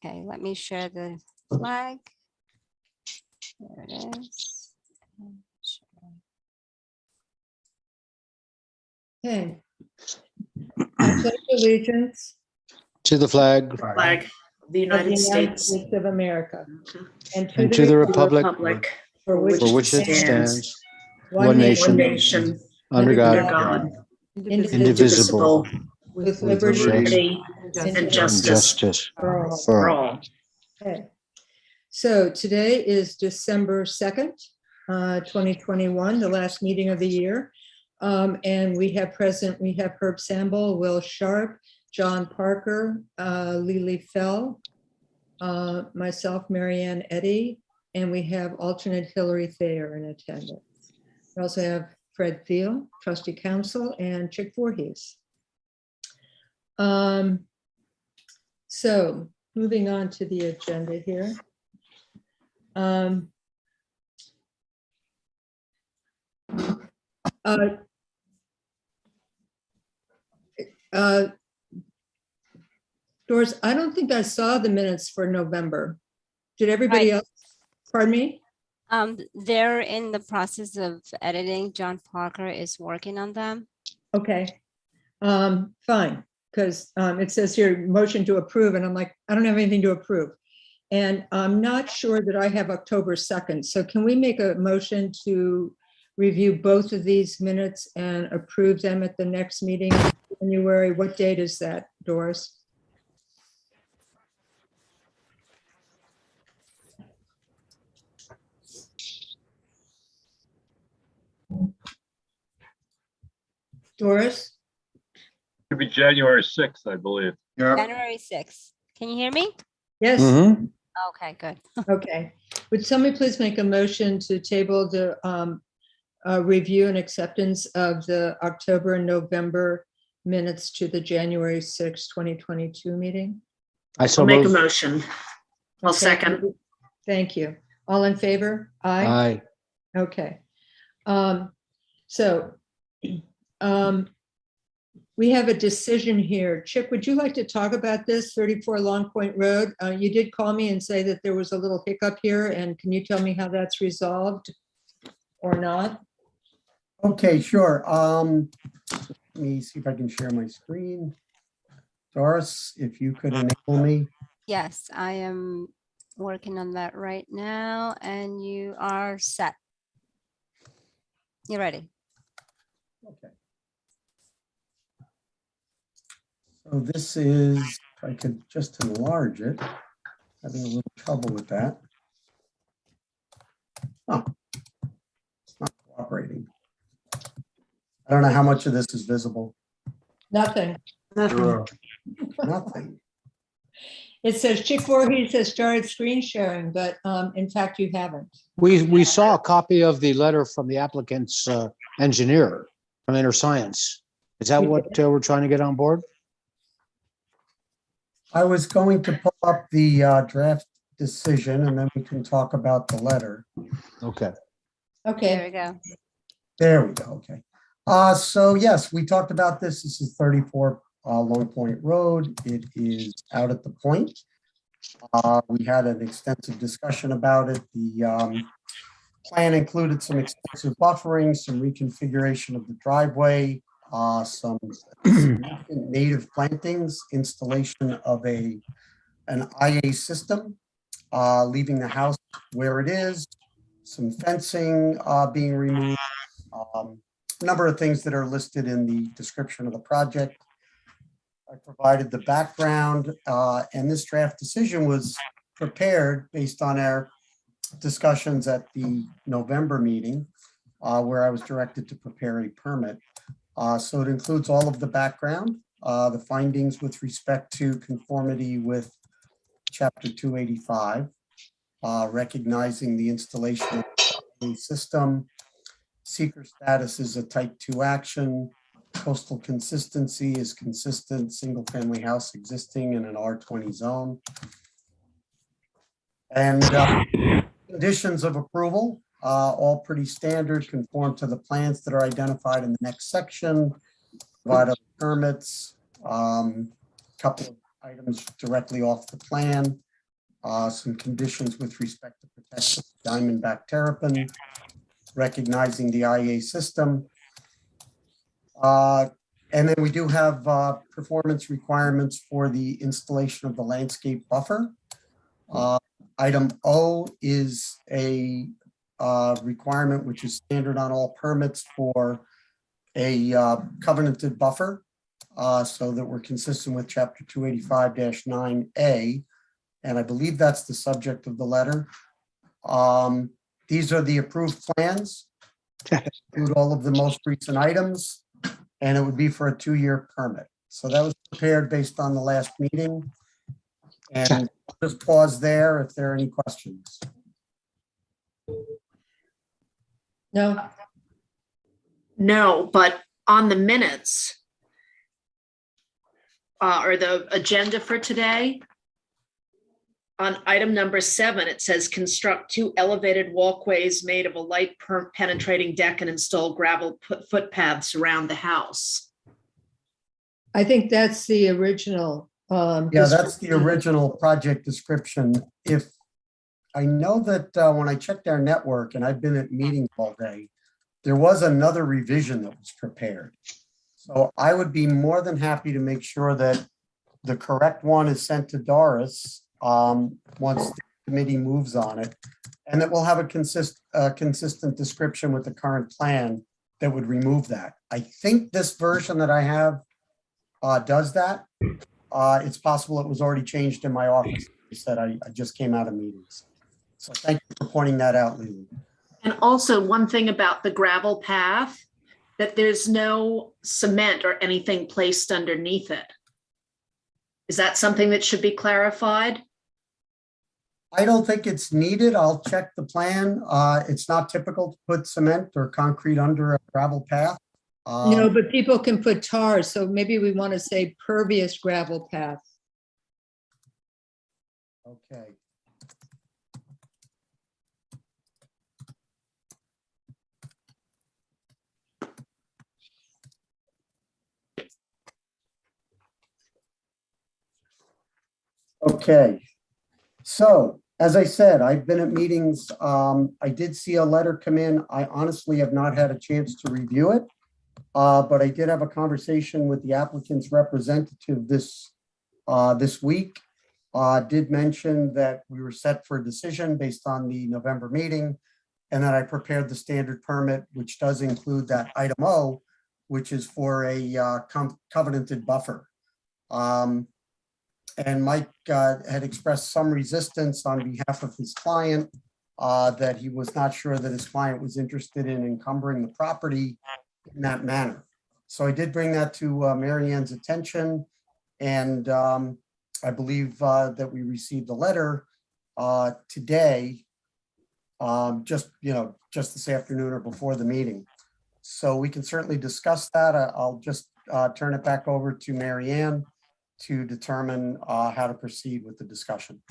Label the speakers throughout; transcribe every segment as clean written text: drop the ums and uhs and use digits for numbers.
Speaker 1: Okay, let me share the flag. There it is.
Speaker 2: Okay. I pledge allegiance
Speaker 3: To the flag
Speaker 4: Flag of the
Speaker 2: of the
Speaker 4: United
Speaker 2: United
Speaker 4: States
Speaker 2: States of America
Speaker 3: and to the republic
Speaker 2: for which
Speaker 3: for which it stands, one nation,
Speaker 4: one nation,
Speaker 3: under
Speaker 4: under
Speaker 3: God,
Speaker 4: God,
Speaker 3: indivisible,
Speaker 2: with
Speaker 3: with
Speaker 2: liberty
Speaker 4: liberty
Speaker 2: and
Speaker 4: and
Speaker 2: justice
Speaker 4: justice
Speaker 2: for all.
Speaker 4: for all.
Speaker 2: Okay. So today is December 2nd, 2021, the last meeting of the year. And we have Herb Samble, Will Sharp, John Parker, Lily Fell, myself, Marianne Eddy, and we have alternate Hillary Thayer in attendance. We also have Fred Thiel, trustee council, and Chick Voorhees. So moving on to the agenda here. Doris, I don't think I saw the minutes for November. Did everybody
Speaker 1: Right.
Speaker 2: else? Pardon me?
Speaker 1: They're in the process of editing. John Parker is working on them.
Speaker 2: Okay. Fine, because it says here, motion to approve, and I'm like, I don't have anything to approve. And I'm not sure that I have October 2nd. So can we make a motion to review both of these minutes and approve them at the next meeting in January? What date is that, Doris? Doris?
Speaker 5: It'd be January 6th, I believe.
Speaker 1: January 6th. Can you hear me?
Speaker 2: Yes.
Speaker 3: Mhm.
Speaker 1: Okay, good.
Speaker 2: Okay. Would somebody please make a motion to table the review and acceptance of the October and November minutes to the January 6th, 2022 meeting?
Speaker 3: I
Speaker 4: I'll
Speaker 3: so
Speaker 4: make a
Speaker 3: moved.
Speaker 4: motion. I'll second.
Speaker 2: Thank you. All in favor? Aye.
Speaker 3: Aye.
Speaker 2: Okay. So we have a decision here. Chip, would you like to talk about this 34 Long Point Road? You did call me and say that there was a little hiccup here, and can you tell me how that's resolved or not?
Speaker 6: Okay, sure. Let me see if I can share my screen. Doris, if you could enable me.
Speaker 1: Yes, I am working on that right now, and you are set. You're ready.
Speaker 6: Okay. So this is, if I could just enlarge it, having a little trouble with that. Oh, it's not cooperating. I don't know how much of this is visible.
Speaker 2: Nothing.
Speaker 6: Nothing.
Speaker 2: It says Chick Voorhees has started screen sharing, but in fact, you haven't.
Speaker 3: We saw a copy of the letter from the applicant's engineer from Inter Science. Is that what we're trying to get on board?
Speaker 6: I was going to pull up the draft decision and then we can talk about the letter.
Speaker 3: Okay.
Speaker 1: There
Speaker 2: Okay.
Speaker 1: we go.
Speaker 6: There we go. Okay. So yes, we talked about this. This is 34 Long Point Road. It is out at the point. We had an extensive discussion about it. The plan included some extensive buffering, some reconfiguration of the driveway, some native plantings, installation of an IA system, leaving the house where it is, some fencing being removed, a number of things that are listed in the description of the project. I provided the background, and this draft decision was prepared based on our discussions at the November meeting, where I was directed to prepare a permit. So it includes all of the background, the findings with respect to conformity with Chapter 285, recognizing the installation of the system. Seeker status is a type 2 action. Coastal consistency is consistent, single-family house existing in an R20 zone. And conditions of approval, all pretty standard, conform to the plans that are identified in the next section, provide other permits, couple of items directly off the plan. some conditions with respect to protection of diamondback terrapin, recognizing the IA system. And then we do have performance requirements for the installation of the landscape buffer. Item O is a requirement which is standard on all permits for a covenanted buffer, so that we're consistent with chapter 285-9A. And I believe that's the subject of the letter. These are the approved plans that include all of the most recent items, and it would be for a 2-year permit. So that was prepared based on the last meeting. And just pause there if there are any questions.
Speaker 2: No,
Speaker 4: No, but on the minutes or the agenda for today, on item number 7, it says construct 2 elevated walkways made of a light penetrating deck and install gravel footpaths around the house.
Speaker 2: I think that's the original.
Speaker 6: Yeah, that's the original project description. If I know that when I checked our network, and I've been at meetings all day, there was another revision that was prepared. So I would be more than happy to make sure that the correct one is sent to Doris once the committee moves on it, and that we'll have a consistent description with the current plan that would remove that. I think this version that I have does that. It's possible it was already changed in my office. I said I just came out of meetings. So thank you for pointing that out, Lily.
Speaker 4: And also one thing about the gravel path, that there's no cement or anything placed underneath it. Is that something that should be clarified?
Speaker 6: I don't think it's needed. I'll check the plan. It's not typical to put cement or concrete under a gravel path.
Speaker 2: No, but people can put tar, so maybe we want to say pervious gravel path.
Speaker 6: Okay. Okay, so as I said, I've been at meetings. I did see a letter come in. I honestly have not had a chance to review it. But I did have a conversation with the applicant's representative this week. Did mention that we were set for a decision based on the November meeting, and that I prepared the standard permit, which does include that item O, which is for a covenanted buffer. And Mike had expressed some resistance on behalf of his client, that he was not sure that his client was interested in encumbering the property in that manner. So I did bring that to Mary Ann's attention, and I believe that we received a letter today, just this afternoon or before the meeting. So we can certainly discuss that. I'll just turn it back over to Mary Ann to determine how to proceed with the discussion.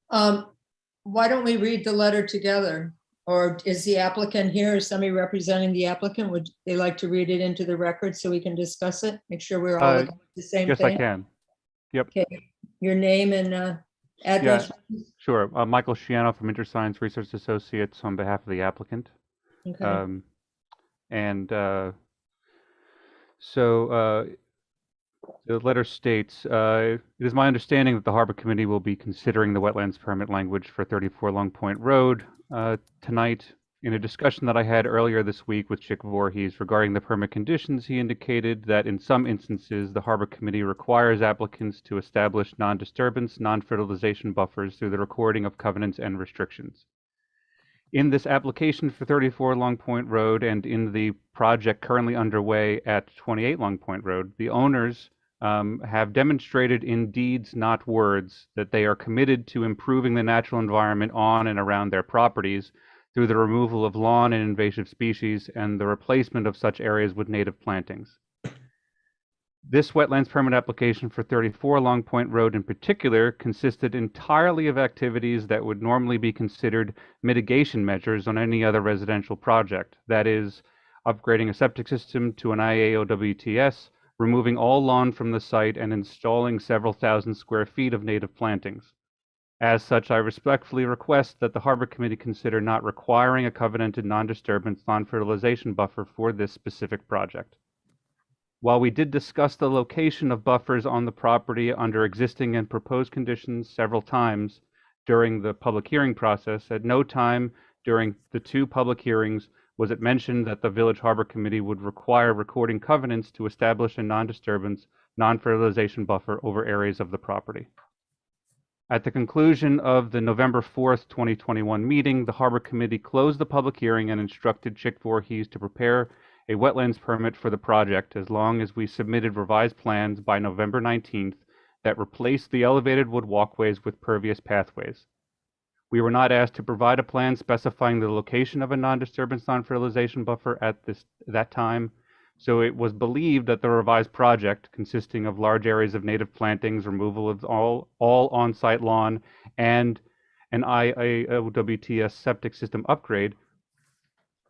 Speaker 2: Why don't we read the letter together? Or is the applicant here? Is somebody representing the applicant? Would they like to read it into the record so we can discuss it? Make sure we're all looking at the same
Speaker 7: Yes,
Speaker 2: thing?
Speaker 7: I can.
Speaker 2: Okay, your name and address?
Speaker 7: Sure. Michael Sciano from InterScience Research Associates on behalf of the applicant.
Speaker 2: Okay.
Speaker 7: So the letter states, it is my understanding that the Harbor Committee will be considering the wetlands permit language for 34 Long Point Road tonight. In a discussion that I had earlier this week with Chick Voorhees regarding the permit conditions, he indicated that in some instances, the Harbor Committee requires applicants to establish non-disturbance, non-fertilization buffers through the recording of covenants and restrictions. In this application for 34 Long Point Road and in the project currently underway at 28 Long Point Road, the owners have demonstrated in deeds, not words, that they are committed to improving the natural environment on and around their properties through the removal of lawn and invasive species and the replacement of such areas with native plantings. This wetlands permit application for 34 Long Point Road in particular consisted entirely of activities that would normally be considered mitigation measures on any other residential project. That is, upgrading a septic system to an IAOWTS, removing all lawn from the site, and installing several thousand square feet of native plantings. As such, I respectfully request that the Harbor Committee consider not requiring a covenanted non-disturbance, non-fertilization buffer for this specific project. While we did discuss the location of buffers on the property under existing and proposed conditions several times during the public hearing process, at no time during the 2 public hearings was it mentioned that the Village Harbor Committee would require recording covenants to establish a non-disturbance, non-fertilization buffer over areas of the property. At the conclusion of the November 4th, 2021 meeting, the Harbor Committee closed the public hearing and instructed Chick Voorhees to prepare a wetlands permit for the project as long as we submitted revised plans by November 19th that replaced the elevated wood walkways with pervious pathways. We were not asked to provide a plan specifying the location of a non-disturbance, non-fertilization buffer at that time, so it was believed that the revised project, consisting of large areas of native plantings, removal of all on-site lawn, and an IAOWTS septic system upgrade,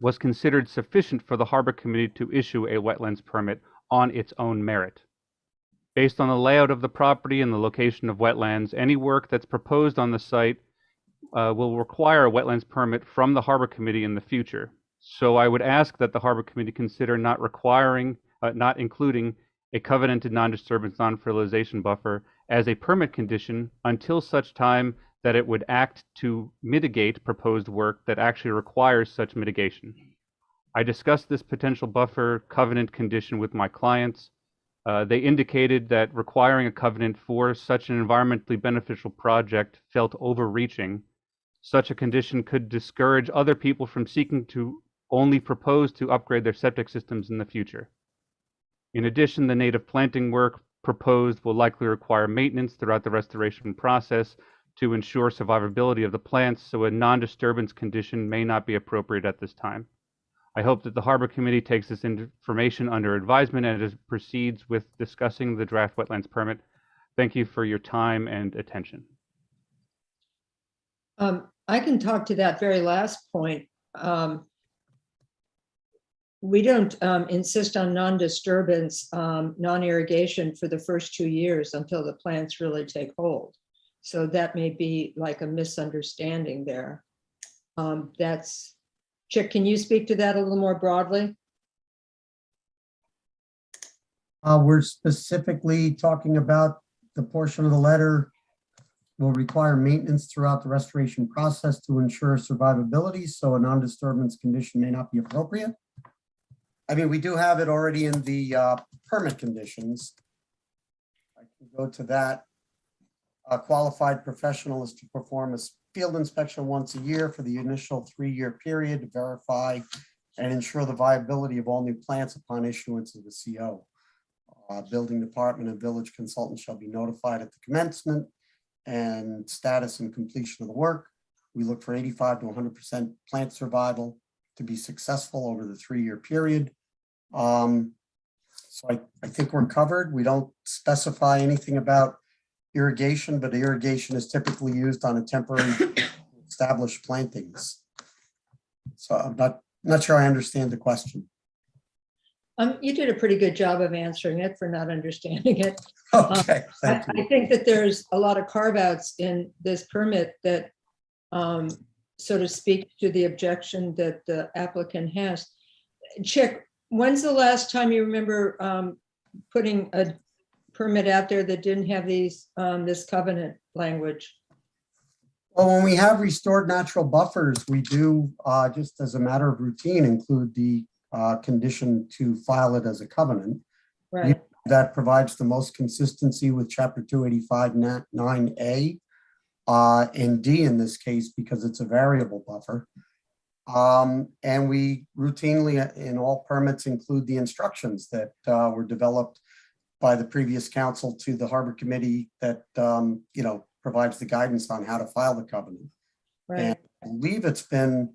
Speaker 7: was considered sufficient for the Harbor Committee to issue a wetlands permit on its own merit. Based on the layout of the property and the location of wetlands, any work that's proposed on the site will require a wetlands permit from the Harbor Committee in the future. So I would ask that the Harbor Committee consider not including a covenanted non-disturbance, non-fertilization buffer as a permit condition until such time that it would act to mitigate proposed work that actually requires such mitigation. I discussed this potential buffer covenant condition with my clients. They indicated that requiring a covenant for such an environmentally beneficial project felt overreaching. Such a condition could discourage other people from seeking to only propose to upgrade their septic systems in the future. In addition, the native planting work proposed will likely require maintenance throughout the restoration process to ensure survivability of the plants, so a non-disturbance condition may not be appropriate at this time. I hope that the Harbor Committee takes this information under advisement and proceeds with discussing the draft wetlands permit. Thank you for your time and attention.
Speaker 2: I can talk to that very last point. We don't insist on non-disturbance, non-irrigation for the first 2 years until the plants really take hold. So that may be like a misunderstanding there. That's, Chick, can you speak to that a little more broadly?
Speaker 6: We're specifically talking about the portion of the letter will require maintenance throughout the restoration process to ensure survivability, so a non-disturbance condition may not be appropriate. I mean, we do have it already in the permit conditions. I can go to that. A qualified professional is to perform a field inspection once a year for the initial 3-year period to verify and ensure the viability of all new plants upon issuance of the CO. Building department and village consultant shall be notified at the commencement and status and completion of the work. We look for 85 to 100% plant survival to be successful over the 3-year period. So I think we're covered. We don't specify anything about irrigation, but irrigation is typically used on a temporary established plantings. So I'm not sure I understand the question.
Speaker 2: You did a pretty good job of answering it for not understanding it.
Speaker 6: Okay, thank you.
Speaker 2: I think that there's a lot of carve-outs in this permit that so to speak to the objection that the applicant has. Chick, when's the last time you remember putting a permit out there that didn't have these this covenant language?
Speaker 6: Well, when we have restored natural buffers, we do, just as a matter of routine, include the condition to file it as a covenant.
Speaker 2: Right.
Speaker 6: That provides the most consistency with Chapter 285 9A and D in this case, because it's a variable buffer. And we routinely in all permits include the instructions that were developed by the previous council to the Harbor Committee that provides the guidance on how to file the covenant.
Speaker 2: Right.
Speaker 6: And I believe it's been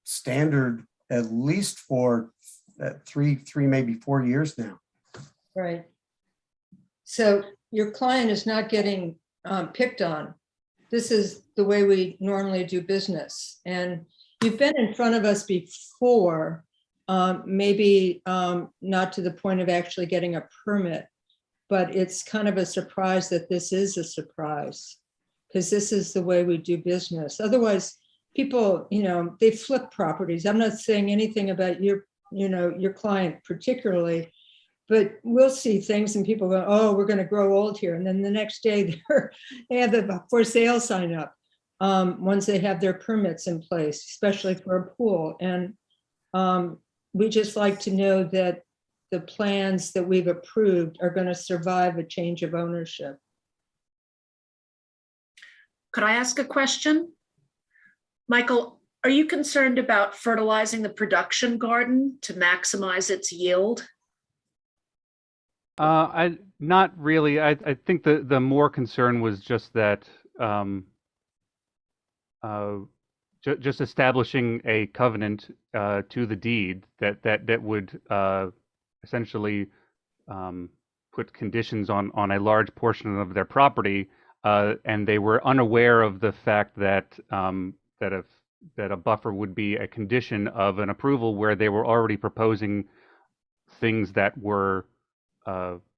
Speaker 6: standard at least for three, maybe 4 years now.
Speaker 2: Right. So your client is not getting picked on. This is the way we normally do business. And you've been in front of us before, maybe not to the point of actually getting a permit, but it's kind of a surprise that this is a surprise. because this is the way we do business. Otherwise, people, they flip properties. I'm not saying anything about your client particularly, but we'll see things and people go, oh, we're going to grow old here. And then the next day they have the for sale sign up once they have their permits in place, especially for a pool. And we just like to know that the plans that we've approved are going to survive a change of ownership.
Speaker 4: Could I ask a question? Michael, are you concerned about fertilizing the production garden to maximize its yield?
Speaker 7: Not really. I think the more concern was just that just establishing a covenant to the deed that would essentially put conditions on a large portion of their property, and they were unaware of the fact that that a buffer would be a condition of an approval where they were already proposing things that were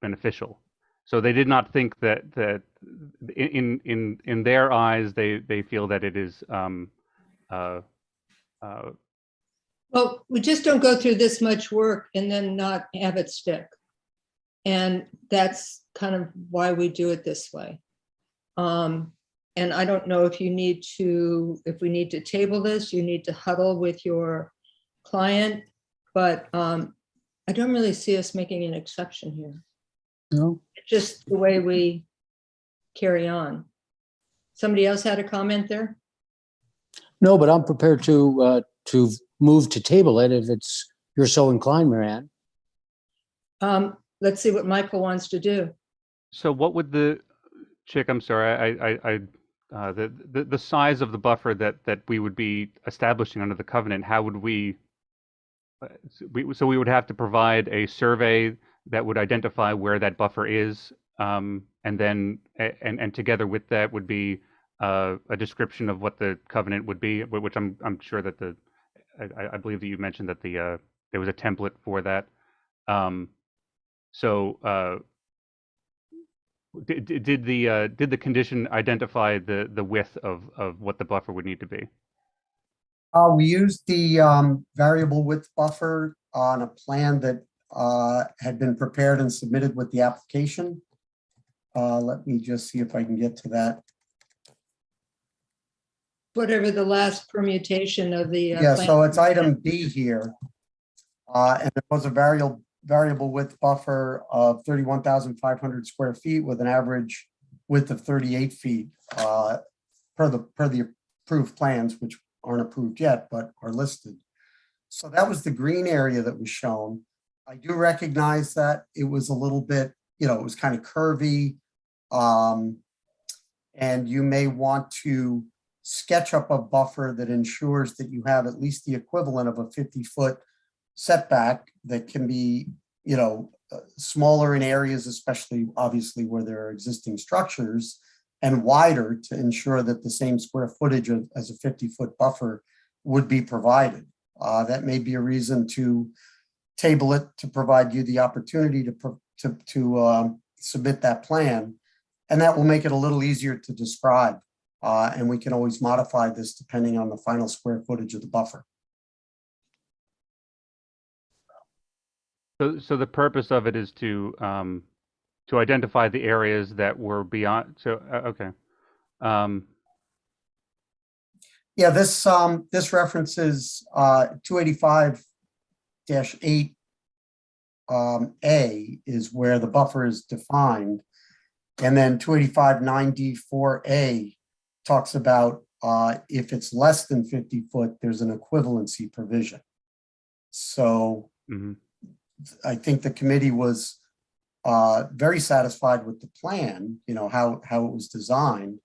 Speaker 7: beneficial. So they did not think that in their eyes they feel that it is
Speaker 2: Well, we just don't go through this much work and then not have it stick. And that's kind of why we do it this way. And I don't know if we need to table this, you need to huddle with your client, but I don't really see us making an exception here.
Speaker 3: No.
Speaker 2: It's just the way we carry on. Somebody else had a comment there?
Speaker 3: No, but I'm prepared to move to table it if you're so inclined, Marianne.
Speaker 2: Let's see what Michael wants to do.
Speaker 7: So what would the Chick? I'm sorry. The size of the buffer that we would be establishing under the covenant. How would we? So we would have to provide a survey that would identify where that buffer is, and then and together with that would be a description of what the covenant would be, which I'm sure that I believe that you mentioned that there was a template for that. Did the condition identify the width of what the buffer would need to be?
Speaker 6: We used the variable width buffer on a plan that had been prepared and submitted with the application. Let me just see if I can get to that.
Speaker 2: Whatever the last permutation of the.
Speaker 6: Yeah,
Speaker 2: plan.
Speaker 6: so it's item B here. And there was a variable width buffer of 31,500 square feet with an average width of 38 feet per the approved plans, which aren't approved yet, but are listed. So that was the green area that was shown. I do recognize that it was a little bit, it was kind of curvy. And you may want to sketch up a buffer that ensures that you have at least the equivalent of a 50-foot setback that can be, smaller in areas, especially obviously where there are existing structures, and wider to ensure that the same square footage as a 50-foot buffer would be provided. That may be a reason to table it to provide you the opportunity to submit that plan, and that will make it a little easier to describe. And we can always modify this depending on the final square footage of the buffer.
Speaker 7: So the purpose of it is to identify the areas that were beyond. So okay.
Speaker 6: Yeah, this references 285-8 A is where the buffer is defined, and then 285-9D4A talks about if it's less than 50 foot, there's an equivalency provision. So.
Speaker 7: Mm-hmm.
Speaker 6: I think the committee was very satisfied with the plan, how it was designed.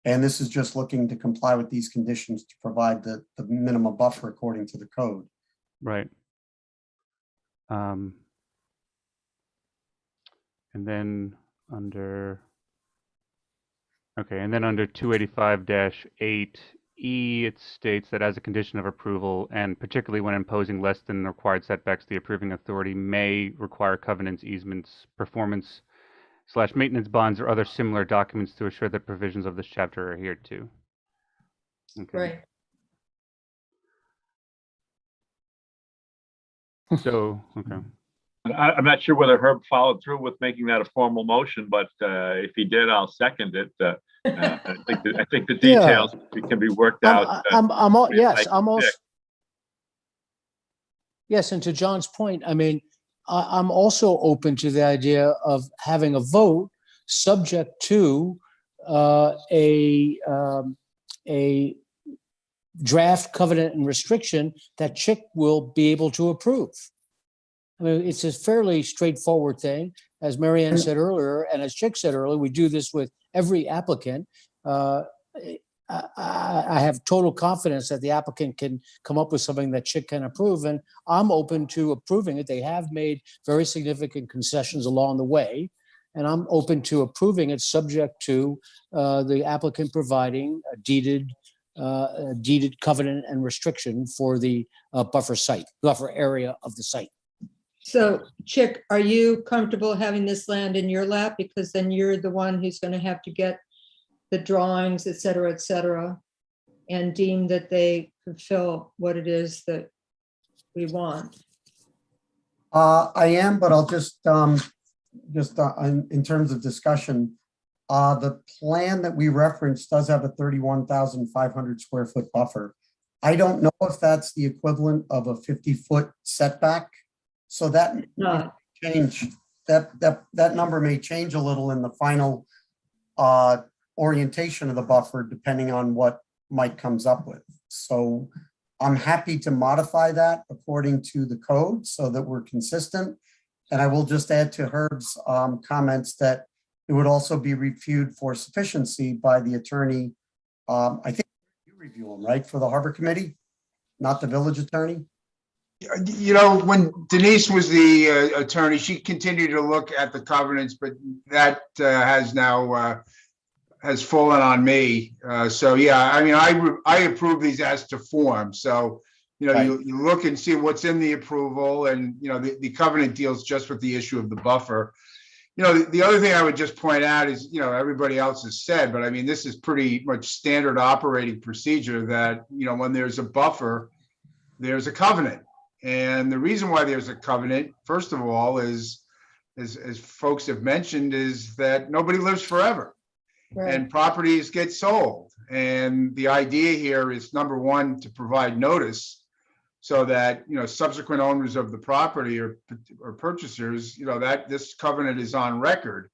Speaker 6: And this is just looking to comply with these conditions to provide the minimum buffer according to the code.
Speaker 7: Right. And then under 285-8E, it states that as a condition of approval, and particularly when imposing less than required setbacks, the approving authority may require covenants, easements, performance / maintenance bonds or other similar documents to assure that provisions of this chapter are adhered to. Okay.
Speaker 2: Right.
Speaker 7: So, okay.
Speaker 5: I'm not sure whether Herb followed through with making that a formal motion, but if he did, I'll second it. I think the details can be worked out.
Speaker 3: Yes,
Speaker 5: like
Speaker 3: I'm
Speaker 5: you
Speaker 3: also.
Speaker 5: said.
Speaker 3: Yes, and to John's point, I mean, I'm also open to the idea of having a vote subject to a draft covenant and restriction that Chick will be able to approve. I mean, it's a fairly straightforward thing. As Marianne said earlier, and as Chick said earlier, we do this with every applicant. I have total confidence that the applicant can come up with something that Chick can approve, and I'm open to approving it. They have made very significant concessions along the way, and I'm open to approving it subject to the applicant providing a deeded covenant and restriction for the buffer area of the site.
Speaker 2: So Chick, are you comfortable having this land in your lap? Because then you're the one who's going to have to get the drawings, et cetera, and deem that they fulfill what it is that we want.
Speaker 6: I am, but I'll just in terms of discussion, the plan that we referenced does have a 31,500 square foot buffer. I don't know if that's the equivalent of a 50-foot setback. So that
Speaker 2: Not.
Speaker 6: change, that number may change a little in the final orientation of the buffer, depending on what Mike comes up with. So I'm happy to modify that according to the code so that we're consistent. And I will just add to Herb's comments that it would also be reviewed for sufficiency by the attorney. I think you review them, right, for the Harbor Committee, not the village attorney?
Speaker 8: You know, when Denise was the attorney, she continued to look at the covenants, but that has now has fallen on me. So yeah, I mean, I approve these as to form. So, you know,
Speaker 6: Right.
Speaker 8: you look and see what's in the approval, and, you know, the covenant deals just with the issue of the buffer. You know, the other thing I would just point out is, you know, everybody else has said, but I mean, this is pretty much standard operating procedure that, you know, when there's a buffer, there's a covenant. And the reason why there's a covenant, first of all, is, as folks have mentioned, is that nobody lives forever.
Speaker 2: Right.
Speaker 8: And properties get sold. And the idea here is, number one, to provide notice so that, you know, subsequent owners of the property or purchasers, you know, that this covenant is on record.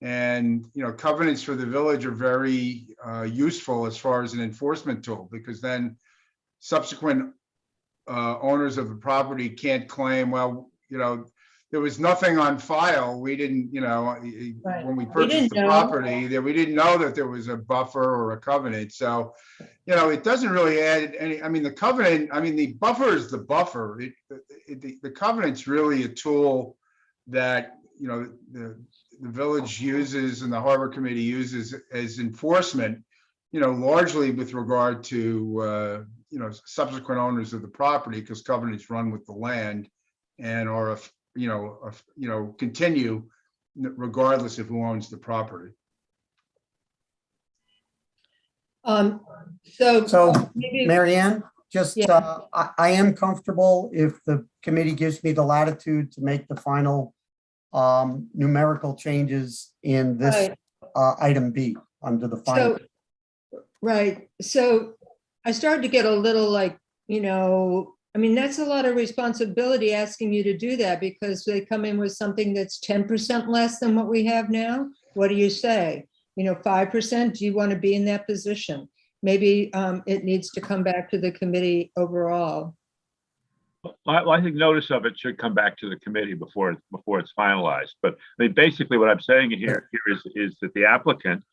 Speaker 8: And, you know, covenants for the village are very useful as far as an enforcement tool, because then subsequent owners of the property can't claim, well, you know, there was nothing on file. We didn't, you know,
Speaker 2: Right.
Speaker 8: when we
Speaker 2: We
Speaker 8: purchased
Speaker 2: didn't
Speaker 8: the
Speaker 2: know.
Speaker 8: property, that we didn't know that there was a buffer or a covenant. So, you know, it doesn't really add any, I mean, the covenant, I mean, the buffer is the buffer. The covenant's really a tool that, you know, the village uses and the Harbor Committee uses as enforcement, you know, largely with regard to, you know, subsequent owners of the property, because covenants run with the land and are, you know, continue regardless of who owns the property.
Speaker 6: So
Speaker 2: maybe-
Speaker 6: Marianne, just,
Speaker 2: Yeah.
Speaker 6: I am comfortable if the committee gives me the latitude to make the final numerical changes in this
Speaker 2: Right.
Speaker 6: item B under the final.
Speaker 2: So, right, so I started to get a little like, you know, I mean, that's a lot of responsibility asking you to do that, because they come in with something that's 10% less than what we have now. What do you say? You know, 5%? Do you want to be in that position? Maybe it needs to come back to the committee overall.
Speaker 5: Well, I think notice of it should come back to the committee before it's finalized. But I mean, basically what I'm saying here is that the applicant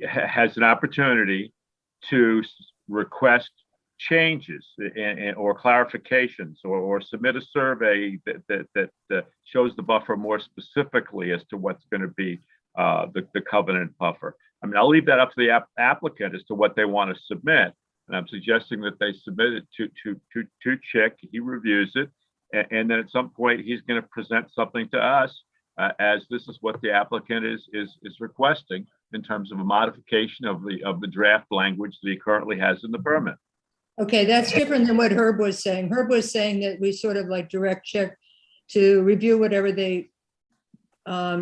Speaker 5: has an opportunity to request changes or clarifications or submit a survey that shows the buffer more specifically as to what's going to be the covenant buffer. I mean, I'll leave that up to the applicant as to what they want to submit. And I'm suggesting that they submit it to Chick. He reviews it. And then at some point, he's going to present something to us as this is what the applicant is requesting in terms of a modification of the draft language that he currently has in the permit.
Speaker 2: Okay, that's different than what Herb was saying. Herb was saying that we sort of like direct check to review whatever they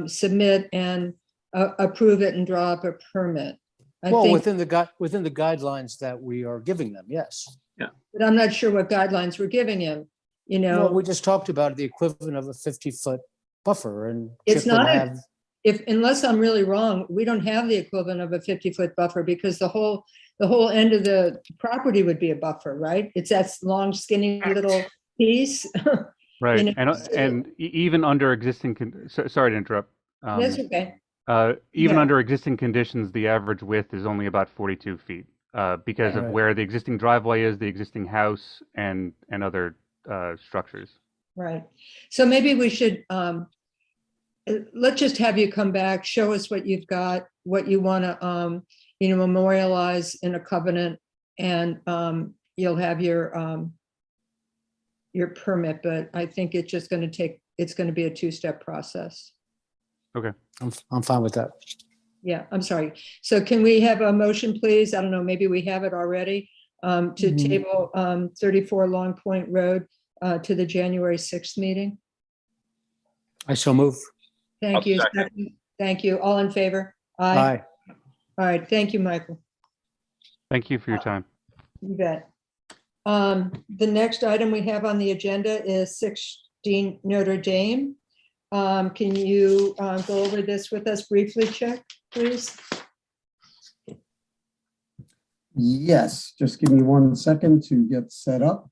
Speaker 2: submit and approve it and draw up a permit. I
Speaker 3: Well,
Speaker 2: think,
Speaker 3: within the guidelines that we are giving them, yes.
Speaker 2: but I'm not sure what guidelines we're giving him, you
Speaker 3: Well,
Speaker 2: know.
Speaker 3: we just talked about the equivalent of a 50-foot buffer and.
Speaker 2: It's
Speaker 3: Chip would
Speaker 2: not a-
Speaker 3: have-
Speaker 2: Unless I'm really wrong, we don't have the equivalent of a 50-foot buffer because the whole end of the property would be a buffer, right? It's that long skinny little piece.
Speaker 7: Right,
Speaker 2: know,
Speaker 7: and even under existing, sorry to interrupt.
Speaker 2: That's okay.
Speaker 7: Even
Speaker 2: Yeah.
Speaker 7: under existing conditions, the average width is only about 42 feet because of
Speaker 3: Right.
Speaker 7: where the existing driveway is, the existing house, and other structures.
Speaker 2: Right. So maybe we should, let's just have you come back, show us what you've got, what you want to, memorialize in a covenant, and you'll have your permit, but I think it's just going to it's going to be a two-step process.
Speaker 7: Okay.
Speaker 3: I'm fine with that.
Speaker 2: Yeah, I'm sorry. So can we have a motion, please? I don't know, maybe we have it already, to table 34 Long Point Road to the January 6th meeting.
Speaker 3: I shall move.
Speaker 2: Thank
Speaker 5: I'll
Speaker 2: you.
Speaker 5: second.
Speaker 2: Thank you. All in favor?
Speaker 3: Aye.
Speaker 2: All right, thank you, Michael.
Speaker 7: Thank you for your time.
Speaker 2: You bet. The next item we have on the agenda is 16 Notre Dame. Can you go over this with us briefly, Chuck, please?
Speaker 6: Yes, just give me 1 second to get set up.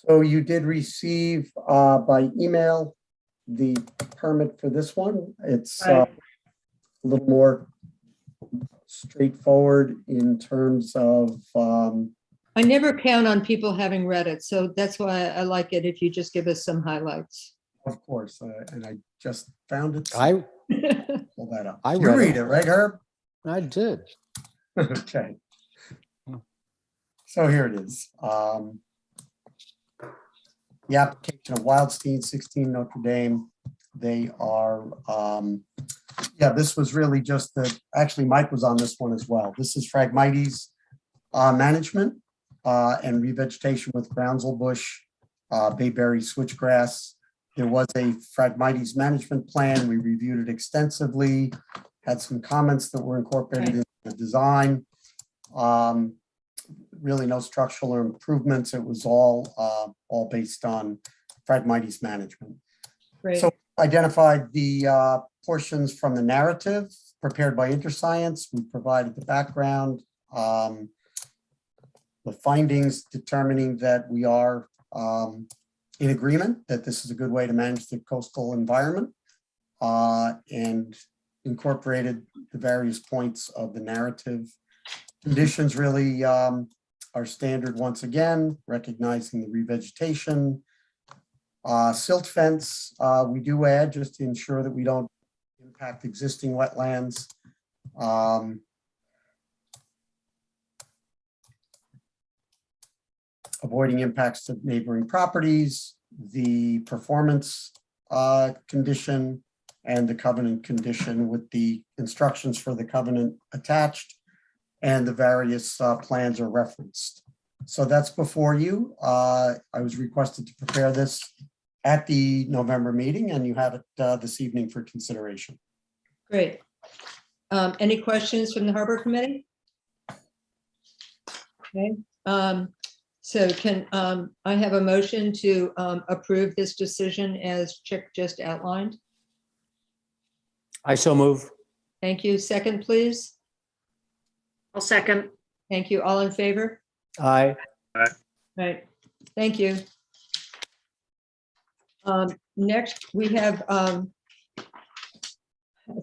Speaker 6: So you did receive by email the permit for this one. It's a
Speaker 2: Right.
Speaker 6: little more straightforward in terms of,
Speaker 2: I never count on people having read it, so that's why I like it if you just give us some highlights.
Speaker 6: of course, and I just found it.
Speaker 3: I
Speaker 6: Pull that up.
Speaker 3: I
Speaker 6: You
Speaker 3: read
Speaker 6: read
Speaker 3: it.
Speaker 6: it, right, Herb?
Speaker 3: did.
Speaker 6: Okay. So here it is. The application of Wildstein, 16 Notre Dame. They are, this was really just actually Mike was on this one as well. This is Phragmites management and revegetation with groundsel bush, bayberry switchgrass. There was a Phragmites management plan. We reviewed it extensively, had some comments that were incorporated into the design. Really no structural improvements. It was all based on Phragmites management.
Speaker 2: Great.
Speaker 6: So identified the portions from the narrative prepared by InterScience. We provided the background, the findings determining that we are in agreement that this is a good way to manage the coastal environment, and incorporated the various points of the narrative. Conditions really are standard once again, recognizing the revegetation. Silt fence, we do add just to ensure that we don't impact existing wetlands. Avoiding impacts to neighboring properties, the performance condition, and the covenant condition with the instructions for the covenant attached, and the various plans are referenced. So that's before you. I was requested to prepare this at the November meeting, and you have it this evening for consideration.
Speaker 2: Great. Any questions from the Harbor Committee? Okay. So can I have a motion to approve this decision as Chick just outlined?
Speaker 3: I shall move.
Speaker 2: Thank you. Second, please.
Speaker 4: I'll second.
Speaker 2: Thank you. All in favor?
Speaker 3: Aye.
Speaker 2: Right. Thank you. Next, we have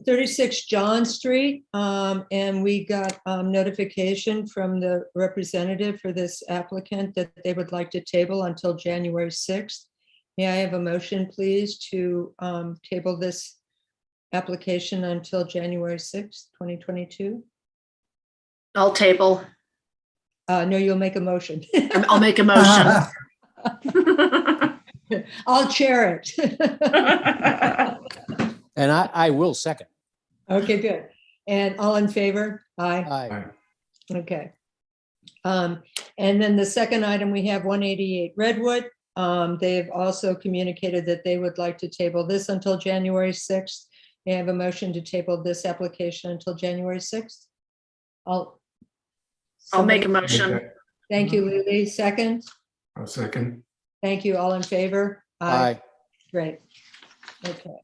Speaker 2: 36 John Street, and we got notification from the representative for this applicant that they would like to table until January 6th. May I have a motion, please, to table this application until January 6th, 2022?
Speaker 4: I'll table.
Speaker 2: No, you'll make a motion.
Speaker 4: I'll make a motion.
Speaker 2: I'll chair it.
Speaker 3: And I will second.
Speaker 2: Okay, good. And all in favor? Aye.
Speaker 3: Aye.
Speaker 2: Okay. And then the second item, we have 188 Redwood. They have also communicated that they would like to table this until January 6th. May I have a motion to table this application until January 6th?
Speaker 4: I'll make a motion.
Speaker 2: Thank you, Lily. Second?
Speaker 9: I'll second.
Speaker 2: Thank you. All in favor?
Speaker 3: Aye.
Speaker 2: Great. Okay.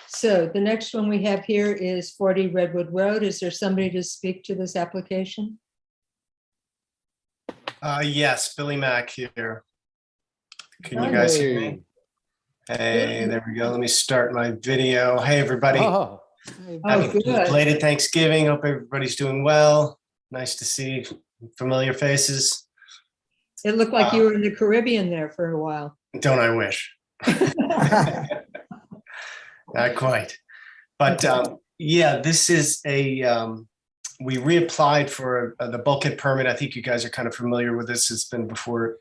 Speaker 2: So the next one we have here is 40 Redwood Road. Is there somebody to speak to this application?
Speaker 10: Yes, Billy Mack here. Can you guys hear me? Hey, there we go. Let me start my video. Hey, everybody.
Speaker 3: Oh,
Speaker 2: Oh, good.
Speaker 10: Belated Thanksgiving. Hope everybody's doing well. Nice to see familiar faces.
Speaker 2: It looked like you were in the Caribbean there for a while.
Speaker 10: Don't I wish? Not quite. But yeah, this is we reapplied for the bulkhead permit. I think you guys are kind of familiar with this. It's been before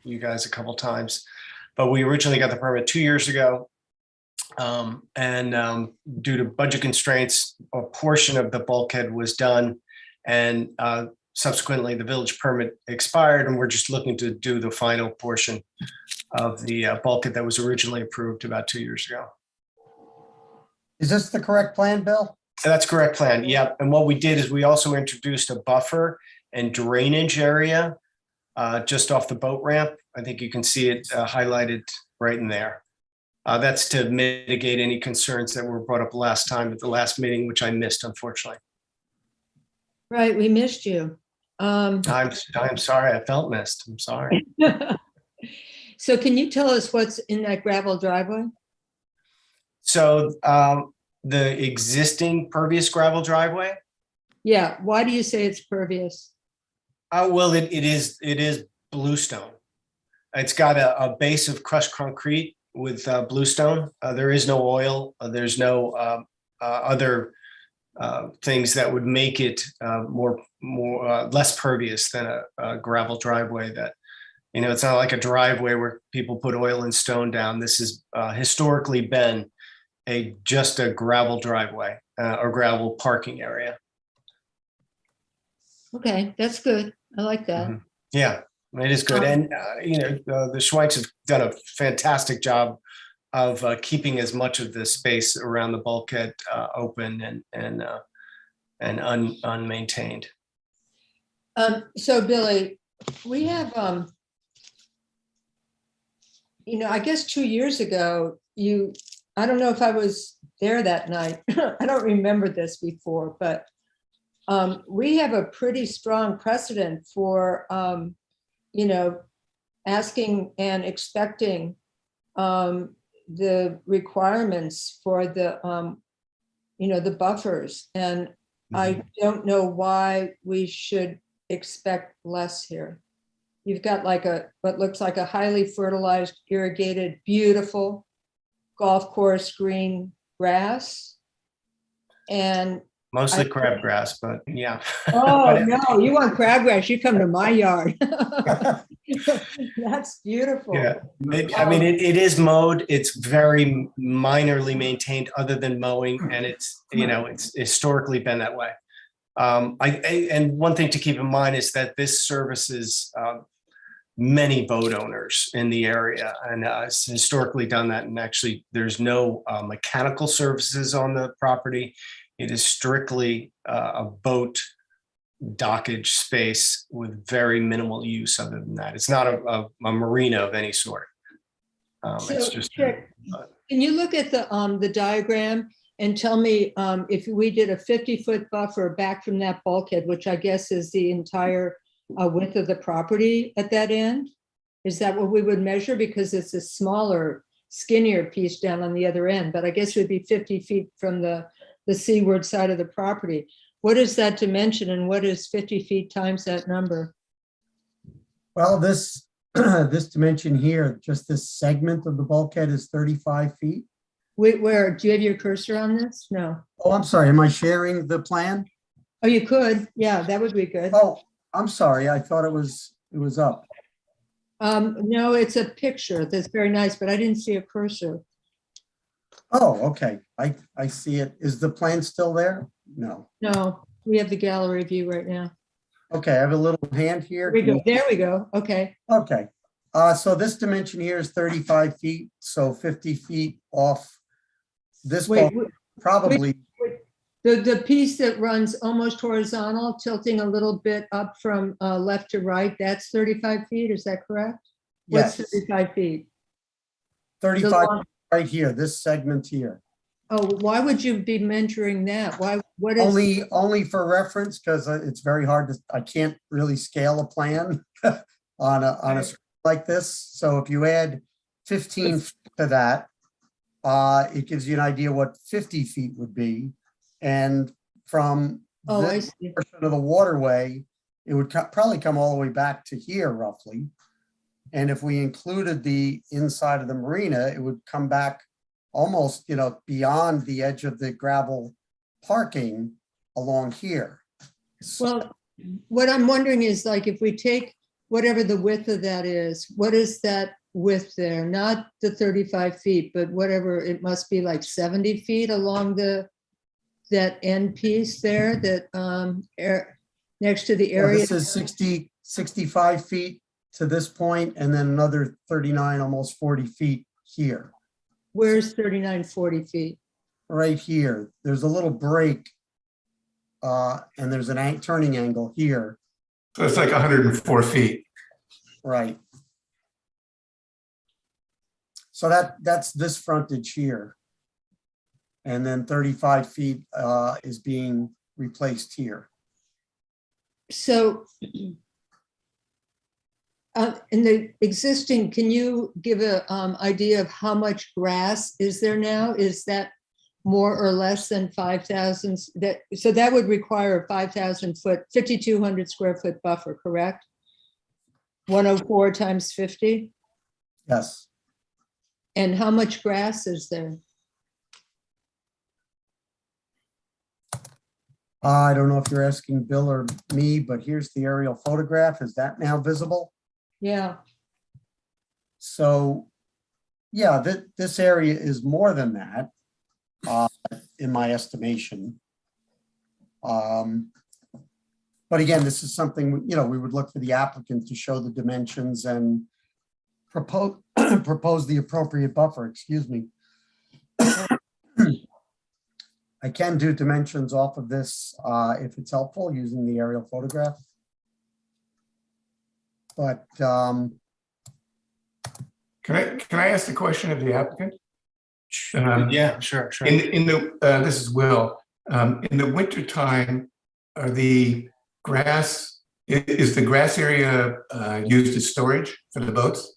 Speaker 10: you guys a couple times. But we originally got the permit 2 years ago. And due to budget constraints, a portion of the bulkhead was done. And subsequently, the village permit expired, and we're just looking to do the final portion of the bulkhead that was originally approved about 2 years ago.
Speaker 6: Is this the correct plan, Bill?
Speaker 10: So that's correct plan. Yep. And what we did is we also introduced a buffer and drainage area just off the boat ramp. I think you can see it highlighted right in there. That's to mitigate any concerns that were brought up last time at the last meeting, which I missed, unfortunately.
Speaker 2: Right, we missed you.
Speaker 10: I'm sorry. I felt missed. I'm sorry.
Speaker 2: So can you tell us what's in that gravel driveway?
Speaker 10: So the existing pervious gravel driveway.
Speaker 2: Yeah, why do you say it's pervious?
Speaker 10: Well, it is bluestone. It's got a base of crushed concrete with bluestone. There is no oil. There's no other things that would make it less pervious than a gravel driveway. That, you know, it's not like a driveway where people put oil and stone down. This has historically been just a gravel driveway or gravel parking area.
Speaker 2: Okay, that's good. I like that.
Speaker 10: Mhm. Yeah, it is good. And, you know, the Schweiks have done a fantastic job of keeping as much of the space around the bulkhead open and unmaintained.
Speaker 2: So Billy, we have, you know, I guess 2 years ago, I don't know if I was there that night. I don't remember this before, but we have a pretty strong precedent for, you know, asking and expecting the requirements for the, you know, the buffers. And I don't know why we should expect less here. You've got like what looks like a highly fertilized, irrigated, beautiful golf course green grass. And
Speaker 10: Mostly crabgrass, but yeah.
Speaker 2: oh no, you want crabgrass, you come to my yard. That's beautiful.
Speaker 10: Yeah, I mean, it is mowed. It's very minorly maintained other than mowing, and it's, you know, it's historically been that way. And one thing to keep in mind is that this services many boat owners in the area, and it's historically done that. And actually, there's no mechanical services on the property. It is strictly a boat dockage space with very minimal use other than that. It's not a marina of any sort. It's
Speaker 2: So,
Speaker 10: just.
Speaker 2: Chick, can you look at the diagram and tell me if we did a 50-foot buffer back from that bulkhead, which I guess is the entire width of the property at that end? Is that what we would measure? Because it's a smaller skinnier piece down on the other end, but I guess it would be 50 feet from the seaward side of the property. What is that dimension and what is 50 feet times that number?
Speaker 6: Well, this, this dimension here, just this segment of the bulkhead is 35 feet.
Speaker 2: Wait, where, do you have your cursor on this? No.
Speaker 6: Oh, I'm sorry, am I sharing the plan?
Speaker 2: Oh, you could, yeah, that would be good.
Speaker 6: Oh, I'm sorry, I thought it was up.
Speaker 2: No, it's a picture that's very nice, but I didn't see a cursor.
Speaker 6: Oh, okay, I see it. Is the plan still there? No.
Speaker 2: No, we have the gallery view right now.
Speaker 6: Okay, I have a little hand here.
Speaker 2: There we go, okay.
Speaker 6: Okay, so this dimension here is 35 feet, so 50 feet off this
Speaker 2: Wait,
Speaker 6: bulk, probably,
Speaker 2: the piece that runs almost horizontal, tilting a little bit up from left to right, that's 35 feet, is that correct? What's
Speaker 6: yes,
Speaker 2: 35 feet?
Speaker 6: 35
Speaker 2: long-
Speaker 6: right here, this segment here.
Speaker 2: Oh, why would you be measuring that? Why, what is?
Speaker 6: Only for reference, because it's very hard to, I can't really scale a plan on a screen like this. So if you add 15 to that, it gives you an idea what 50 feet would be. And from
Speaker 2: Oh, I
Speaker 6: this
Speaker 2: see.
Speaker 6: portion of the waterway, it would probably come all the way back to here roughly. And if we included the inside of the marina, it would come back almost, beyond the edge of the gravel parking along here.
Speaker 2: Well, what I'm wondering is like, if we take whatever the width of that is, what is that width there? Not the 35 feet, but whatever, it must be like 70 feet along that end piece there that next to the
Speaker 6: Well,
Speaker 2: area.
Speaker 6: this is 65 feet to this point, and then another 39, almost 40 feet here.
Speaker 2: Where's 39, 40 feet?
Speaker 6: Right here, there's a little break, and there's an turning angle here.
Speaker 9: So it's like 104 feet.
Speaker 6: Right. So that's this frontage here. And then 35 feet is being replaced here.
Speaker 2: So in the existing, can you give a idea of how much grass is there now? Is that more or less than 5,000? So that would require a 5,000 foot, 5,200 square foot buffer, correct? 104 times 50?
Speaker 6: Yes.
Speaker 2: And how much grass is there?
Speaker 6: I don't know if you're asking Bill or me, but here's the aerial photograph. Is that now visible?
Speaker 2: Yeah,
Speaker 6: So, yeah, this area is more than that, in my estimation. But again, this is something, we would look for the applicant to show the dimensions and propose the appropriate buffer, excuse me. I can do dimensions off of this if it's helpful using the aerial photograph. But
Speaker 9: Can I ask the question of the applicant?
Speaker 10: Yeah, sure.
Speaker 9: In the this is Will. In the wintertime, are the grass is the grass area used as storage for the boats?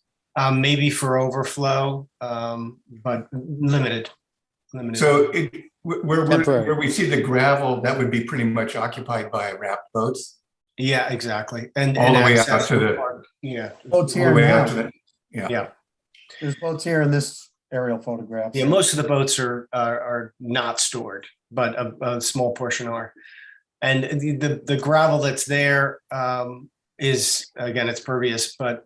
Speaker 10: Maybe for overflow, but limited.
Speaker 9: So where
Speaker 3: Temporary.
Speaker 9: we see the gravel, that would be pretty much occupied by wrapped boats.
Speaker 10: Yeah, exactly. And
Speaker 9: All the way out
Speaker 10: access
Speaker 9: to the-
Speaker 10: park, yeah.
Speaker 6: boats
Speaker 9: All
Speaker 6: here
Speaker 9: the way
Speaker 6: now.
Speaker 9: out to the,
Speaker 10: Yeah.
Speaker 6: There's boats here in this aerial photograph.
Speaker 10: Yeah, most of the boats are not stored, but a small portion are. And the gravel that's there is, again, it's pervious, but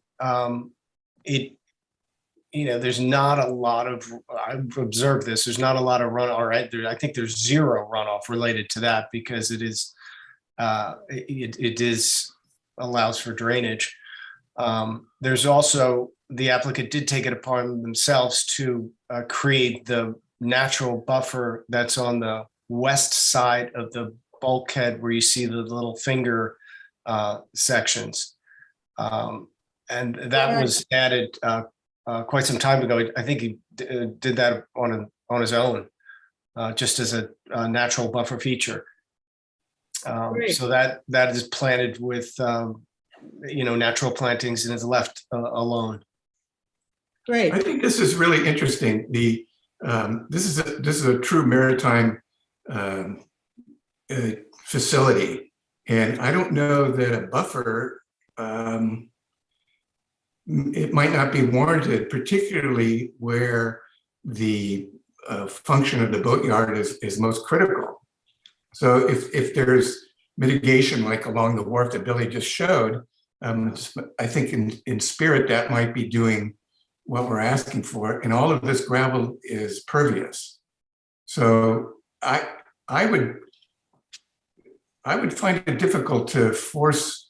Speaker 10: there's not a lot of, I've observed this, there's not a lot of runoff, or I think there's zero runoff related to that because it is allows for drainage. There's also, the applicant did take it upon themselves to create the natural buffer that's on the west side of the bulkhead where you see the little finger sections. And that was added quite some time ago. I think he did that on his own, just as a natural buffer feature. So that is planted with natural plantings and is left alone.
Speaker 2: Great.
Speaker 9: I think this is really interesting. This is a true maritime facility, and I don't know that a buffer it might not be warranted, particularly where the function of the boatyard is most critical. So if there's mitigation like along the wharf that Billy just showed, I think in spirit that might be doing what we're asking for. And all of this gravel is pervious. So I would find it difficult to force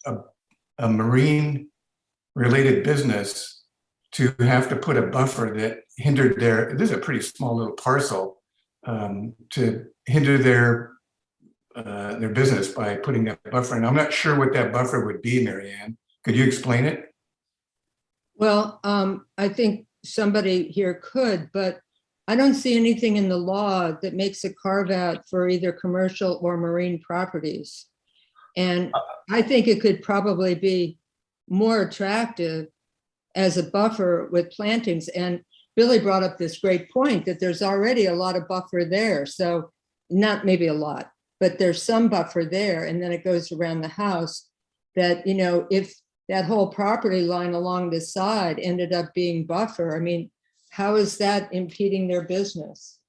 Speaker 9: a marine related business to have to put a buffer that hindered this is a pretty small little parcel, to hinder their business by putting that buffer in. I'm not sure what that buffer would be, Marianne. Could you explain it?
Speaker 2: Well, I think somebody here could, but I don't see anything in the law that makes a carve out for either commercial or marine properties. And I think it could probably be more attractive as a buffer with plantings. And Billy brought up this great point that there's already a lot of buffer there. So not maybe a lot, but there's some buffer there. And then it goes around the house that, you know, if that whole property line along the side ended up being buffer, I mean, how is that impeding their business?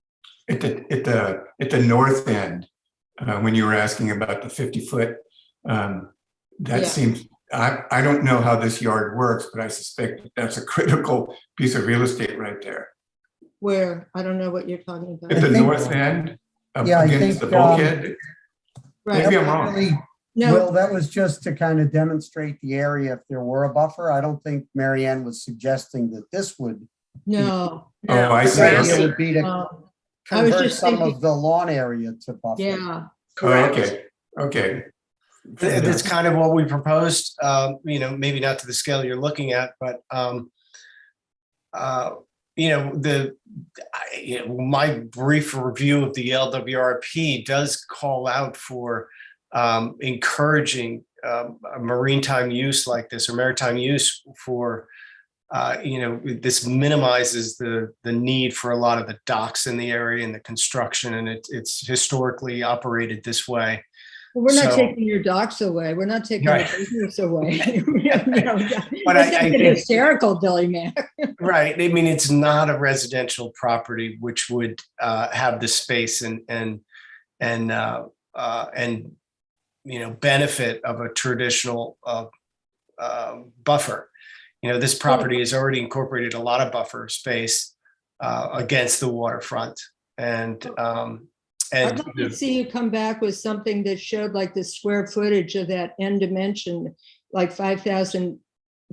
Speaker 9: At the north end, when you were asking about the 50-foot, that seems, I don't know how this yard works, but I suspect that's a critical piece of real estate right there.
Speaker 2: Where? I don't know what you're talking about.
Speaker 9: At the north end,
Speaker 6: Yeah, I
Speaker 9: against
Speaker 6: think,
Speaker 9: the bulkhead.
Speaker 2: Right.
Speaker 9: Maybe I'm wrong.
Speaker 6: Really,
Speaker 2: No,
Speaker 6: Well, that was just to kind of demonstrate the area if there were a buffer. I don't think Marianne was suggesting that this would.
Speaker 2: no.
Speaker 9: Oh, I see.
Speaker 6: The idea
Speaker 4: Grassy.
Speaker 6: would be to
Speaker 2: I was
Speaker 6: convert
Speaker 2: just
Speaker 6: some
Speaker 2: thinking,
Speaker 6: of the lawn area to buffer.
Speaker 2: yeah.
Speaker 9: Oh, okay.
Speaker 10: That's kind of what we proposed, you know, maybe not to the scale you're looking at, but, you know, my brief review of the LWRP does call out for encouraging a maritime use like this, or maritime use for, you know, this minimizes the need for a lot of the docks in the area and the construction, and it's historically operated this way.
Speaker 2: Well, we're not
Speaker 10: So-
Speaker 2: taking your docks away. We're not taking
Speaker 10: Right.
Speaker 2: the business away.
Speaker 10: But
Speaker 2: It's
Speaker 10: I
Speaker 2: not
Speaker 10: think-
Speaker 2: hysterical, Billy, man.
Speaker 10: Right. I mean, it's not a residential property which would have the space and you know, benefit of a traditional buffer. You know, this property has already incorporated a lot of buffer space against the waterfront, and
Speaker 2: I'd like to see you come back with something that showed like the square footage of that end dimension, like 5,000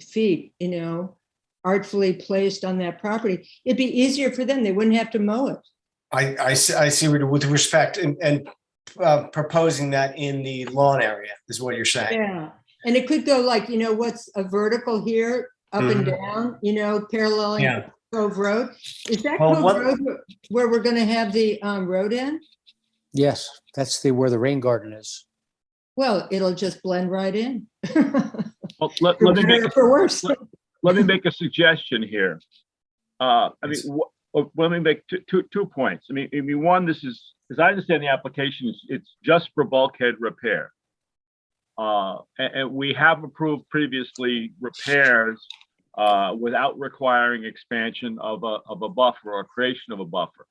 Speaker 2: feet, you know, artfully placed on that property. It'd be easier for them. They wouldn't have to mow it.
Speaker 10: I see with respect and proposing that in the lawn area is what you're saying.
Speaker 2: Yeah. And it could go like, you know, what's a vertical here, up and down, you know, paralleling
Speaker 10: Yeah.
Speaker 2: Cove Road. Is that
Speaker 10: Well,
Speaker 2: Cove
Speaker 10: what-
Speaker 2: Road where we're going to have the road in?
Speaker 3: Yes, that's where the rain garden is.
Speaker 2: Well, it'll just blend right in.
Speaker 5: Well, let
Speaker 2: For
Speaker 5: me
Speaker 2: better
Speaker 5: make,
Speaker 2: or for worse.
Speaker 5: let me make a suggestion here. I mean, let me make two points. I mean, one, this is, as I understand the application, it's just for bulkhead repair. And we have approved previously repairs without requiring expansion of a buffer or creation of a buffer.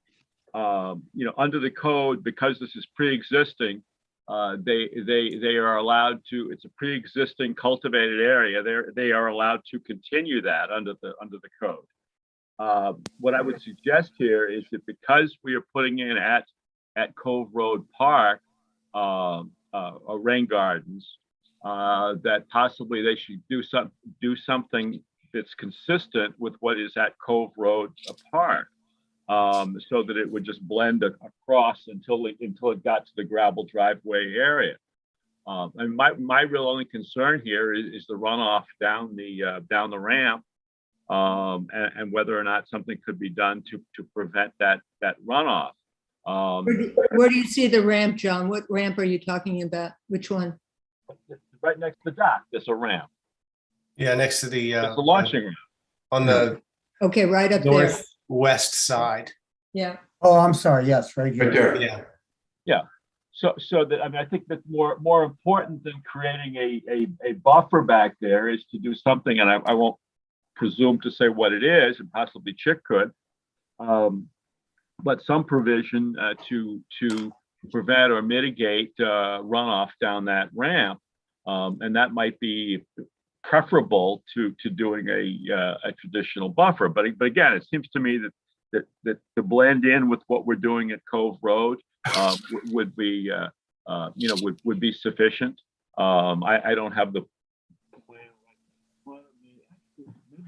Speaker 5: You know, under the code, because this is pre-existing, they are allowed to. It's a pre-existing cultivated area. They are allowed to continue that under the code. What I would suggest here is that because we are putting in at Cove Road Park rain gardens, that possibly they should do something that's consistent with what is at Cove Road Park, so that it would just blend across until it got to the gravel driveway area. And my real only concern here is the runoff down the ramp, and whether or not something could be done to prevent that runoff.
Speaker 2: Where do you see the ramp, John? What ramp are you talking about? Which one?
Speaker 5: Right next to the dock, there's a ramp.
Speaker 10: Yeah, next to the
Speaker 5: It's a launching ramp.
Speaker 10: on the
Speaker 2: Okay, right up there.
Speaker 10: northwest side.
Speaker 2: Yeah.
Speaker 6: Oh, I'm sorry. Yes, right
Speaker 9: Right
Speaker 6: here.
Speaker 9: there.
Speaker 10: Yeah.
Speaker 5: So that, I mean, I think that more important than creating a buffer back there is to do something, and I won't presume to say what it is, and possibly Chick could, but some provision to prevent or mitigate runoff down that ramp, and that might be preferable to doing a traditional buffer. But again, it seems to me that to blend in with what we're doing at Cove Road would be would be sufficient. I don't have the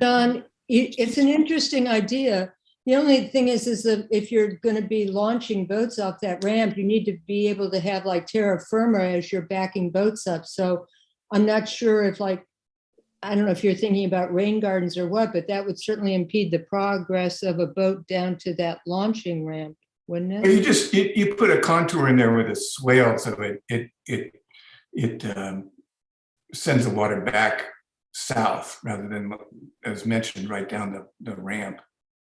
Speaker 2: John, it's an interesting idea. The only thing is that if you're going to be launching boats off that ramp, you need to be able to have like terra firma as you're backing boats up. So I'm not sure if I don't know if you're thinking about rain gardens or what, but that would certainly impede the progress of a boat down to that launching ramp, wouldn't
Speaker 9: Well,
Speaker 2: it?
Speaker 9: you put a contour in there with a swale, so it sends the water back south rather than, as mentioned, right down the ramp.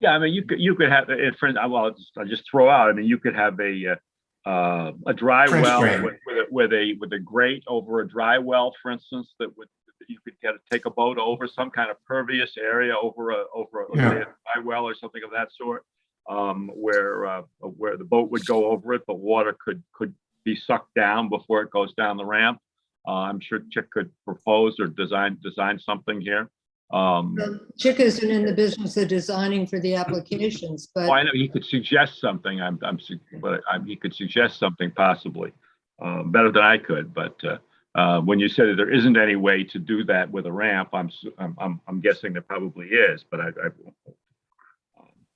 Speaker 5: Yeah, I mean, you could have it. Well, I'll just throw out. I mean, you could have a dry
Speaker 9: Trench
Speaker 5: well
Speaker 9: drain.
Speaker 5: with a grate over a dry well, for instance, that you could take a boat over some kind of pervious area over a dry well or something of that sort, where the boat would go over it, but water could be sucked down before it goes down the ramp. I'm sure Chick could propose or design something here.
Speaker 2: Chick isn't in the business of designing for the applications, but
Speaker 5: Well, I know he could suggest something. He could suggest something possibly better than I could. But when you said that there isn't any way to do that with a ramp, I'm guessing there probably is. But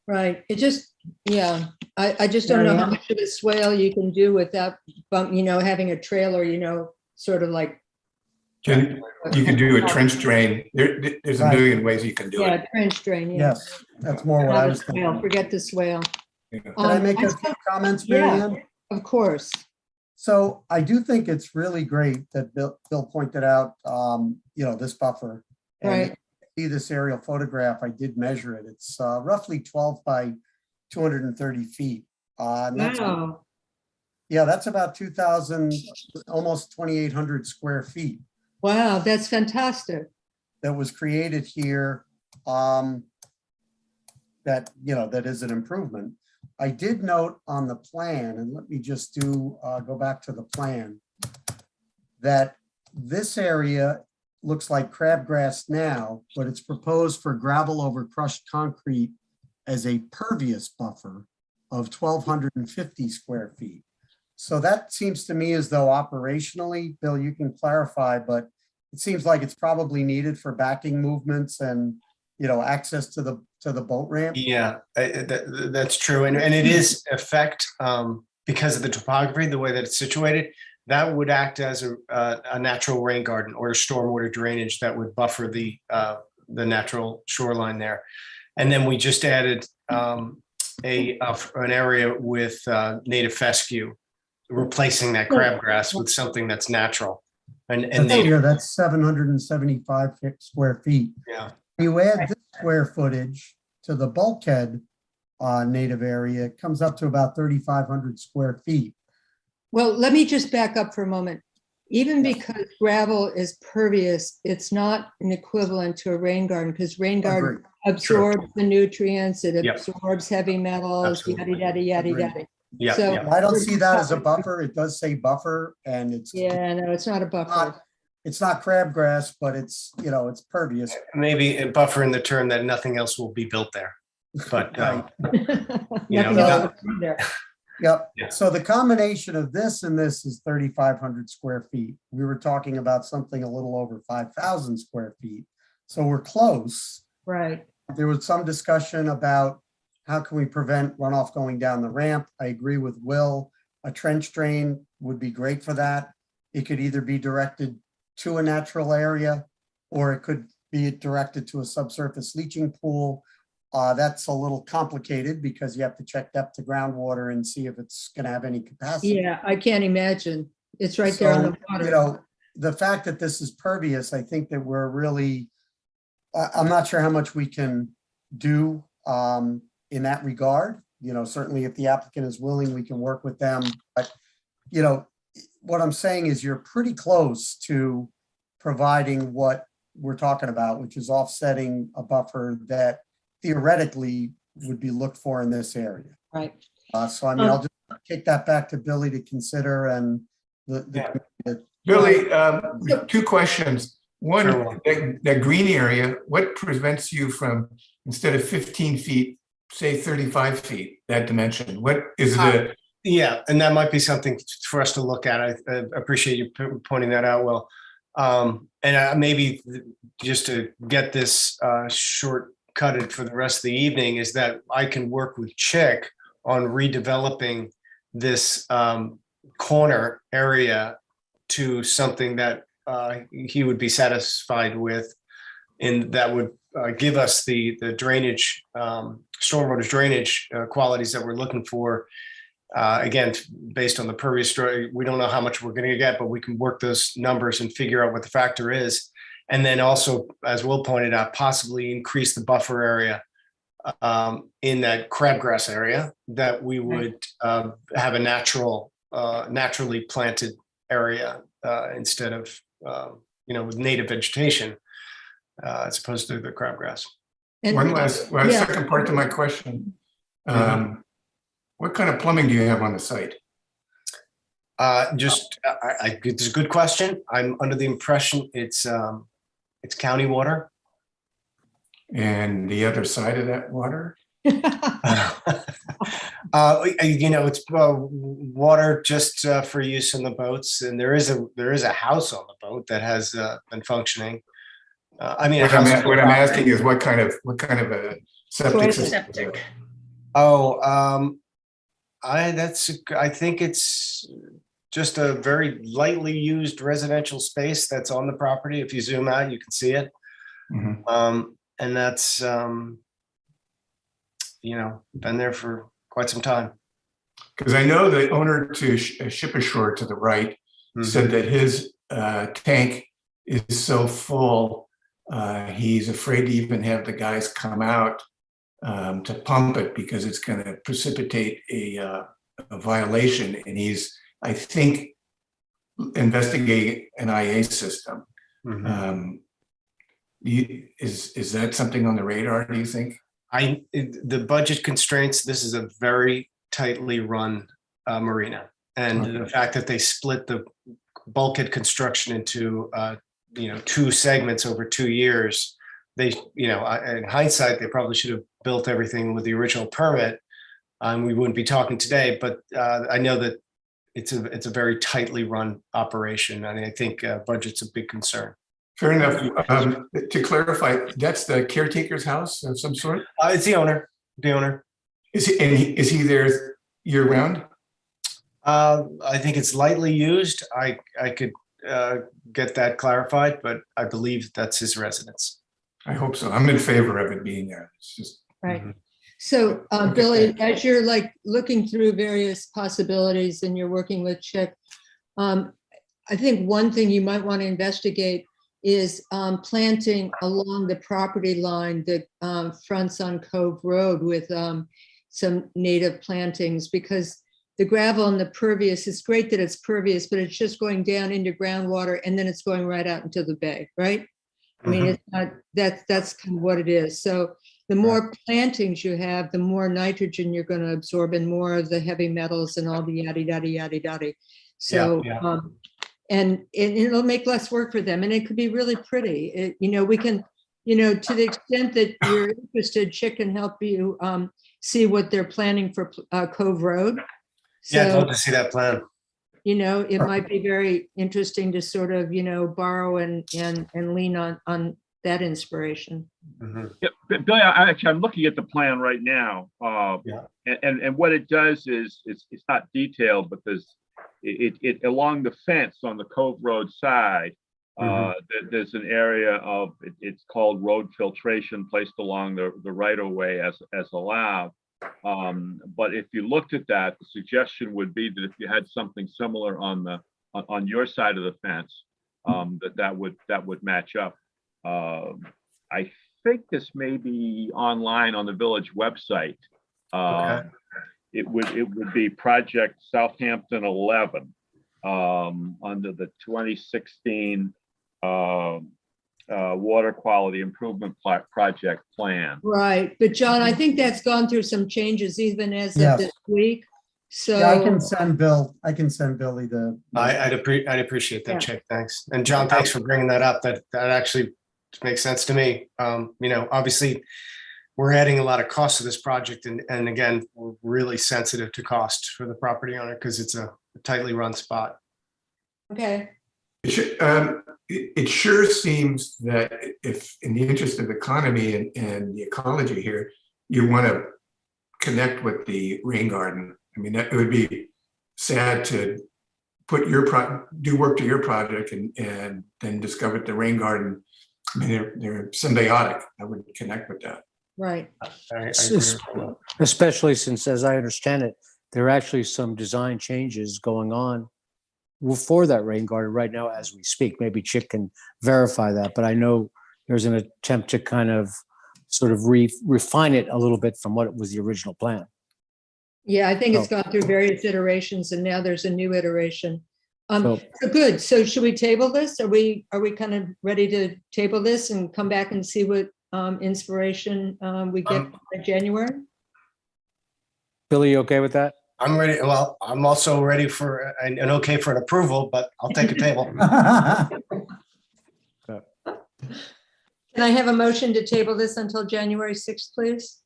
Speaker 2: right. It just, yeah, I just don't know how much of a swale you can do without having a trailer, sort of like.
Speaker 9: You can do a trench drain. There's a
Speaker 6: Right.
Speaker 9: million ways you can do
Speaker 2: Yeah,
Speaker 9: it.
Speaker 2: trench drain, yeah.
Speaker 6: Yes, that's more what I
Speaker 2: Not a
Speaker 6: was
Speaker 2: swale,
Speaker 6: thinking.
Speaker 2: forget the swale.
Speaker 9: Yeah.
Speaker 6: Can I make a few comments, Mary
Speaker 2: Yeah.
Speaker 6: Ann?
Speaker 2: Of course.
Speaker 6: So I do think it's really great that Bill pointed out, this buffer. And
Speaker 2: Right.
Speaker 6: see this aerial photograph, I did measure it. It's roughly 12 by 230 feet. And that's,
Speaker 2: Wow.
Speaker 6: yeah, that's about 2,000, almost 2,800 square feet
Speaker 2: Wow, that's fantastic.
Speaker 6: that was created here. That is an improvement. I did note on the plan, and let me just go back to the plan, that this area looks like crabgrass now, but it's proposed for gravel over crushed concrete as a pervious buffer of 1,250 square feet. So that seems to me as though operationally, Bill, you can clarify, but it seems like it's probably needed for backing movements and, access to the boat ramp.
Speaker 10: Yeah, that's true. And it is effect because of the topography, the way that it's situated, that would act as a natural rain garden or stormwater drainage that would buffer the natural shoreline there. And then we just added an area with native fescue, replacing that crabgrass with something that's natural and native.
Speaker 6: Yeah, that's 775 square feet.
Speaker 10: Yeah.
Speaker 6: You add this square footage to the bulkhead native area, it comes up to about 3,500 square feet.
Speaker 2: Well, let me just back up for a moment. Even because gravel is pervious, it's not an equivalent to a rain garden because rain garden absorbs the nutrients, it
Speaker 10: Yep.
Speaker 2: absorbs heavy metals, yada,
Speaker 10: Absolutely.
Speaker 2: yada, yada,
Speaker 6: Agreed.
Speaker 2: yada.
Speaker 10: Yeah,
Speaker 2: So-
Speaker 10: yeah.
Speaker 6: I don't see that as a buffer. It does say buffer and it's
Speaker 2: Yeah, no, it's not a buffer.
Speaker 6: it's not crabgrass, but it's pervious.
Speaker 10: Maybe a buffer in the term that nothing else will be built there. But
Speaker 6: Right.
Speaker 2: Nothing
Speaker 10: know,
Speaker 2: else is in there.
Speaker 6: Yep.
Speaker 10: Yeah.
Speaker 6: So the combination of this and this is 3,500 square feet. We were talking about something a little over 5,000 square feet. So we're close.
Speaker 2: Right.
Speaker 6: There was some discussion about how can we prevent runoff going down the ramp? I agree with Will. A trench drain would be great for that. It could either be directed to a natural area or it could be directed to a subsurface leaching pool. That's a little complicated because you have to check depth to groundwater and see if it's going to have any capacity.
Speaker 2: Yeah, I can't imagine. It's right there on the water.
Speaker 6: The fact that this is pervious, I think that we're really, I'm not sure how much we can do in that regard. Certainly if the applicant is willing, we can work with them. But, what I'm saying is you're pretty close to providing what we're talking about, which is offsetting a buffer that theoretically would be looked for in this area.
Speaker 2: Right.
Speaker 6: So, I'll just kick that back to Billy to consider and
Speaker 9: Billy, two questions. One,
Speaker 10: Sure.
Speaker 9: that green area, what prevents you from, instead of 15 feet, say 35 feet, that dimension? What is the,
Speaker 10: Yeah, and that might be something for us to look at. I appreciate you pointing that out, Will. And maybe just to get this short-cutted for the rest of the evening is that I can work with Chick on redeveloping this corner area to something that he would be satisfied with, and that would give us the drainage, stormwater drainage qualities that we're looking for. Again, based on the Pervious story, we don't know how much we're going to get, but we can work those numbers and figure out what the factor is. And then also, as Will pointed out, possibly increase the buffer area in that crabgrass area that we would have a naturally planted area instead of, with native vegetation as opposed to the crabgrass.
Speaker 2: And
Speaker 9: one last second part to my question. What kind of plumbing do you have on the site?
Speaker 10: It's a good question. I'm under the impression it's county water.
Speaker 9: And the other side of that water?
Speaker 10: It's water just for use in the boats, and there is a house on the boat that has been functioning.
Speaker 9: What I'm asking is what kind of a septic system?
Speaker 4: Septic.
Speaker 10: I think it's just a very lightly used residential space that's on the property. If you zoom out, you can see it. And that's, been there for quite some time.
Speaker 9: Because I know the owner to Ship Ashore to the right said that his tank is so full, he's afraid to even have the guys come out to pump it because it's going to precipitate a violation. And he's, I think, investigating an IA system. Is that something on the radar, do you think?
Speaker 10: The budget constraints, this is a very tightly run marina. And the fact that they split the bulkhead construction into, 2 segments over 2 years, they, in hindsight, they probably should have built everything with the original permit. We wouldn't be talking today, but I know that it's a very tightly run operation. And I think budget's a big concern.
Speaker 9: Fair enough. To clarify, that's the caretaker's house of some sort?
Speaker 10: It's the owner.
Speaker 9: Is he there year round?
Speaker 10: I think it's lightly used. I could get that clarified, but I believe that's his residence.
Speaker 9: I hope so. I'm in favor of it being there. It's just
Speaker 2: right. So, Billy, as you're looking through various possibilities and you're working with Chick, I think one thing you might want to investigate is planting along the property line that fronts on Cove Road with some native plantings, because the gravel and the pervious, it's great that it's pervious, but it's just going down into groundwater and then it's going right out into the bay, right? I mean, it's not, that's kind of what it is. So the more plantings you have, the more nitrogen you're going to absorb and more of the heavy metals and all the yada, yada, yada, yada. So, and it'll make less work for them. And it could be really pretty. We can, to the extent that you're interested, Chick can help you see what they're planning for Cove Road. So,
Speaker 10: I'd love to see that plan.
Speaker 2: It might be very interesting to sort of, borrow and lean on that inspiration.
Speaker 5: Yeah, Billy, I'm looking at the plan right now. And what it does is it's not detailed, but it along the fence on the Cove Road side, there's an area of it's called road filtration placed along the right of way as allowed. But if you looked at that, the suggestion would be that if you had something similar on your side of the fence, that would match up. I think this may be online on the village website.
Speaker 10: Okay.
Speaker 5: It would be Project Southampton 11 under the 2016 Water Quality Improvement Project Plan.
Speaker 2: Right, but John, I think that's gone through some changes even as of
Speaker 6: Yes.
Speaker 2: this week. So.
Speaker 6: Yeah, I can send Billy the.
Speaker 10: I'd appreciate that,
Speaker 2: Yeah.
Speaker 10: Chick. Thanks. And John, thanks for bringing that up. That actually makes sense to me. Obviously, we're adding a lot of cost to this project, and again, we're really sensitive to cost for the property owner because it's a tightly run spot.
Speaker 2: Okay,
Speaker 9: It sure seems that if, in the interest of economy and the ecology here, you want to connect with the rain garden. I mean, it would be sad to put do work to your project and then discover the rain garden. I mean, they're symbiotic. I would connect with that.
Speaker 2: right.
Speaker 10: I agree with that.
Speaker 3: Especially since, as I understand it, there are actually some design changes going on for that rain garden right now as we speak. Maybe Chick can verify that, but I know there's an attempt to kind of sort of refine it a little bit from what was the original plan.
Speaker 2: Yeah, I think it's
Speaker 3: Oh.
Speaker 2: gone through various iterations and now there's a new iteration.
Speaker 3: So-
Speaker 2: So good. So should we table this? Are we kind of ready to table this and come back and see what inspiration we get by January?
Speaker 3: Billy, you okay with that?
Speaker 10: I'm ready. Well, I'm also ready for an okay for an approval, but I'll take a table.
Speaker 2: Can I have a motion to table this until January 6th, please?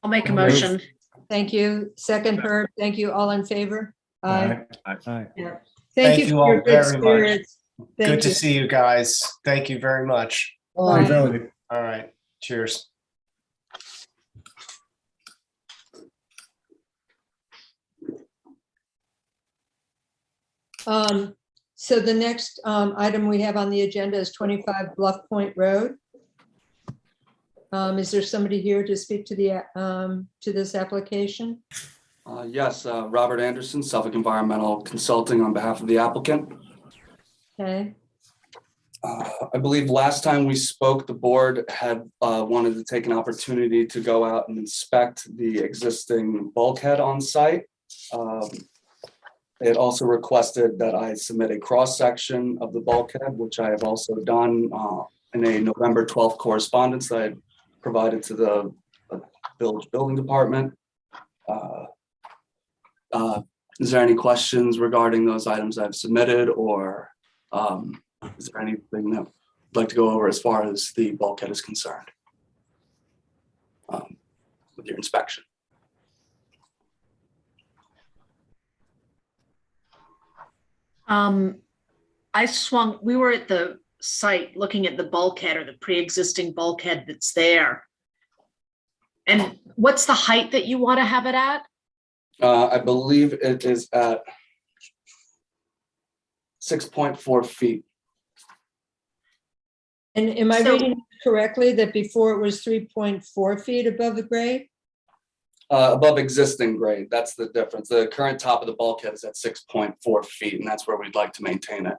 Speaker 4: I'll make a
Speaker 3: I'll move.
Speaker 4: motion.
Speaker 2: Thank you. Second, Herb. Thank you. All in favor? Aye.
Speaker 3: All right.
Speaker 2: Yeah.
Speaker 10: Thank
Speaker 2: Thank you
Speaker 10: you
Speaker 2: for
Speaker 10: all
Speaker 2: your good
Speaker 10: very much.
Speaker 2: spirits.
Speaker 10: Good
Speaker 2: Thank
Speaker 10: to
Speaker 2: you.
Speaker 10: see you guys. Thank you very much.
Speaker 6: Bye, Billy.
Speaker 10: All right. Cheers.
Speaker 2: So the next item we have on the agenda is 25 Bluff Point Road. Is there somebody here to speak to this application?
Speaker 11: Yes, Robert Anderson, Suffolk Environmental Consulting on behalf of the applicant.
Speaker 2: Okay,
Speaker 11: I believe last time we spoke, the board had wanted to take an opportunity to go out and inspect the existing bulkhead on site. They had also requested that I submit a cross-section of the bulkhead, which I have also done in a November 12th correspondence that I provided to the village building department. Is there any questions regarding those items I've submitted, or is there anything that I'd like to go over as far as the bulkhead is concerned with your inspection?
Speaker 4: We were at the site looking at the bulkhead or the pre-existing bulkhead that's there. And what's the height that you want to have it at?
Speaker 11: I believe it is at 6.4 feet.
Speaker 2: and am I
Speaker 4: So-
Speaker 2: reading correctly that before it was 3.4 feet above the grade?
Speaker 11: Above existing grade, that's the difference. The current top of the bulkhead is at 6.4 feet, and that's where we'd like to maintain it.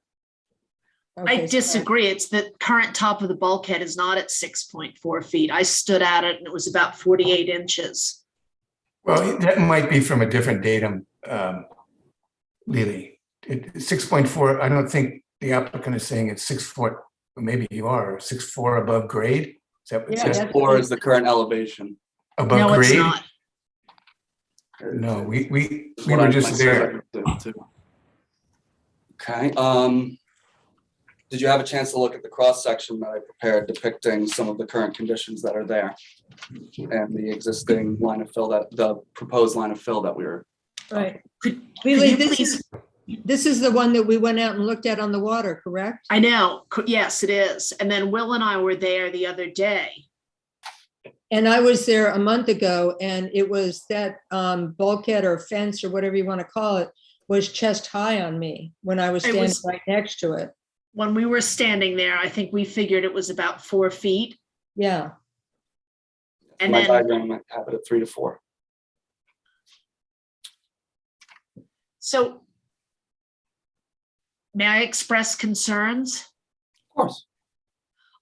Speaker 2: Okay,
Speaker 4: I disagree. It's the current top of the bulkhead is not at 6.4 feet. I stood at it and it was about 48 inches.
Speaker 9: Well, that might be from a different datum, Lily. 6.4, I don't think the applicant is saying it's 6 foot, or maybe you are, 6'4" above grade? Is that what it
Speaker 2: Yeah,
Speaker 9: says?
Speaker 2: that's-
Speaker 11: 6.4 is the current elevation.
Speaker 9: Above
Speaker 4: No, it's
Speaker 9: grade?
Speaker 4: not.
Speaker 9: No, we
Speaker 11: Is
Speaker 9: were
Speaker 11: what
Speaker 9: just
Speaker 11: my
Speaker 9: there.
Speaker 11: survey did, too. Okay, did you have a chance to look at the cross-section that I prepared depicting some of the current conditions that are there? And the existing line of fill the proposed line of fill that we were.
Speaker 2: Right.
Speaker 4: Could
Speaker 2: Really,
Speaker 4: you
Speaker 2: this
Speaker 4: please?
Speaker 2: is the one that we went out and looked at on the water, correct?
Speaker 4: I know. Yes, it is. And then Will and I were there the other day.
Speaker 2: And I was there a month ago and it was that bulkhead or fence or whatever you want to call it was chest high on me when I was
Speaker 4: It
Speaker 2: standing
Speaker 4: was-
Speaker 2: right next to it.
Speaker 4: When we were standing there, I think we figured it was about 4 feet.
Speaker 2: Yeah.
Speaker 4: And
Speaker 11: My
Speaker 4: then,
Speaker 11: diagram might have it at 3 to 4.
Speaker 4: so may I express concerns?
Speaker 11: Of course.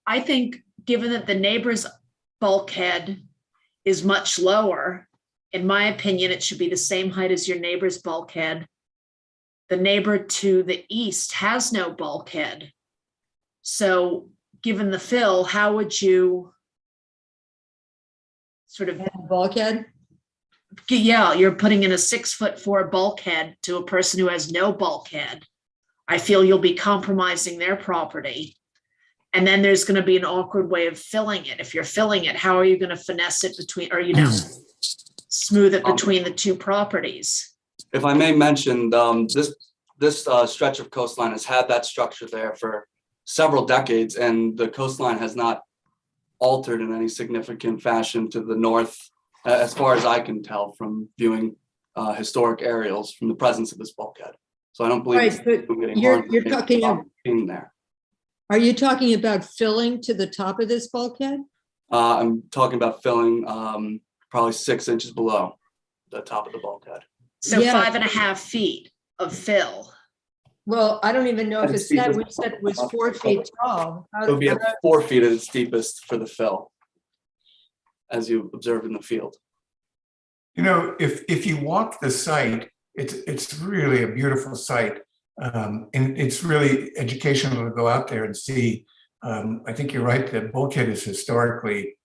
Speaker 4: I think given that the neighbor's bulkhead is much lower, in my opinion, it should be the same height as your neighbor's bulkhead. The neighbor to the east has no bulkhead. So given the fill, how would you sort of,
Speaker 2: Bulkhead?
Speaker 4: yeah, you're putting in a 6'4" bulkhead to a person who has no bulkhead. I feel you'll be compromising their property. And then there's going to be an awkward way of filling it. If you're filling it, how are you going to finesse it between, or, smooth it between the two properties?
Speaker 11: If I may mention, this stretch of coastline has had that structure there for several decades, and the coastline has not altered in any significant fashion to the north, as far as I can tell from viewing historic aerials from the presence of this bulkhead. So I don't believe
Speaker 2: Right,
Speaker 11: it's
Speaker 2: but
Speaker 11: getting
Speaker 2: you're
Speaker 11: harmed
Speaker 2: talking
Speaker 11: in there.
Speaker 2: Are you talking about filling to the top of this bulkhead?
Speaker 11: I'm talking about filling probably 6 inches below the top of the bulkhead.
Speaker 4: So
Speaker 2: Yeah.
Speaker 4: 5.5 feet of fill.
Speaker 2: Well, I don't even know if it's that, we said it was 4 feet tall.
Speaker 11: It would be at 4 feet at its deepest for the fill, as you observed in the field.
Speaker 9: You know, if you walk the site, it's really a beautiful site. And it's really educational to go out there and see. I think you're right, the bulkhead is historically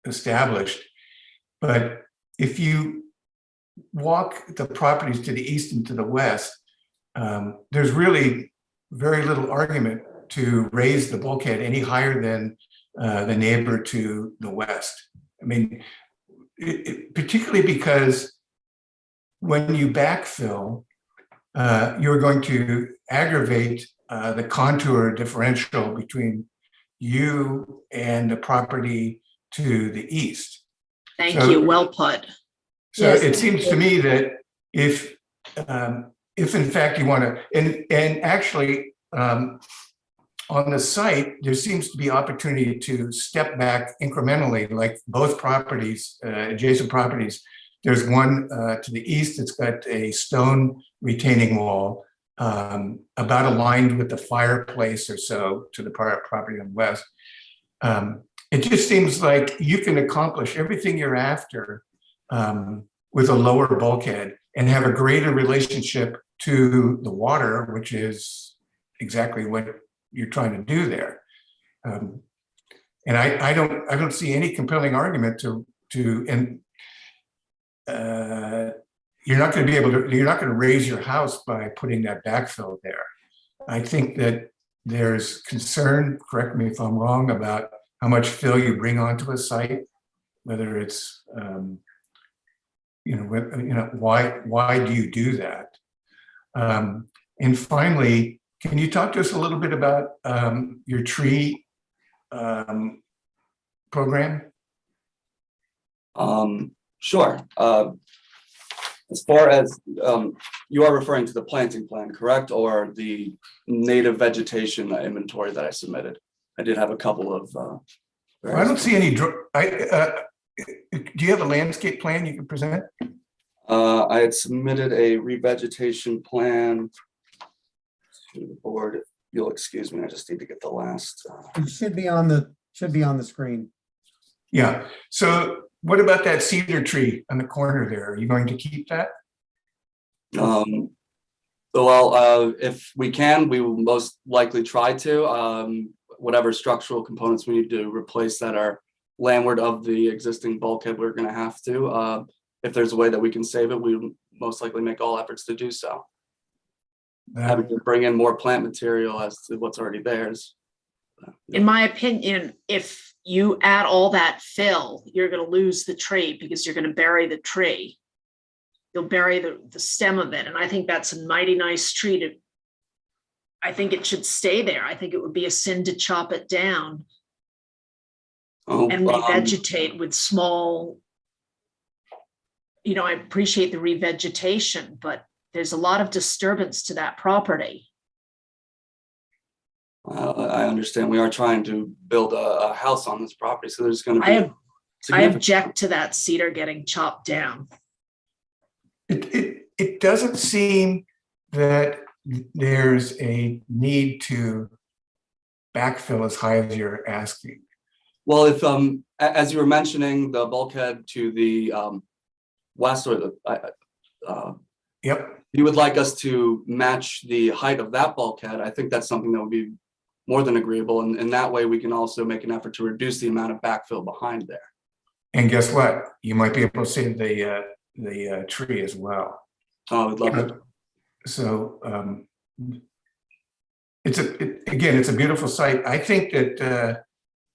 Speaker 9: established. But if you walk the properties to the east and to the west, there's really very little argument to raise the bulkhead any higher than the neighbor to the west. I mean, particularly because when you backfill, you're going to aggravate the contour differential between you and the property to the east.
Speaker 4: Thank you. Well put.
Speaker 9: So
Speaker 2: Yes.
Speaker 9: it seems to me that if in fact you want to, and actually on the site, there seems to be opportunity to step back incrementally, like both properties, adjacent properties. There's one to the east that's got a stone retaining wall about aligned with the fireplace or so to the property on the west. It just seems like you can accomplish everything you're after with a lower bulkhead and have a greater relationship to the water, which is exactly what you're trying to do there. And I don't see any compelling argument to you're not going to raise your house by putting that backfill there. I think that there's concern, correct me if I'm wrong, about how much fill you bring onto a site, whether it's, why do you do that? And finally, can you talk to us a little bit about your tree program?
Speaker 11: Sure. As far as you are referring to the planting plan, correct? Or the native vegetation inventory that I submitted? I did have a couple of.
Speaker 9: I don't see any. Do you have a landscape plan you can present?
Speaker 11: I had submitted a revegetation plan to the board. If you'll excuse me, I just need to get the last.
Speaker 6: It should be on the screen.
Speaker 9: Yeah. So what about that cedar tree on the corner there? Are you going to keep that?
Speaker 11: Well, if we can, we will most likely try to. Whatever structural components we need to replace that are landward of the existing bulkhead, we're going to have to. If there's a way that we can save it, we would most likely make all efforts to do so. Having to bring in more plant material as to what's already theirs.
Speaker 4: In my opinion, if you add all that fill, you're going to lose the tree because you're going to bury the tree. You'll bury the stem of it. And I think that's a mighty nice tree. I think it should stay there. I think it would be a sin to chop it down and revegetate with small, I appreciate the revegetation, but there's a lot of disturbance to that property.
Speaker 11: I understand. We are trying to build a house on this property, so there's going to be.
Speaker 4: I object to that cedar getting chopped down.
Speaker 9: It doesn't seem that there's a need to backfill as high as you're asking?
Speaker 11: Well, if, as you were mentioning, the bulkhead to the west or the,
Speaker 9: Yep.
Speaker 11: you would like us to match the height of that bulkhead, I think that's something that would be more than agreeable. And that way we can also make an effort to reduce the amount of backfill behind there.
Speaker 9: And guess what? You might be able to save the tree as well.
Speaker 11: I would love it.
Speaker 9: So it's a beautiful site. I think that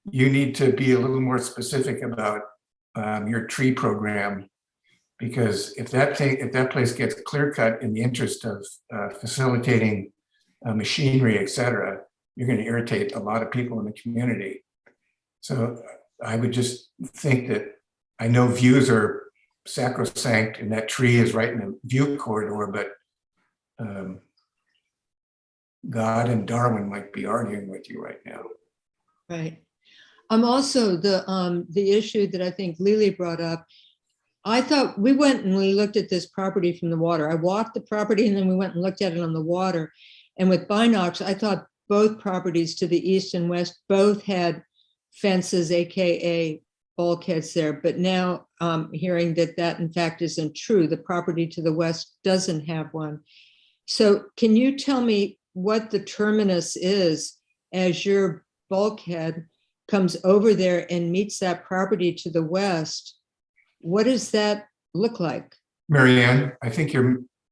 Speaker 9: you need to be a little more specific about your tree program, because if that place gets clear cut in the interest of facilitating machinery, et cetera, you're going to irritate a lot of people in the community. So I would just think that, I know views are sacrosanct and that tree is right in the view corridor, but God and Darwin might be arguing with you right now.
Speaker 2: Right. Also the issue that I think Lily brought up, I thought we went and we looked at this property from the water. I walked the property and then we went and looked at it on the water. And with binocs, I thought both properties to the east and west both had fences, AKA bulkheads there. But now hearing that in fact isn't true. The property to the west doesn't have one. So can you tell me what the terminus is as your bulkhead comes over there and meets that property to the west? What does that look like?
Speaker 9: Marianne, I think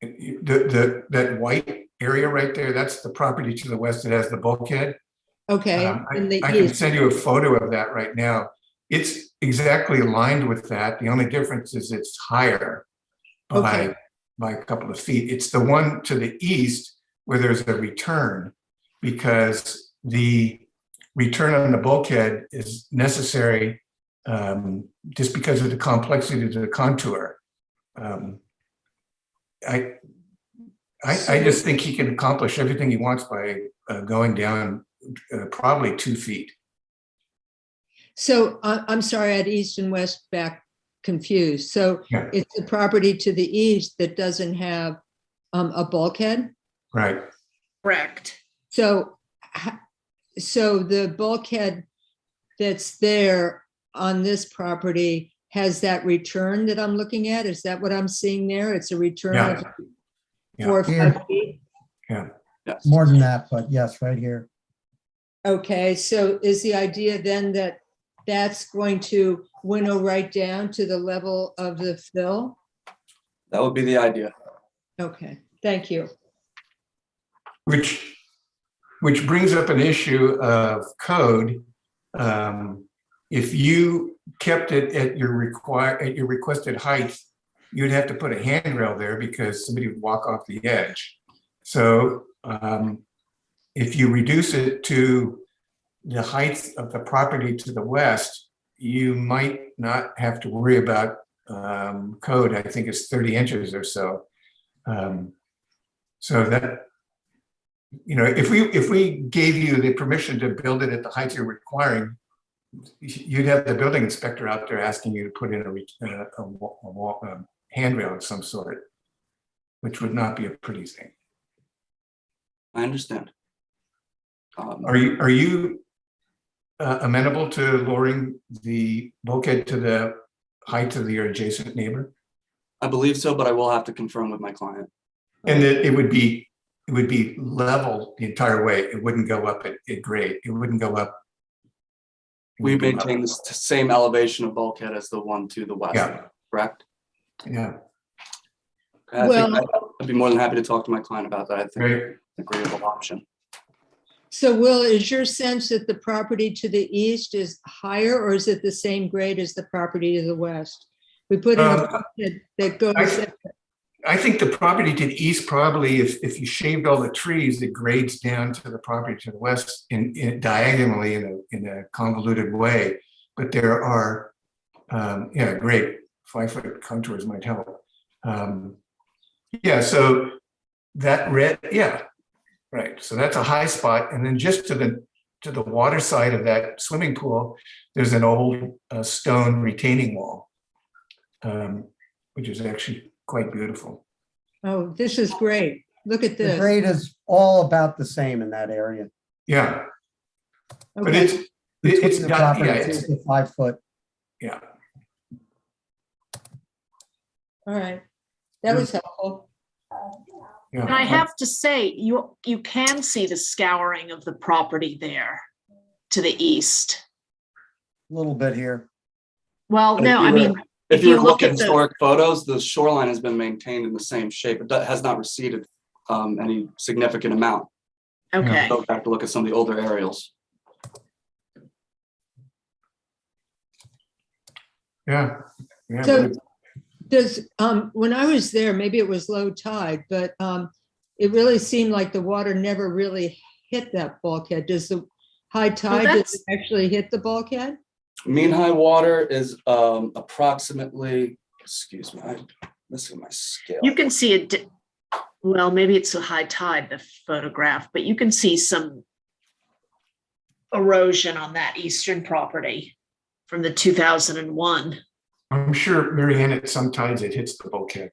Speaker 9: that white area right there, that's the property to the west that has the bulkhead.
Speaker 2: Okay.
Speaker 9: I can send you a photo of that right now. It's exactly aligned with that. The only difference is it's higher by a couple of feet. It's the one to the east where there's a return, because the return on the bulkhead is necessary just because of the complexity of the contour. I just think he can accomplish everything he wants by going down probably 2 feet.
Speaker 2: So I'm sorry, I had east and west back confused. So
Speaker 9: Yeah.
Speaker 2: it's the property to the east that doesn't have a bulkhead?
Speaker 9: Right.
Speaker 4: Correct.
Speaker 2: So the bulkhead that's there on this property has that return that I'm looking at? Is that what I'm seeing there? It's a return
Speaker 9: Yeah.
Speaker 2: of
Speaker 9: Yeah.
Speaker 2: 4 or 5 feet?
Speaker 9: Yeah.
Speaker 11: Yes.
Speaker 6: More than that, but yes, right here.
Speaker 2: Okay, so is the idea then that that's going to winnow right down to the level of the fill?
Speaker 11: That would be the idea.
Speaker 2: Okay, thank you.
Speaker 9: Which brings up an issue of code. If you kept it at your requested height, you'd have to put a handrail there because somebody would walk off the edge. So if you reduce it to the height of the property to the west, you might not have to worry about code. I think it's 30 inches or so. So that, if we gave you the permission to build it at the height you're requiring, you'd have the building inspector out there asking you to put in a handrail of some sort, which would not be a pretty thing.
Speaker 11: I understand.
Speaker 9: Are you amenable to lowering the bulkhead to the height of your adjacent neighbor?
Speaker 11: I believe so, but I will have to confirm with my client.
Speaker 9: And that it would be level the entire way. It wouldn't go up at grade. It wouldn't go up.
Speaker 11: We maintain the same elevation of bulkhead as the one to the west,
Speaker 9: Yeah.
Speaker 11: correct?
Speaker 9: Yeah.
Speaker 11: I
Speaker 2: Well-
Speaker 11: think I'd be more than happy to talk to my client about that. I think
Speaker 9: Right.
Speaker 11: it's an agreeable option.
Speaker 2: So Will, is your sense that the property to the east is higher or is it the same grade as the property to the west? We put in a bulkhead that goes,
Speaker 9: I think the property to the east probably, if you shaved all the trees, it grades down to the property to the west in diagonally in a convoluted way. But there are, great 5-foot contours might help. So that red, right. So that's a high spot, and then just to the water side of that swimming pool, there's an old stone retaining wall, which is actually quite beautiful.
Speaker 2: oh, this is great. Look at
Speaker 6: The
Speaker 2: this.
Speaker 6: grade is all about the same in that area.
Speaker 9: Yeah. But
Speaker 2: Okay,
Speaker 9: it's
Speaker 6: Between the
Speaker 9: got, yeah,
Speaker 6: properties,
Speaker 9: it's,
Speaker 6: the 5 foot.
Speaker 9: yeah.
Speaker 2: all right. That was helpful.
Speaker 4: And I
Speaker 9: Yeah.
Speaker 4: have to say, you can see the scouring of the property there to the east.
Speaker 6: A little bit here.
Speaker 4: Well,
Speaker 11: If
Speaker 4: no,
Speaker 11: you
Speaker 4: I
Speaker 11: were-
Speaker 4: mean,
Speaker 11: If you were to look at
Speaker 4: the,
Speaker 11: historic photos, the shoreline has been maintained in the same shape. It has not receded any significant amount.
Speaker 4: okay,
Speaker 11: Go back to look at some of the older aerials.
Speaker 9: Yeah. Yeah.
Speaker 2: So
Speaker 9: but-
Speaker 2: does, when I was there, maybe it was low tide, but it really seemed like the water never really hit that bulkhead. Does the high tide, does
Speaker 4: that's-
Speaker 2: it actually hit the bulkhead?
Speaker 11: Mean high water is approximately, excuse me, I'm missing my scale.
Speaker 4: you can see it. Well, maybe it's a high tide, the photograph, but you can see some erosion on that eastern property from the 2001.
Speaker 9: I'm sure, Mary Ann, at some tides it hits the bulkhead.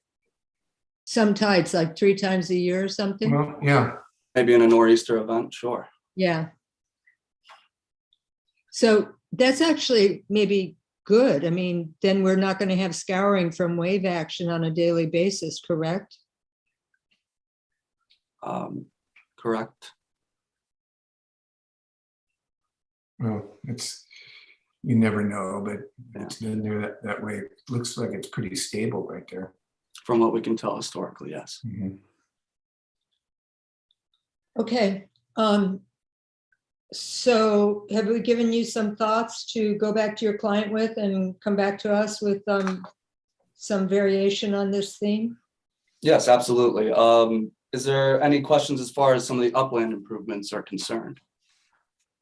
Speaker 2: Some tides, like 3 times a year or something?
Speaker 9: Well, yeah.
Speaker 11: Maybe in a nor'easter event, sure.
Speaker 2: Yeah. So that's actually maybe good. I mean, then we're not going to have scouring from wave action on a daily basis, correct?
Speaker 11: Correct.
Speaker 9: Well, it's, you never know, but
Speaker 11: Yeah.
Speaker 9: it's been there that way. It looks like it's pretty stable right there.
Speaker 11: From what we can tell historically, yes.
Speaker 9: Mhm.
Speaker 2: Okay. So have we given you some thoughts to go back to your client with and come back to us with some variation on this theme?
Speaker 11: Yes, absolutely. Is there any questions as far as some of the upland improvements are concerned?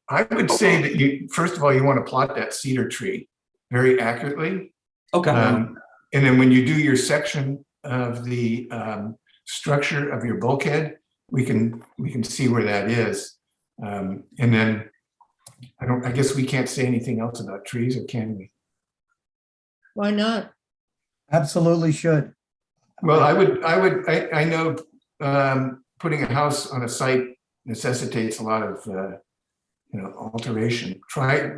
Speaker 9: I would say that you, first of all, you want to plot that cedar tree very accurately.
Speaker 11: Okay.
Speaker 9: And then when you do your section of the structure of your bulkhead, we can see where that is. And then I guess we can't say anything else about trees, or can we?
Speaker 2: Why not?
Speaker 6: Absolutely should.
Speaker 9: Well, I know putting a house on a site necessitates a lot of, alteration.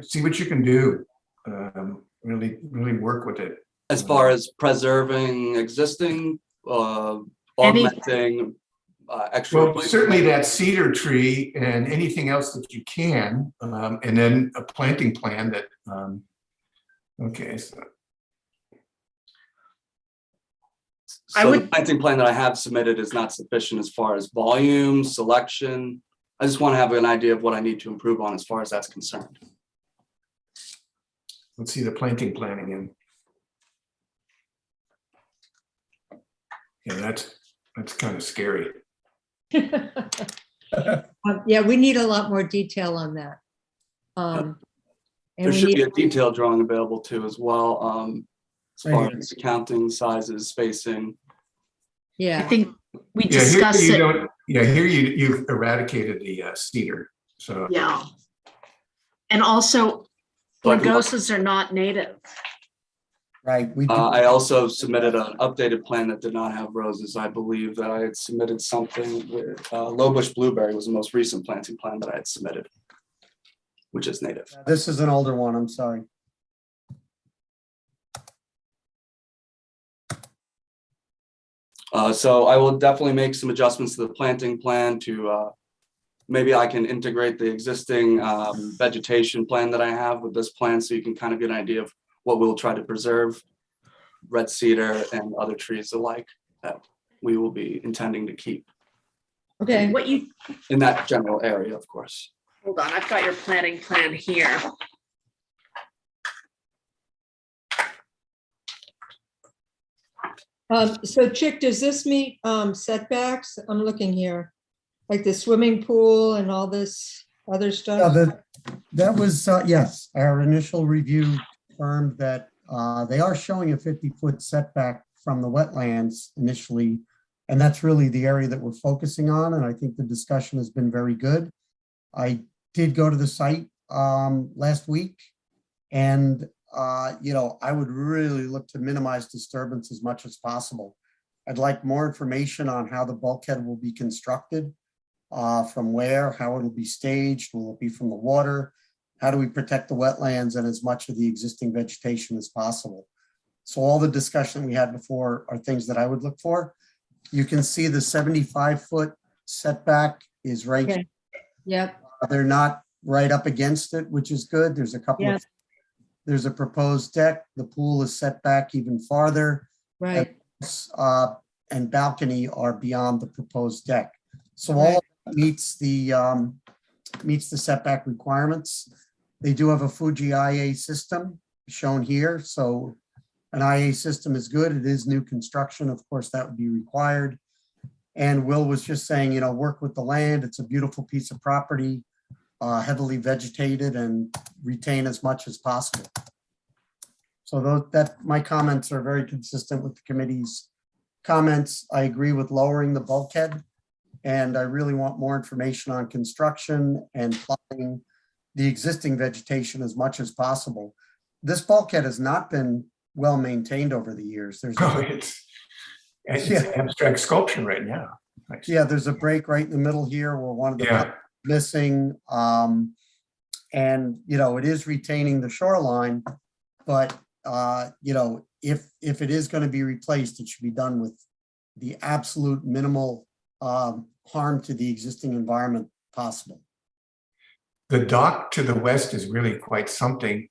Speaker 9: See what you can do. Really work with it.
Speaker 11: As far as preserving existing, augmenting, extra.
Speaker 9: Well, certainly that cedar tree and anything else that you can, and then a planting plan that, okay, so.
Speaker 11: So the planting plan that I have submitted is not sufficient as far as volume, selection. I just want to have an idea of what I need to improve on as far as that's concerned.
Speaker 9: Let's see the planting plan again. Yeah, that's kind of scary.
Speaker 2: Yeah, we need a lot more detail on that. And
Speaker 11: There
Speaker 2: we
Speaker 11: should
Speaker 2: need,
Speaker 11: be a detailed drawing available too as well, as far as counting sizes, spacing.
Speaker 4: I
Speaker 2: yeah,
Speaker 4: think we
Speaker 9: Yeah, here
Speaker 4: discussed
Speaker 9: you
Speaker 4: it.
Speaker 9: don't, yeah, here you've eradicated the cedar, so.
Speaker 4: Yeah. And also, rugosas are not native.
Speaker 6: Right. We do.
Speaker 11: I also submitted an updated plan that did not have roses. I believe that I had submitted something with low bush blueberry was the most recent planting plan that I had submitted, which is native.
Speaker 6: This is an older one. I'm sorry.
Speaker 11: So I will definitely make some adjustments to the planting plan to maybe I can integrate the existing vegetation plan that I have with this plan, so you can kind of get an idea of what we'll try to preserve, red cedar and other trees alike that we will be intending to keep
Speaker 2: okay.
Speaker 4: What you,
Speaker 11: in that general area, of course.
Speaker 4: hold on, I've got your planting plan here.
Speaker 2: So Chick, does this meet setbacks? I'm looking here, like the swimming pool and all this other
Speaker 6: Yeah,
Speaker 2: stuff.
Speaker 6: that was, yes, our initial review confirmed that they are showing a 50-foot setback from the wetlands initially. And that's really the area that we're focusing on. And I think the discussion has been very good. I did go to the site last week, and I would really look to minimize disturbance as much as possible. I'd like more information on how the bulkhead will be constructed. from where, how it'll be staged, will it be from the water? How do we protect the wetlands and as much of the existing vegetation as possible? So all the discussion we had before are things that I would look for. You can see the 75-foot setback is right.
Speaker 2: Okay. Yep.
Speaker 6: They're not right up against it, which is good. There's a couple
Speaker 2: Yeah.
Speaker 6: of, there's a proposed deck. The pool is set back even farther.
Speaker 2: Right.
Speaker 6: And balcony are beyond the proposed deck. So
Speaker 2: Right.
Speaker 6: all meets the setback requirements. They do have a Fuji IA system shown here. So an IA system is good. It is new construction. Of course, that would be required. And Will was just saying, work with the land. It's a beautiful piece of property, heavily vegetated, and retain as much as possible. So my comments are very consistent with the committee's comments. I agree with lowering the bulkhead, and I really want more information on construction and plotting the existing vegetation as much as possible. This bulkhead has not been well maintained over the years. There's
Speaker 9: It's abstract sculpture right now.
Speaker 6: there's a break right in the middle here where one of the pumps is missing. And it is retaining the shoreline, but if it is going to be replaced, it should be done with the absolute minimal harm to the existing environment possible.
Speaker 9: The dock to the west is really quite something,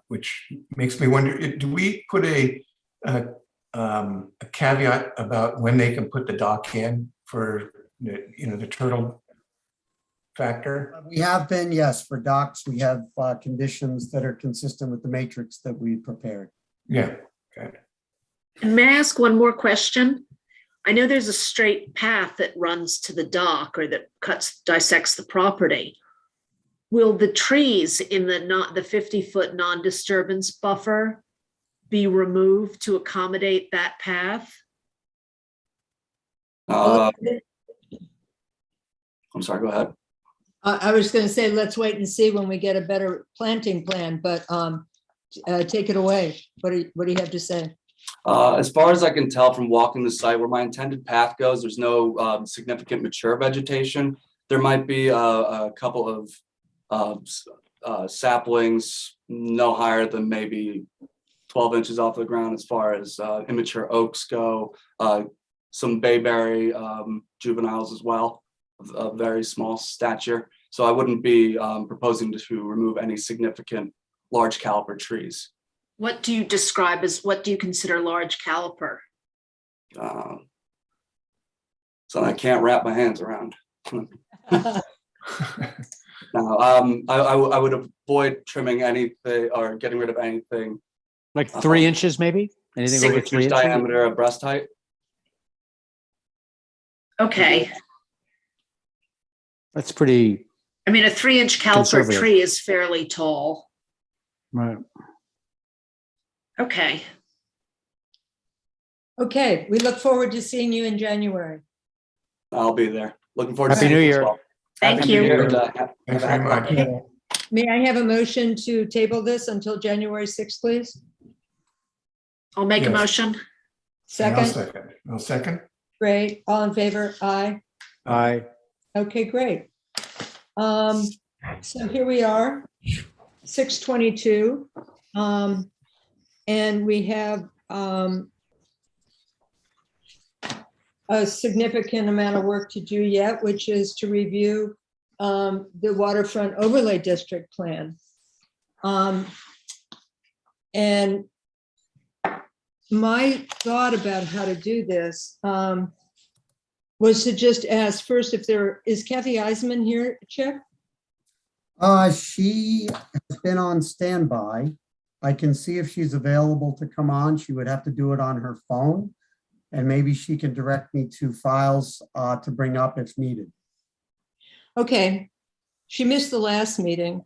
Speaker 9: which makes me wonder, do we put a caveat about when they can put the dock in for the turtle factor?
Speaker 6: We have been, yes, for docks, we have conditions that are consistent with the matrix that we prepared.
Speaker 9: Yeah. Okay.
Speaker 4: And may I ask one more question? I know there's a straight path that runs to the dock or that dissects the property. Will the trees in the 50-foot non-disturbance buffer be removed to accommodate that path?
Speaker 11: I'm sorry, go ahead.
Speaker 2: I was going to say, let's wait and see when we get a better planting plan, but take it away. What do you have to say?
Speaker 11: As far as I can tell from walking the site, where my intended path goes, there's no significant mature vegetation. There might be a couple of saplings, no higher than maybe 12 inches off the ground as far as immature oaks go. Some bayberry juveniles as well, of very small stature. So I wouldn't be proposing to remove any significant large caliper trees.
Speaker 4: What do you consider large caliper?
Speaker 11: So I can't wrap my hands around. Now, I would avoid trimming anything or getting rid of anything.
Speaker 3: Like 3 inches, maybe? Anything over
Speaker 11: 6
Speaker 3: 3
Speaker 11: inch
Speaker 3: inches?
Speaker 11: diameter of breast height.
Speaker 4: Okay.
Speaker 3: That's pretty,
Speaker 4: I mean, a 3-inch caliper
Speaker 3: Conservative.
Speaker 4: tree is fairly tall.
Speaker 3: right.
Speaker 4: Okay.
Speaker 2: Okay, we look forward to seeing you in January.
Speaker 11: I'll be there. Looking forward to
Speaker 3: Happy
Speaker 11: seeing
Speaker 3: New
Speaker 11: you as
Speaker 3: Year.
Speaker 11: well.
Speaker 4: Thank
Speaker 11: Happy
Speaker 4: you.
Speaker 11: New Year, and,
Speaker 9: Thanks
Speaker 11: have a
Speaker 9: very
Speaker 11: happy
Speaker 9: much.
Speaker 11: holiday.
Speaker 2: May I have a motion to table this until January 6th, please?
Speaker 4: I'll make a
Speaker 9: Yes.
Speaker 4: motion.
Speaker 9: And
Speaker 2: Second,
Speaker 9: I'll second.
Speaker 2: great. All in favor? Aye.
Speaker 3: Aye.
Speaker 2: Okay, great. So here we are, 6:22. And we have a significant amount of work to do yet, which is to review the waterfront overlay district plan. And my thought about how to do this was to just ask first if is Kathy Eisman here, Chip?
Speaker 6: She has been on standby. I can see if she's available to come on. She would have to do it on her phone. And maybe she can direct me to files to bring up if needed.
Speaker 2: Okay, she missed the last meeting.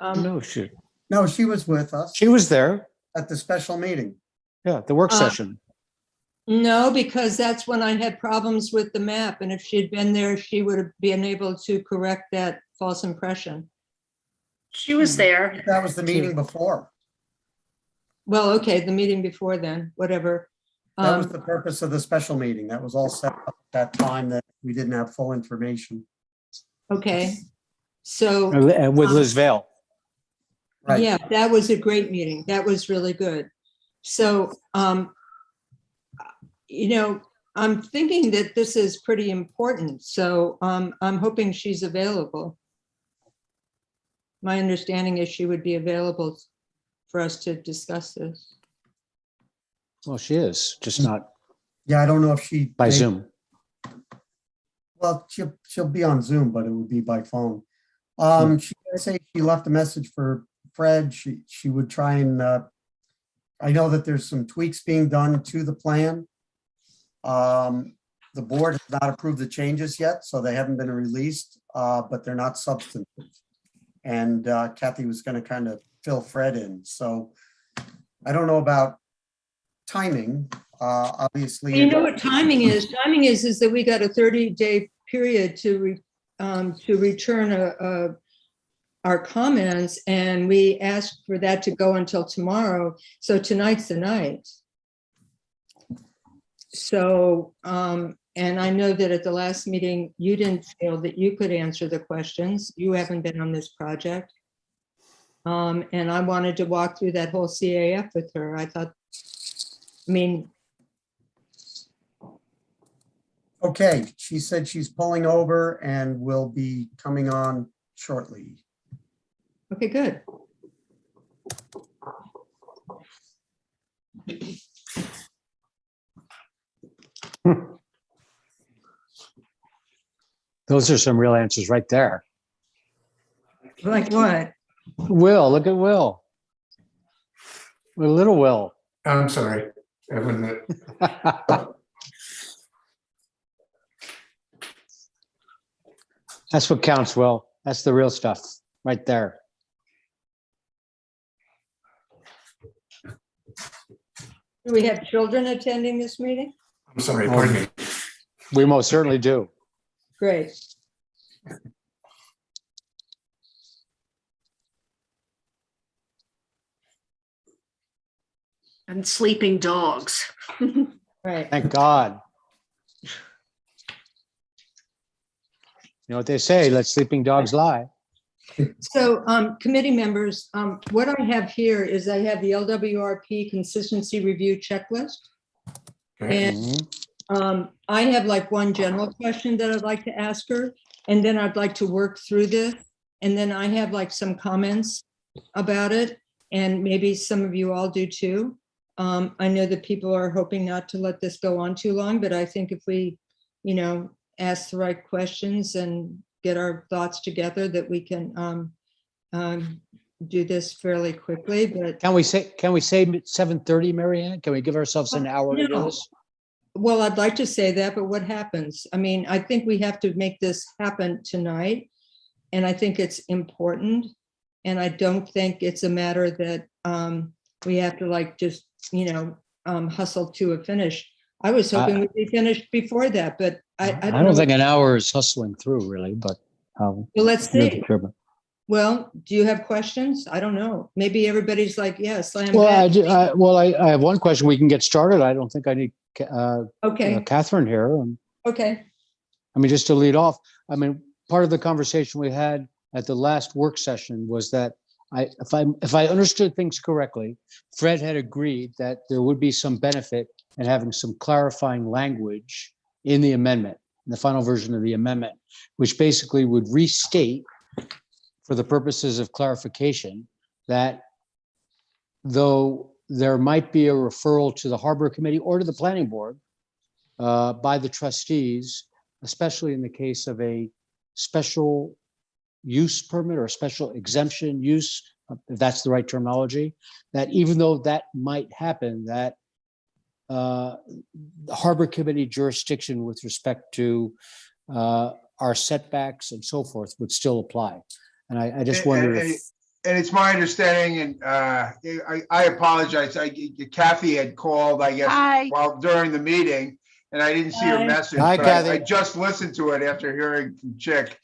Speaker 3: No,
Speaker 6: No, she was with us
Speaker 3: she was there.
Speaker 6: at the special meeting.
Speaker 3: Yeah, the work session.
Speaker 2: No, because that's when I had problems with the map, and if she had been there, she would have been able to correct that false impression.
Speaker 4: She was there.
Speaker 6: That was the meeting before.
Speaker 2: Well, okay, the meeting before then, whatever.
Speaker 6: That was the purpose of the special meeting. That was all set up at that time that we didn't have full information.
Speaker 2: Okay, so,
Speaker 3: With Liz Vale.
Speaker 6: Right.
Speaker 2: yeah, that was a great meeting. That was really good. So, you know, I'm thinking that this is pretty important, so I'm hoping she's available. My understanding is she would be available for us to discuss this.
Speaker 3: Well, she is, just not
Speaker 6: Yeah, I don't know if she.
Speaker 3: by Zoom.
Speaker 6: Well, she'll be on Zoom, but it would be by phone. She did say she left a message for Fred. She would try and, I know that there's some tweaks being done to the plan. The board has not approved the changes yet, so they haven't been released, but they're not substantive. And Kathy was going to kind of fill Fred in. So I don't know about timing. Obviously,
Speaker 2: You know what timing is? Timing is that we got a 30-day period to return our comments, and we asked for that to go until tomorrow. So tonight's the night. So, and I know that at the last meeting, you didn't feel that you could answer the questions. You haven't been on this project. And I wanted to walk through that whole CAF with her. I thought, I mean,
Speaker 6: okay, she said she's pulling over and will be coming on shortly.
Speaker 2: okay, good.
Speaker 3: Those are some real answers right there.
Speaker 2: Like what?
Speaker 3: Will, look at Will. Little Will.
Speaker 9: I'm sorry. I wouldn't.
Speaker 3: That's what counts, Will. That's the real stuff right there.
Speaker 2: Do we have children attending this meeting?
Speaker 9: I'm sorry. Pardon me.
Speaker 3: We most certainly do.
Speaker 2: Great.
Speaker 4: And sleeping dogs.
Speaker 2: Right.
Speaker 3: Thank God. You know what they say, let sleeping dogs lie.
Speaker 2: So, committee members, what I have here is I have the LWRP consistency review checklist.
Speaker 9: Okay.
Speaker 2: And I have like one general question that I'd like to ask her, and then I'd like to work through this. And then I have like some comments about it, and maybe some of you all do too. I know that people are hoping not to let this go on too long, but I think if we, you know, ask the right questions and get our thoughts together, that we can do this fairly quickly. But
Speaker 3: Can we say 7:30, Mary Ann? Can we give ourselves an hour to do
Speaker 2: No.
Speaker 3: this?
Speaker 2: Well, I'd like to say that, but what happens? I mean, I think we have to make this happen tonight. And I think it's important. And I don't think it's a matter that we have to like just, you know, hustle to a finish. I was hoping we'd be finished before that, but I
Speaker 3: I don't think an hour is hustling through really, but
Speaker 2: Well, let's
Speaker 3: you're
Speaker 2: see.
Speaker 3: determined.
Speaker 2: Well, do you have questions? I don't know. Maybe everybody's like, yeah, slam
Speaker 3: Well, I
Speaker 2: dunk.
Speaker 3: do. I have one question. We can get started. I don't think I need
Speaker 2: Okay,
Speaker 3: Catherine here.
Speaker 2: okay.
Speaker 3: I mean, just to lead off, I mean, part of the conversation we had at the last work session was that if I understood things correctly, Fred had agreed that there would be some benefit in having some clarifying language in the amendment, in the final version of the amendment, which basically would restate, for the purposes of clarification, that though there might be a referral to the Harbor Committee or to the Planning Board by the trustees, especially in the case of a special use permit or a special exemption use, if that's the right terminology, that even though that might happen, that the Harbor Committee jurisdiction with respect to our setbacks and so forth would still apply. And I just wondered if.
Speaker 8: And it's my understanding, and I apologize, Kathy had called, I guess, while during the meeting, and I didn't see her
Speaker 2: Hi.
Speaker 8: message.
Speaker 3: Hi,
Speaker 8: but
Speaker 3: Kathy.
Speaker 8: I just listened to it after hearing from Chick.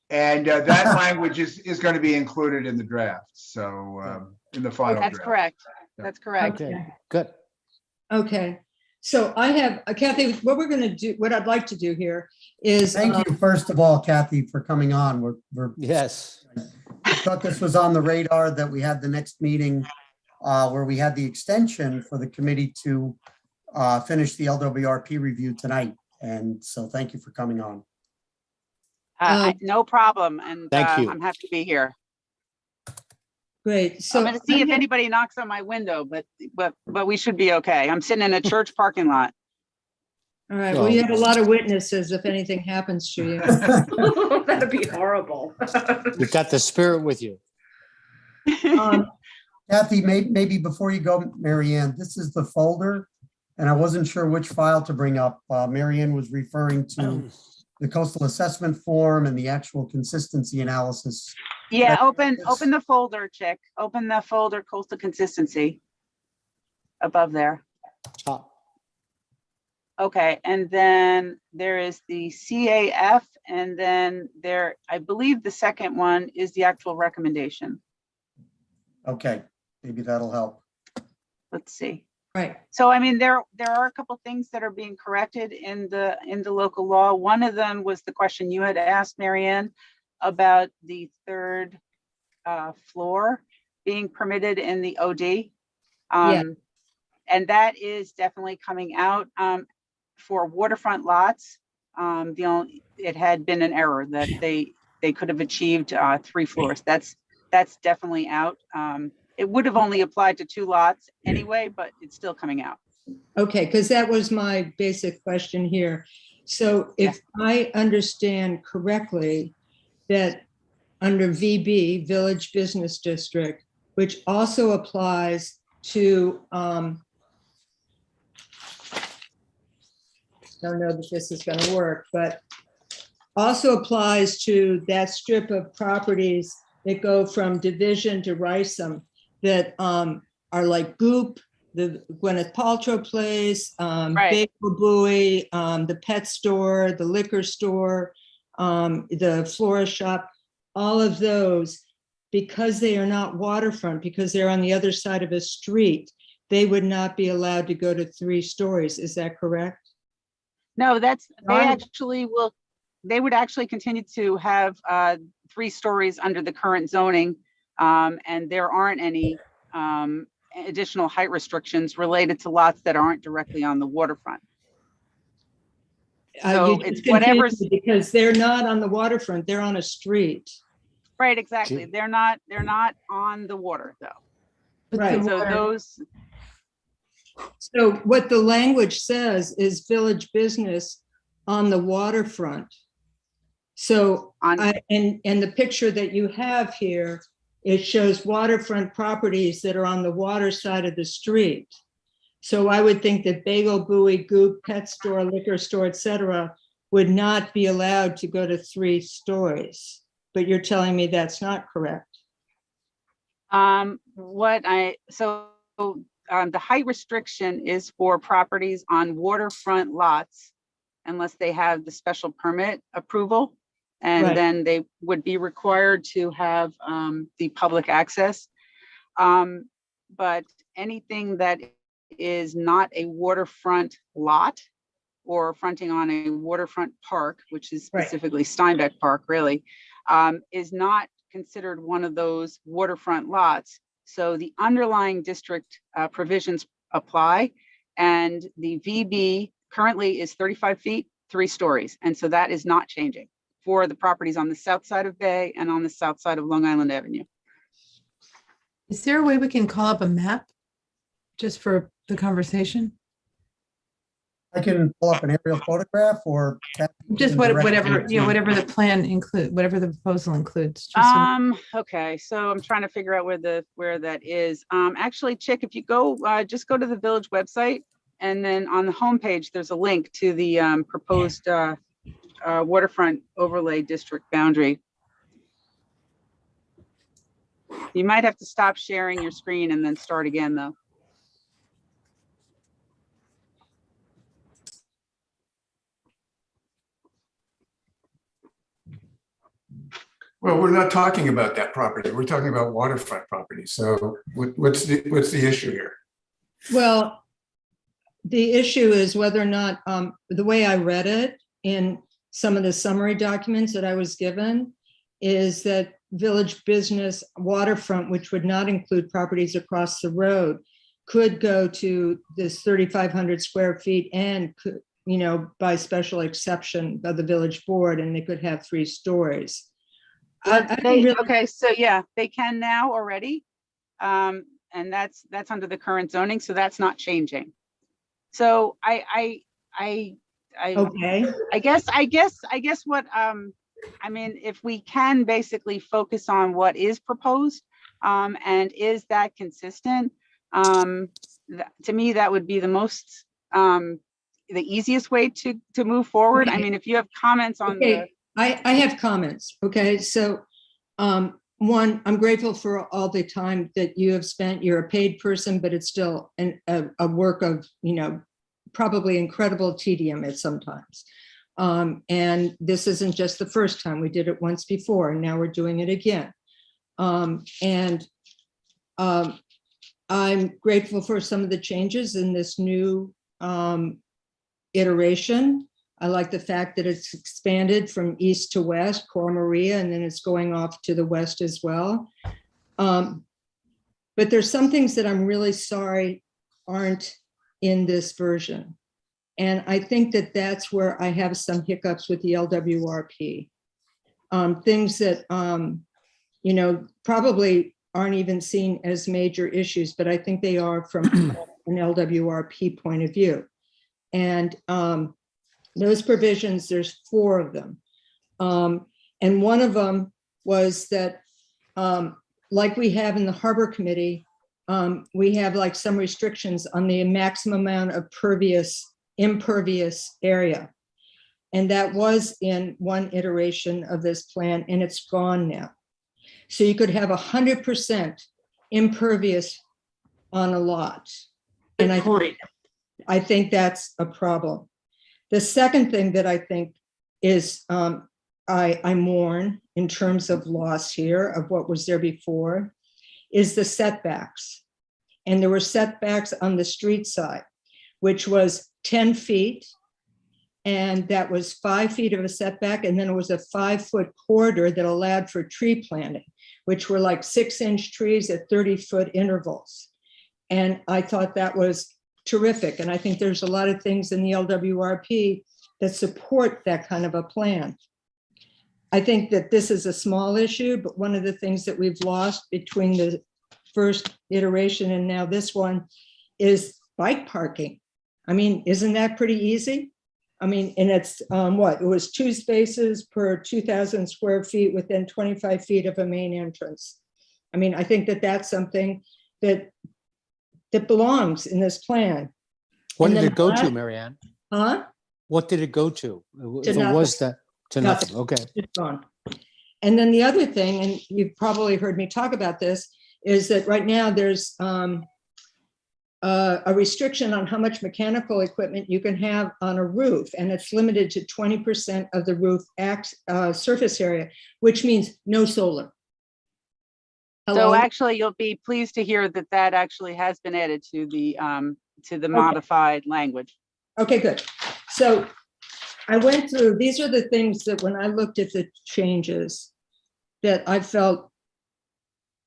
Speaker 8: And that language is going to be included in the draft, so in the final draft.
Speaker 12: That's correct. That's correct.
Speaker 3: Okay, good.
Speaker 2: Okay, so I have, Kathy, what we're going to do, what I'd like to do here is.
Speaker 6: Thank you, first of all, Kathy, for coming on. We're
Speaker 3: Yes.
Speaker 6: I thought this was on the radar that we had the next meeting where we had the extension for the committee to finish the LWRP review tonight. And so thank you for coming on.
Speaker 12: No problem. And
Speaker 3: Thank you.
Speaker 12: I'm happy to be here.
Speaker 2: Great. So
Speaker 12: I'm going to see if anybody knocks on my window, but we should be okay. I'm sitting in a church parking lot.
Speaker 2: All right, well, you have a lot of witnesses if anything happens to you.
Speaker 4: That'd be horrible.
Speaker 3: You've got the spirit with you.
Speaker 6: Kathy, maybe before you go, Marianne, this is the folder, and I wasn't sure which file to bring up. Marianne was referring to the coastal assessment form and the actual consistency analysis.
Speaker 12: Yeah, open the folder, Chick. Open the folder, coastal consistency above there.
Speaker 3: Top.
Speaker 12: Okay, and then there is the CAF, and then there, I believe the second one is the actual recommendation.
Speaker 6: Okay, maybe that'll help.
Speaker 12: Let's see.
Speaker 2: Right.
Speaker 12: So, I mean, there are a couple things that are being corrected in the local law. One of them was the question you had asked, Marianne, about the third floor being permitted in the OD.
Speaker 2: Yeah.
Speaker 12: And that is definitely coming out. For waterfront lots, it had been an error that they could have achieved 3 floors. That's definitely out. It would have only applied to 2 lots anyway, but it's still coming out.
Speaker 2: Okay, because that was my basic question here. So if I understand correctly, that under VB, Village Business District, which also applies to, don't know that this is going to work, but also applies to that strip of properties that go from Division to Rysam that are like Goop, the Gwyneth Paltrow Place,
Speaker 12: Right.
Speaker 2: Bagel Buoy, the pet store, the liquor store, the florist shop, all of those, because they are not waterfront, because they're on the other side of a street, they would not be allowed to go to 3 stories. Is that correct?
Speaker 12: No, they would actually continue to have 3 stories under the current zoning. And there aren't any additional height restrictions related to lots that aren't directly on the waterfront. So
Speaker 2: You
Speaker 12: it's
Speaker 2: just
Speaker 12: whatever's
Speaker 2: confused me because they're not on the waterfront, they're on a street.
Speaker 12: right, exactly. They're not on the water though.
Speaker 2: Right.
Speaker 12: So those,
Speaker 2: So what the language says is village business on the waterfront. So and the picture that you have here, it shows waterfront properties that are on the water side of the street. So I would think that Bagel Buoy, Goop, pet store, liquor store, et cetera, would not be allowed to go to 3 stories. But you're telling me that's not correct.
Speaker 12: the height restriction is for properties on waterfront lots unless they have the special permit approval. And
Speaker 2: Right.
Speaker 12: then they would be required to have the public access. But anything that is not a waterfront lot or fronting on a waterfront park, which is
Speaker 2: Right.
Speaker 12: specifically Steinbeck Park, really, is not considered one of those waterfront lots. So the underlying district provisions apply, and the VB currently is 35 feet, 3 stories. And so that is not changing for the properties on the south side of Bay and on the south side of Long Island Avenue.
Speaker 13: Is there a way we can call up a map just for the conversation?
Speaker 6: I can pull up an aerial photograph or.
Speaker 13: Just whatever, whatever the plan include, whatever the proposal includes. Just so-
Speaker 12: Okay, so I'm trying to figure out where that is. Actually, Chick, if you go, just go to the village website, and then on the homepage, there's a link to the proposed waterfront overlay district boundary. You might have to stop sharing your screen and then start again, though.
Speaker 9: Well, we're not talking about that property. We're talking about waterfront property. So what's the issue here?
Speaker 2: Well, the issue is whether or not, the way I read it in some of the summary documents that I was given, is that village business waterfront, which would not include properties across the road, could go to this 3,500 square feet and could, you know, by special exception of the village board, and they could have 3 stories.
Speaker 12: Okay, so yeah, they can now already. And that's under the current zoning, so that's not changing. So I
Speaker 2: Okay,
Speaker 12: guess what, I mean, if we can basically focus on what is proposed, and is that consistent? To me, that would be the most, the easiest way to move forward. I
Speaker 2: Okay.
Speaker 12: mean, if you have comments on the.
Speaker 2: okay, I have comments, okay, so, one, I'm grateful for all the time that you have spent. You're a paid person, but it's still a work of, you know, probably incredible tedium at sometimes. And this isn't just the first time. We did it once before, and now we're doing it again. I'm grateful for some of the changes in this new iteration. I like the fact that it's expanded from east to west, Cor Maria, and then it's going off to the west as well. But there's some things that I'm really sorry aren't in this version. And I think that that's where I have some hiccups with the LWRP. Things that, you know, probably aren't even seen as major issues, but I think they are from an LWRP point of view. And those provisions, there's 4 of them. And one of them was that, like we have in the Harbor Committee, we have like some restrictions on the maximum amount of impervious area. And that was in one iteration of this plan, and it's gone now. So you could have 100% impervious on a lot. And I think that's a problem. The second thing that I think is I mourn in terms of loss here of what was there before is the setbacks. And there were setbacks on the street side, which was 10 feet. And that was 5 feet of a setback. And then it was a 5-foot corridor that allowed for tree planting, which were like 6-inch trees at 30-foot intervals. And I thought that was terrific. And I think there's a lot of things in the LWRP that support that kind of a plan. I think that this is a small issue, but one of the things that we've lost between the first iteration and now this one is bike parking. I mean, isn't that pretty easy? I mean, and it's what? It was 2 spaces per 2,000 square feet within 25 feet of a main entrance. I mean, I think that that's something that belongs in this plan.
Speaker 3: What
Speaker 2: And
Speaker 3: did
Speaker 2: then
Speaker 3: it go
Speaker 2: last-
Speaker 3: to, Marianne?
Speaker 2: Huh?
Speaker 3: What did it go to? If it
Speaker 2: nothing.
Speaker 3: was that, to nothing, okay.
Speaker 2: It's gone. And then the other thing, and you've probably heard me talk about this, is that right now there's a restriction on how much mechanical equipment you can have on a roof, and it's limited to 20% of the roof surface area, which means no solar.
Speaker 12: So
Speaker 2: Hello?
Speaker 12: actually, you'll be pleased to hear that that actually has been added to the modified language.
Speaker 2: Okay, good. So I went through, these are the things that when I looked at the changes that I felt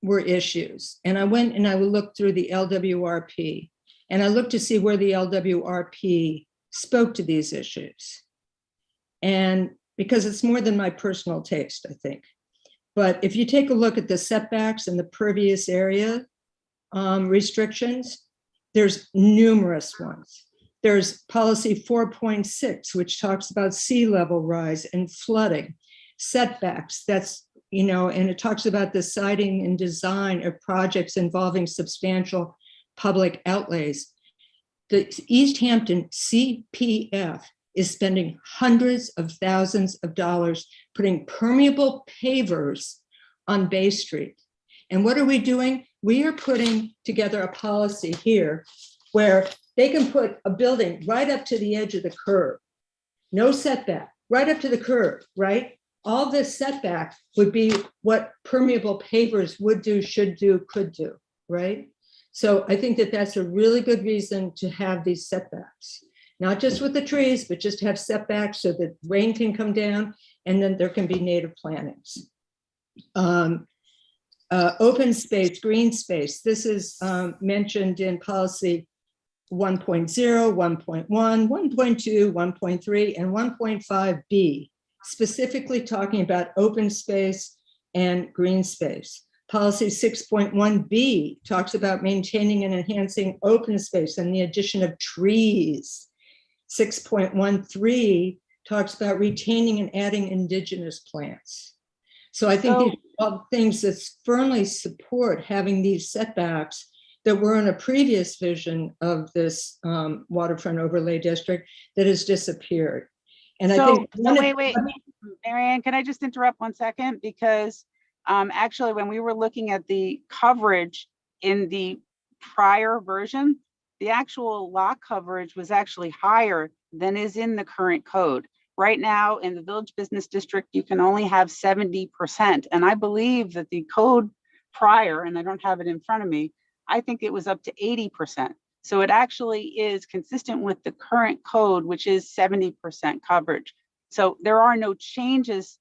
Speaker 2: were issues. And I went and I looked through the LWRP, and I looked to see where the LWRP spoke to these issues. And because it's more than my personal taste, I think. But if you take a look at the setbacks and the pervious area restrictions, there's numerous ones. There's policy 4.6, which talks about sea level rise and flooding, setbacks. That's, you know, and it talks about the siting and design of projects involving substantial public outlays. The East Hampton CPF is spending hundreds of thousands of dollars putting permeable pavers on Bay Street. And what are we doing? We are putting together a policy here where they can put a building right up to the edge of the curb, no setback, right up to the curb, right? All this setback would be what permeable pavers would do, should do, could do, right? So I think that that's a really good reason to have these setbacks. not just with the trees, but just have setbacks so that rain can come down and then there can be native plantings. Open space, green space. This is mentioned in policy 1.0, 1.1, 1.2, 1.3, and 1.5B, specifically talking about open space and green space. Policy 6.1B talks about maintaining and enhancing open space and the addition of trees. 6.13 talks about retaining and adding indigenous plants. So I think these are all things that firmly support having these setbacks that were in a previous vision of this waterfront overlay district that has disappeared. And I think
Speaker 12: wait, Marianne, can I just interrupt 1 second? Because actually, when we were looking at the coverage in the prior version, the actual lot coverage was actually higher than is in the current code. Right now, in the Village Business District, you can only have 70%. And I believe that the code prior, and I don't have it in front of me, I think it was up to 80%. So it actually is consistent with the current code, which is 70% coverage. So there are no changes,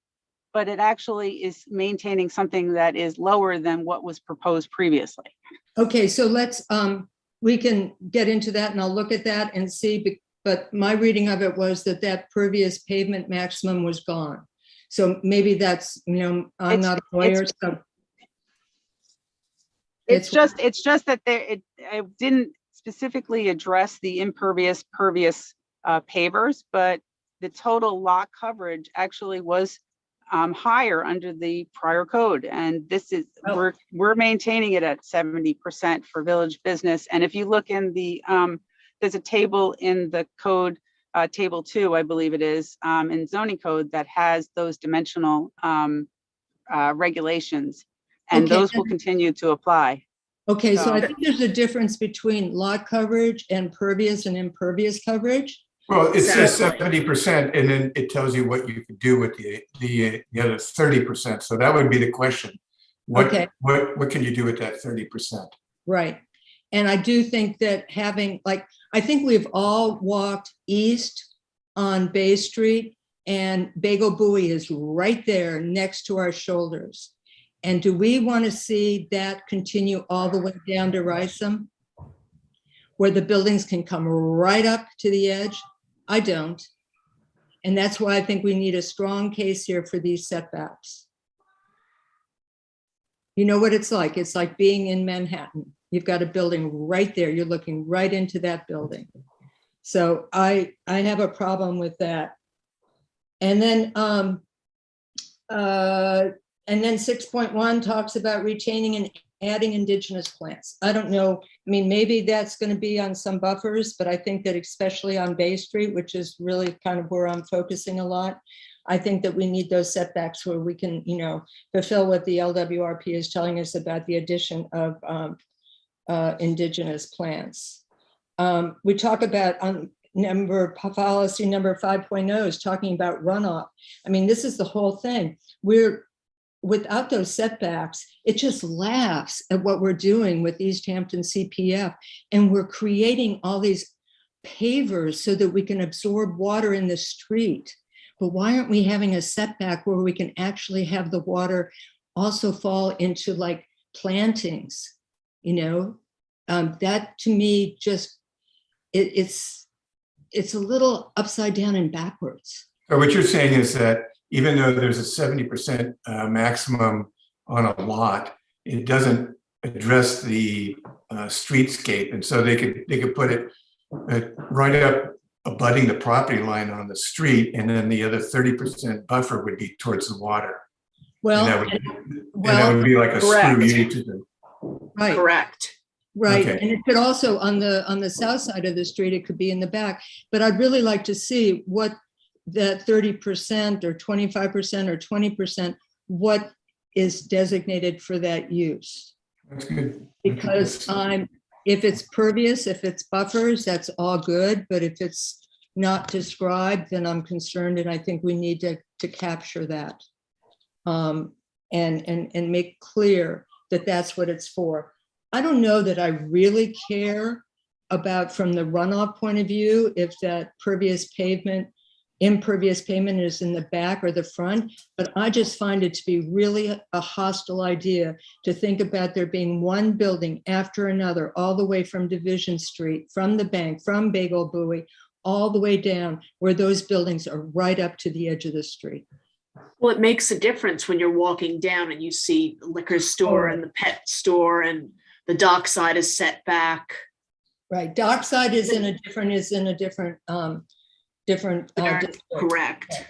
Speaker 12: but it actually is maintaining something that is lower than what was proposed previously.
Speaker 2: Okay, so let's, we can get into that and I'll look at that and see, but my reading of it was that that pervious pavement maximum was gone. So maybe that's, you know, I'm not a lawyer, so.
Speaker 12: It's just that it didn't specifically address the impervious pervious pavers, but the total lot coverage actually was higher under the prior code. And this is, we're maintaining it at 70% for village business. And if you look in the, there's a table in the code, table 2, I believe it is, in zoning code that has those dimensional regulations. And
Speaker 2: Okay,
Speaker 12: those will continue to apply.
Speaker 2: Okay, so I think there's a difference between lot coverage and pervious and impervious coverage.
Speaker 9: Well, it says 70%, and then it tells you what you could do with the other 30%. So that would be the question. What can you do with that 30%?
Speaker 2: Right. And I do think that having, like, I think we've all walked east on Bay Street and Bagel Buoy is right there next to our shoulders. And do we want to see that continue all the way down to Rysam, where the buildings can come right up to the edge? I don't. And that's why I think we need a strong case here for these setbacks. You know what it's like? It's like being in Manhattan. You've got a building right there. You're looking right into that building. So I have a problem with that. And then 6.1 talks about retaining and adding indigenous plants. I don't know. I mean, maybe that's going to be on some buffers, but I think that especially on Bay Street, which is really kind of where I'm focusing a lot, I think that we need those setbacks where we can, you know, fulfill what the LWRP is telling us about the addition of indigenous plants. We talk about policy number 5.0 is talking about runoff. I mean, this is the whole thing. Without those setbacks, it just laughs at what we're doing with East Hampton CPF. And we're creating all these pavers so that we can absorb water in the street. But why aren't we having a setback where we can actually have the water also fall into like plantings? You know, that to me just, it's a little upside down and backwards.
Speaker 9: So what you're saying is that even though there's a 70% maximum on a lot, it doesn't address the streetscape. And so they could put it right up abutting the property line on the street, and then the other 30% buffer would be towards the water.
Speaker 2: Well,
Speaker 9: and that would be like a screw you to the.
Speaker 2: Right.
Speaker 4: Correct.
Speaker 2: Right,
Speaker 9: Okay.
Speaker 2: and it could also on the south side of the street, it could be in the back. But I'd really like to see what that 30% or 25% or 20%, what is designated for that use.
Speaker 9: That's good.
Speaker 2: Because if it's pervious, if it's buffers, that's all good. But if it's not described, then I'm concerned, and I think we need to capture that and make clear that that's what it's for. I don't know that I really care about from the runoff point of view, if that impervious pavement is in the back or the front, but I just find it to be really a hostile idea to think about there being one building after another, all the way from Division Street, from the bank, from Bagel Buoy, all the way down, where those buildings are right up to the edge of the street.
Speaker 4: Well, it makes a difference when you're walking down and you see the liquor store and the pet store and the dockside is set back.
Speaker 2: Right, dockside is in a different district.
Speaker 4: Correct.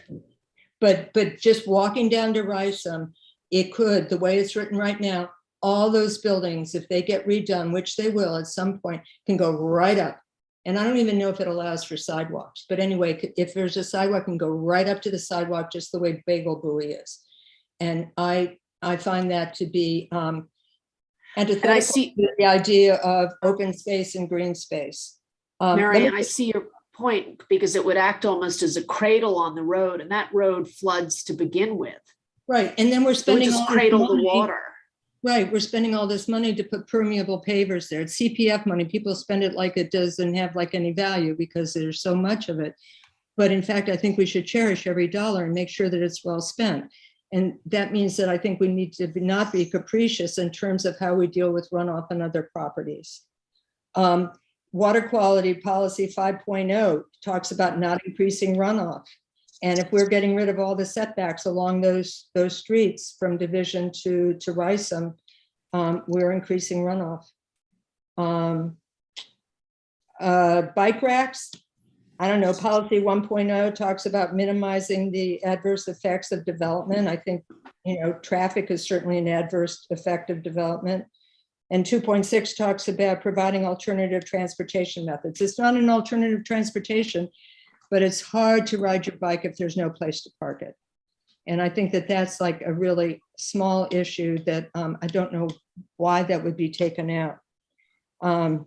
Speaker 2: But just walking down to Rysam, it could, the way it's written right now, all those buildings, if they get redone, which they will at some point, can go right up. And I don't even know if it allows for sidewalks, but anyway, if there's a sidewalk, it can go right up to the sidewalk, just the way Bagel Buoy is. And I find that to be antithetical to the idea of open space and green space.
Speaker 4: Marianne, I see your point, because it would act almost as a cradle on the road, and that road floods to begin with.
Speaker 2: Right, and then we're spending
Speaker 4: just
Speaker 2: all this
Speaker 4: cradle the
Speaker 2: money-
Speaker 4: water.
Speaker 2: Right, we're spending all this money to put permeable pavers there. It's CPF money. People spend it like it doesn't have like any value because there's so much of it. But in fact, I think we should cherish every dollar and make sure that it's well spent. And that means that I think we need to not be capricious in terms of how we deal with runoff and other properties. Water quality policy 5.0 talks about not increasing runoff. And if we're getting rid of all the setbacks along those streets from Division to Rysam, we're increasing runoff. Bike racks, I don't know, policy 1.0 talks about minimizing the adverse effects of development. I think, traffic is certainly an adverse effect of development. And 2.6 talks about providing alternative transportation methods. It's not an alternative transportation, but it's hard to ride your bike if there's no place to park it. And I think that that's like a really small issue that I don't know why that would be taken out. And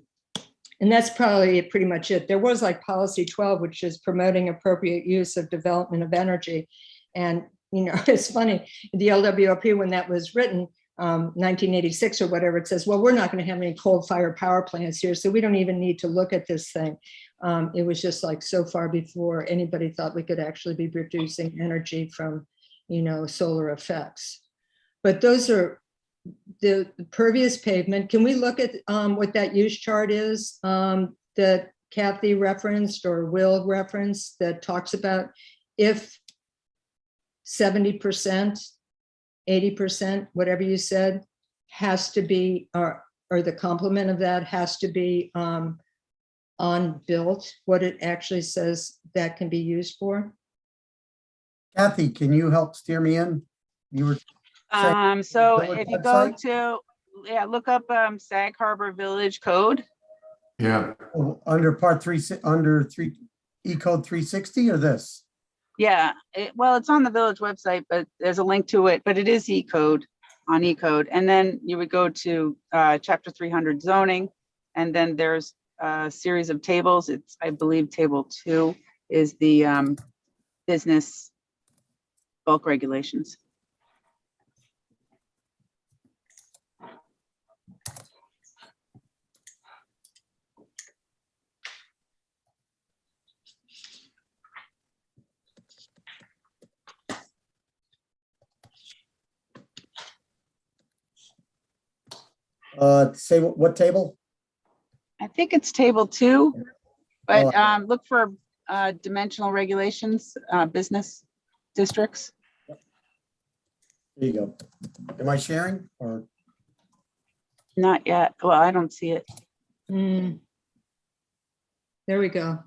Speaker 2: that's probably pretty much it. There was like policy 12, which is promoting appropriate use of development of energy. And, it's funny, the LWOP, when that was written, 1986 or whatever, it says, well, we're not going to have any coal-fired power plants here, so we don't even need to look at this thing. It was just like so far before anybody thought we could actually be producing energy from, solar effects. But those are the pervious pavement. Can we look at what that use chart is that Kathy referenced or Will referenced that talks about if 70%, 80%, whatever you said, has to be, or the complement of that has to be unbuilt, what it actually says that can be used for?
Speaker 6: Kathy, can you help steer me in? You were
Speaker 12: So
Speaker 6: village
Speaker 12: if you go
Speaker 6: website?
Speaker 12: to, look up Sag Harbor Village Code.
Speaker 9: Yeah.
Speaker 6: under part 3, under 3, E code 360 or this?
Speaker 12: Yeah, it's on the village website, but there's a link to it, but it is E-code, on E-code. And then you would go to chapter 300 zoning, and then there's a series of tables. It's, I believe, table 2 is the business bulk regulations.
Speaker 6: Say what table?
Speaker 12: I think it's table 2, but
Speaker 6: Oh.
Speaker 12: look for dimensional regulations, business districts.
Speaker 6: There you go. Am I sharing or?
Speaker 12: Not yet. Well, I don't see it.
Speaker 2: There we go.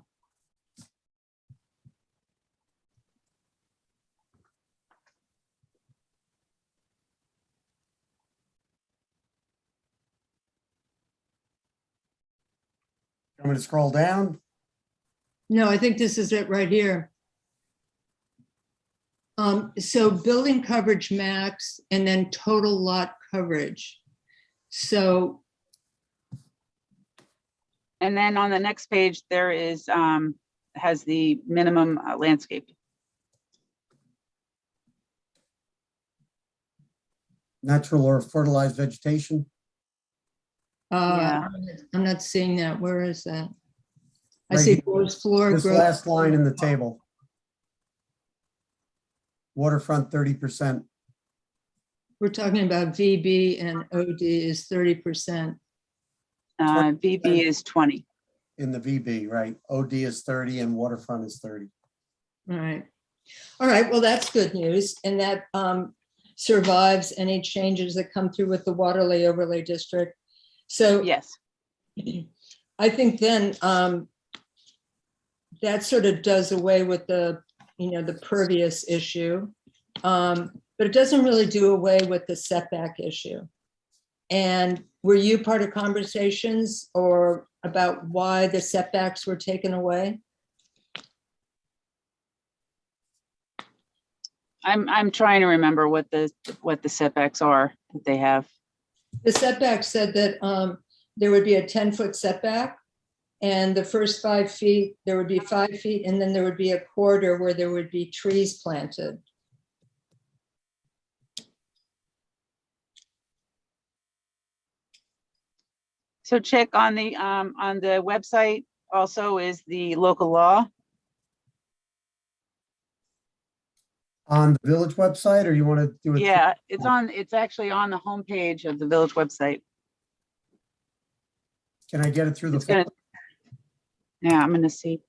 Speaker 6: I'm going to scroll down.
Speaker 2: No, I think this is it right here. So building coverage max and then total lot coverage. So,
Speaker 12: And then on the next page, there is, has the minimum landscape.
Speaker 6: Natural or fertilized vegetation.
Speaker 12: Yeah.
Speaker 2: I'm not seeing that. Where is that? I
Speaker 6: Right
Speaker 2: see
Speaker 6: here.
Speaker 2: gross floor.
Speaker 6: This
Speaker 2: gross-
Speaker 6: last line in the table. Waterfront 30%.
Speaker 2: We're talking about VB and OD is 30%.
Speaker 12: VB is 20.
Speaker 6: In the VB, right? OD is 30 and waterfront is 30.
Speaker 2: All right. All right, well, that's good news. And that survives any changes that come through with the Waterley Overlay District. So
Speaker 12: Yes.
Speaker 2: I think then that sort of does away with the, the pervious issue. But it doesn't really do away with the setback issue. And were you part of conversations or about why the setbacks were taken away?
Speaker 12: I'm trying to remember what the setbacks are that they have.
Speaker 2: The setback said that there would be a 10-foot setback, and the first 5 feet, there would be 5 feet, and then there would be a corridor where there would be trees planted.
Speaker 12: So check on the website also is the local law.
Speaker 6: On the village website, or you want to do it?
Speaker 12: Yeah, it's actually on the homepage of the village website.
Speaker 6: Can I get it through the
Speaker 12: It's gonna,
Speaker 6: phone?
Speaker 12: yeah, I'm gonna see.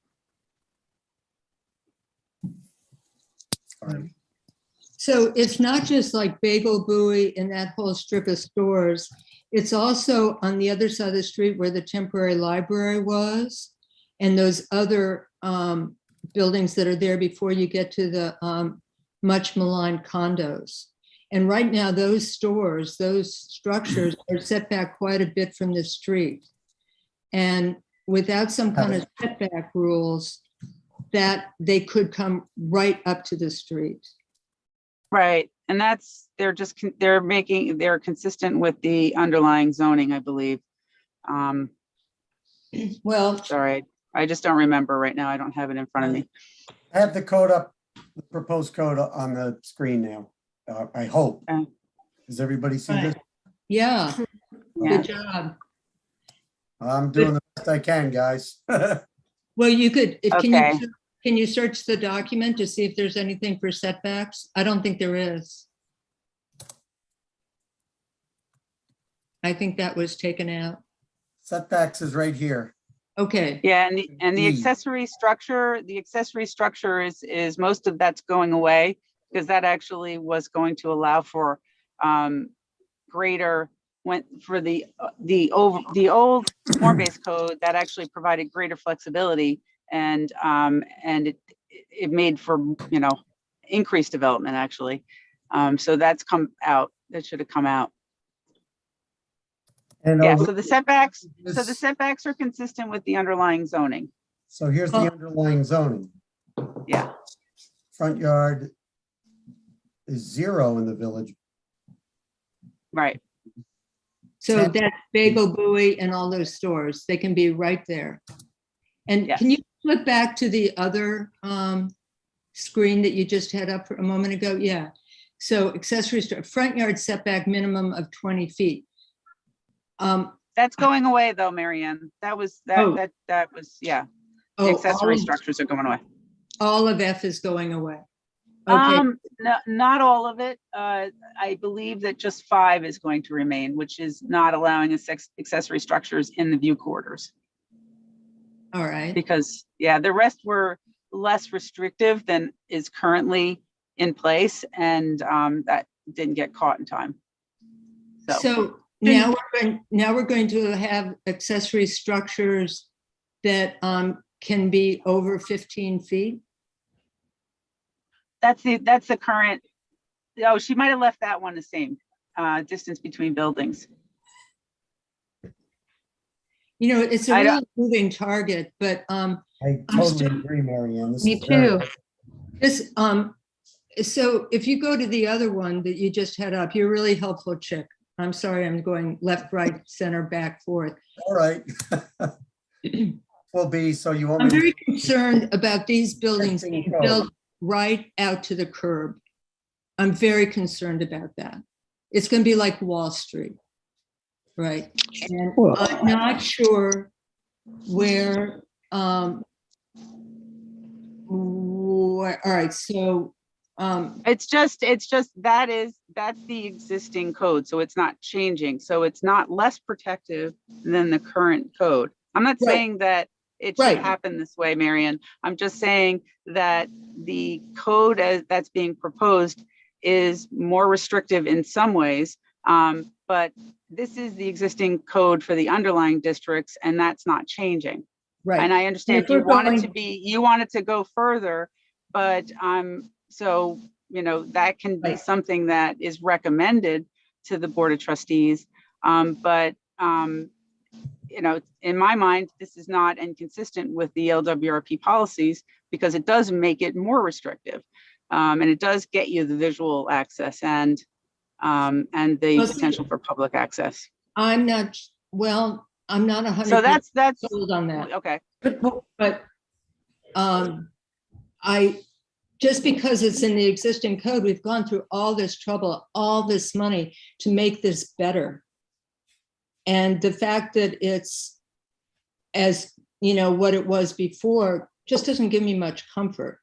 Speaker 6: Sorry.
Speaker 2: So it's not just like Bagel Buoy and that whole strip of stores. It's also on the other side of the street where the temporary library was, and those other buildings that are there before you get to the much maligned condos. And right now, those stores, those structures are set back quite a bit from the street. And without some kind of setback rules, that they could come right up to the street.
Speaker 12: Right, and they're consistent with the underlying zoning, I believe.
Speaker 2: Well,
Speaker 12: Sorry, I just don't remember right now. I don't have it in front of me.
Speaker 6: I have the code up, the proposed code on the screen now. I hope.
Speaker 12: Okay.
Speaker 6: Does everybody see this?
Speaker 2: yeah,
Speaker 12: Yeah.
Speaker 2: good job.
Speaker 6: I'm doing the best I can, guys.
Speaker 2: Well, you could,
Speaker 12: Okay.
Speaker 2: can you search the document to see if there's anything for setbacks? I don't think there is. I think that was taken out.
Speaker 6: Setbacks is right here.
Speaker 2: Okay,
Speaker 12: Yeah, and the
Speaker 6: E.
Speaker 12: accessory structure, is most of that's going away because that actually was going to allow for greater for the old form-based code that actually provided greater flexibility and it made for increased development actually. So that's come out. That should have come out.
Speaker 6: And
Speaker 12: Yeah.
Speaker 6: over-
Speaker 12: So the setbacks are consistent with the underlying zoning.
Speaker 6: So here's the underlying zoning.
Speaker 12: Yeah.
Speaker 6: Front yard is 0 in the village.
Speaker 12: Right.
Speaker 2: so that's Bagel Buoy and all those stores, they can be right there. And
Speaker 12: Yes.
Speaker 2: can you flip back to the other screen that you just had up a moment ago? Yeah. So accessory front yard setback minimum of 20 feet.
Speaker 12: That's going away though, Marianne. That was,
Speaker 2: Oh.
Speaker 12: that was, yeah. The
Speaker 2: Oh,
Speaker 12: accessory structures are going away.
Speaker 2: all of F is going away. Okay,
Speaker 12: No, not all of it. I believe that just 5 is going to remain, which is not allowing accessory structures in the view corridors.
Speaker 2: all right.
Speaker 12: Because, yeah, the rest were less restrictive than is currently in place, and that didn't get caught in time.
Speaker 2: So now we're going to have accessory structures that can be over 15 feet.
Speaker 12: That's the current. Oh, she might have left that one the same distance between buildings.
Speaker 2: It's a
Speaker 12: I
Speaker 2: really
Speaker 12: don't-
Speaker 2: moving target, but
Speaker 6: I
Speaker 2: I'm
Speaker 6: totally
Speaker 2: still-
Speaker 6: agree, Marianne. This
Speaker 13: Me
Speaker 6: is very-
Speaker 13: too.
Speaker 2: this, so if you go to the other one that you just had up, you're really helpful, Chick. I'm sorry, I'm going left, right, center, back, forth.
Speaker 6: All right. Will be, so you want
Speaker 2: I'm
Speaker 6: me
Speaker 2: very
Speaker 6: to,
Speaker 2: concerned about these buildings
Speaker 6: Everything
Speaker 2: being
Speaker 6: goes.
Speaker 2: built right out to the curb. I'm very concerned about that. It's going to be like Wall Street. right. And I'm not sure where, all right, so,
Speaker 12: It's just, that's the existing code, so it's not changing. So it's not less protective than the current code. I'm not
Speaker 2: Right.
Speaker 12: saying that it should
Speaker 2: Right.
Speaker 12: happen this way, Marion. I'm just saying that the code that's being proposed is more restrictive in some ways. But this is the existing code for the underlying districts, and that's not changing.
Speaker 2: right.
Speaker 12: And I
Speaker 2: And
Speaker 12: understand
Speaker 2: if we're
Speaker 12: you want it to go further, but so, that can be
Speaker 2: Right.
Speaker 12: something that is recommended to the Board of Trustees. But in my mind, this is not inconsistent with the LWRP policies because it does make it more restrictive. And it does get you the visual access and the
Speaker 2: Well, see,
Speaker 12: potential for public access.
Speaker 2: I'm not, well, I'm not 100%
Speaker 12: So that's
Speaker 2: sold on that.
Speaker 12: okay.
Speaker 2: But just because it's in the existing code, we've gone through all this trouble, all this money to make this better. And the fact that it's as, what it was before just doesn't give me much comfort.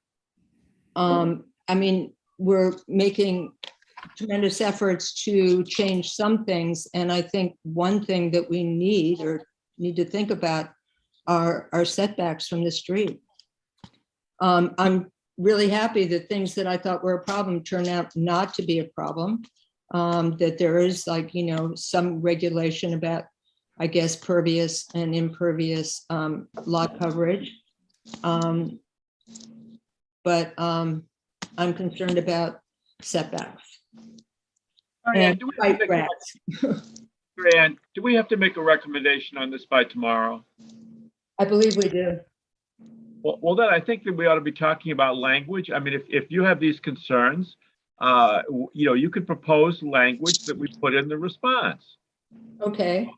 Speaker 2: I mean, we're making tremendous efforts to change some things. And I think one thing that we need to think about are setbacks from the street. I'm really happy that things that I thought were a problem turn out not to be a problem. That there is some regulation about, I guess, pervious and impervious lot coverage. But I'm concerned about setbacks.
Speaker 5: Marianne,
Speaker 2: And
Speaker 5: do we have to
Speaker 2: bike
Speaker 5: make
Speaker 2: racks.
Speaker 5: Marianne, do we have to make a recommendation on this by tomorrow?
Speaker 2: I believe we do.
Speaker 5: Well, then I think that we ought to be talking about language. I mean, if you have these concerns, you could propose language that we put in the response.
Speaker 2: Okay.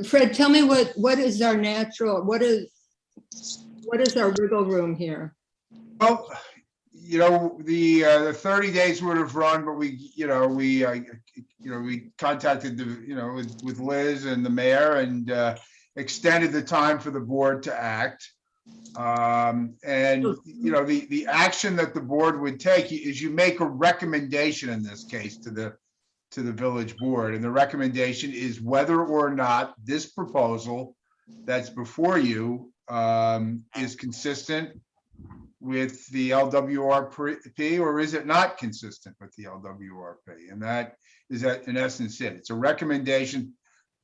Speaker 2: Fred, tell me what is our natural, what is our wiggle room here?
Speaker 8: Well, the 30 days would have run, but we contacted with Liz and the mayor and extended the time for the board to act. The action that the board would take is you make a recommendation in this case to the village board, and the recommendation is whether or not this proposal that's before you is consistent with the LWRP, or is it not consistent with the LWRP? And that is in essence it. It's a recommendation,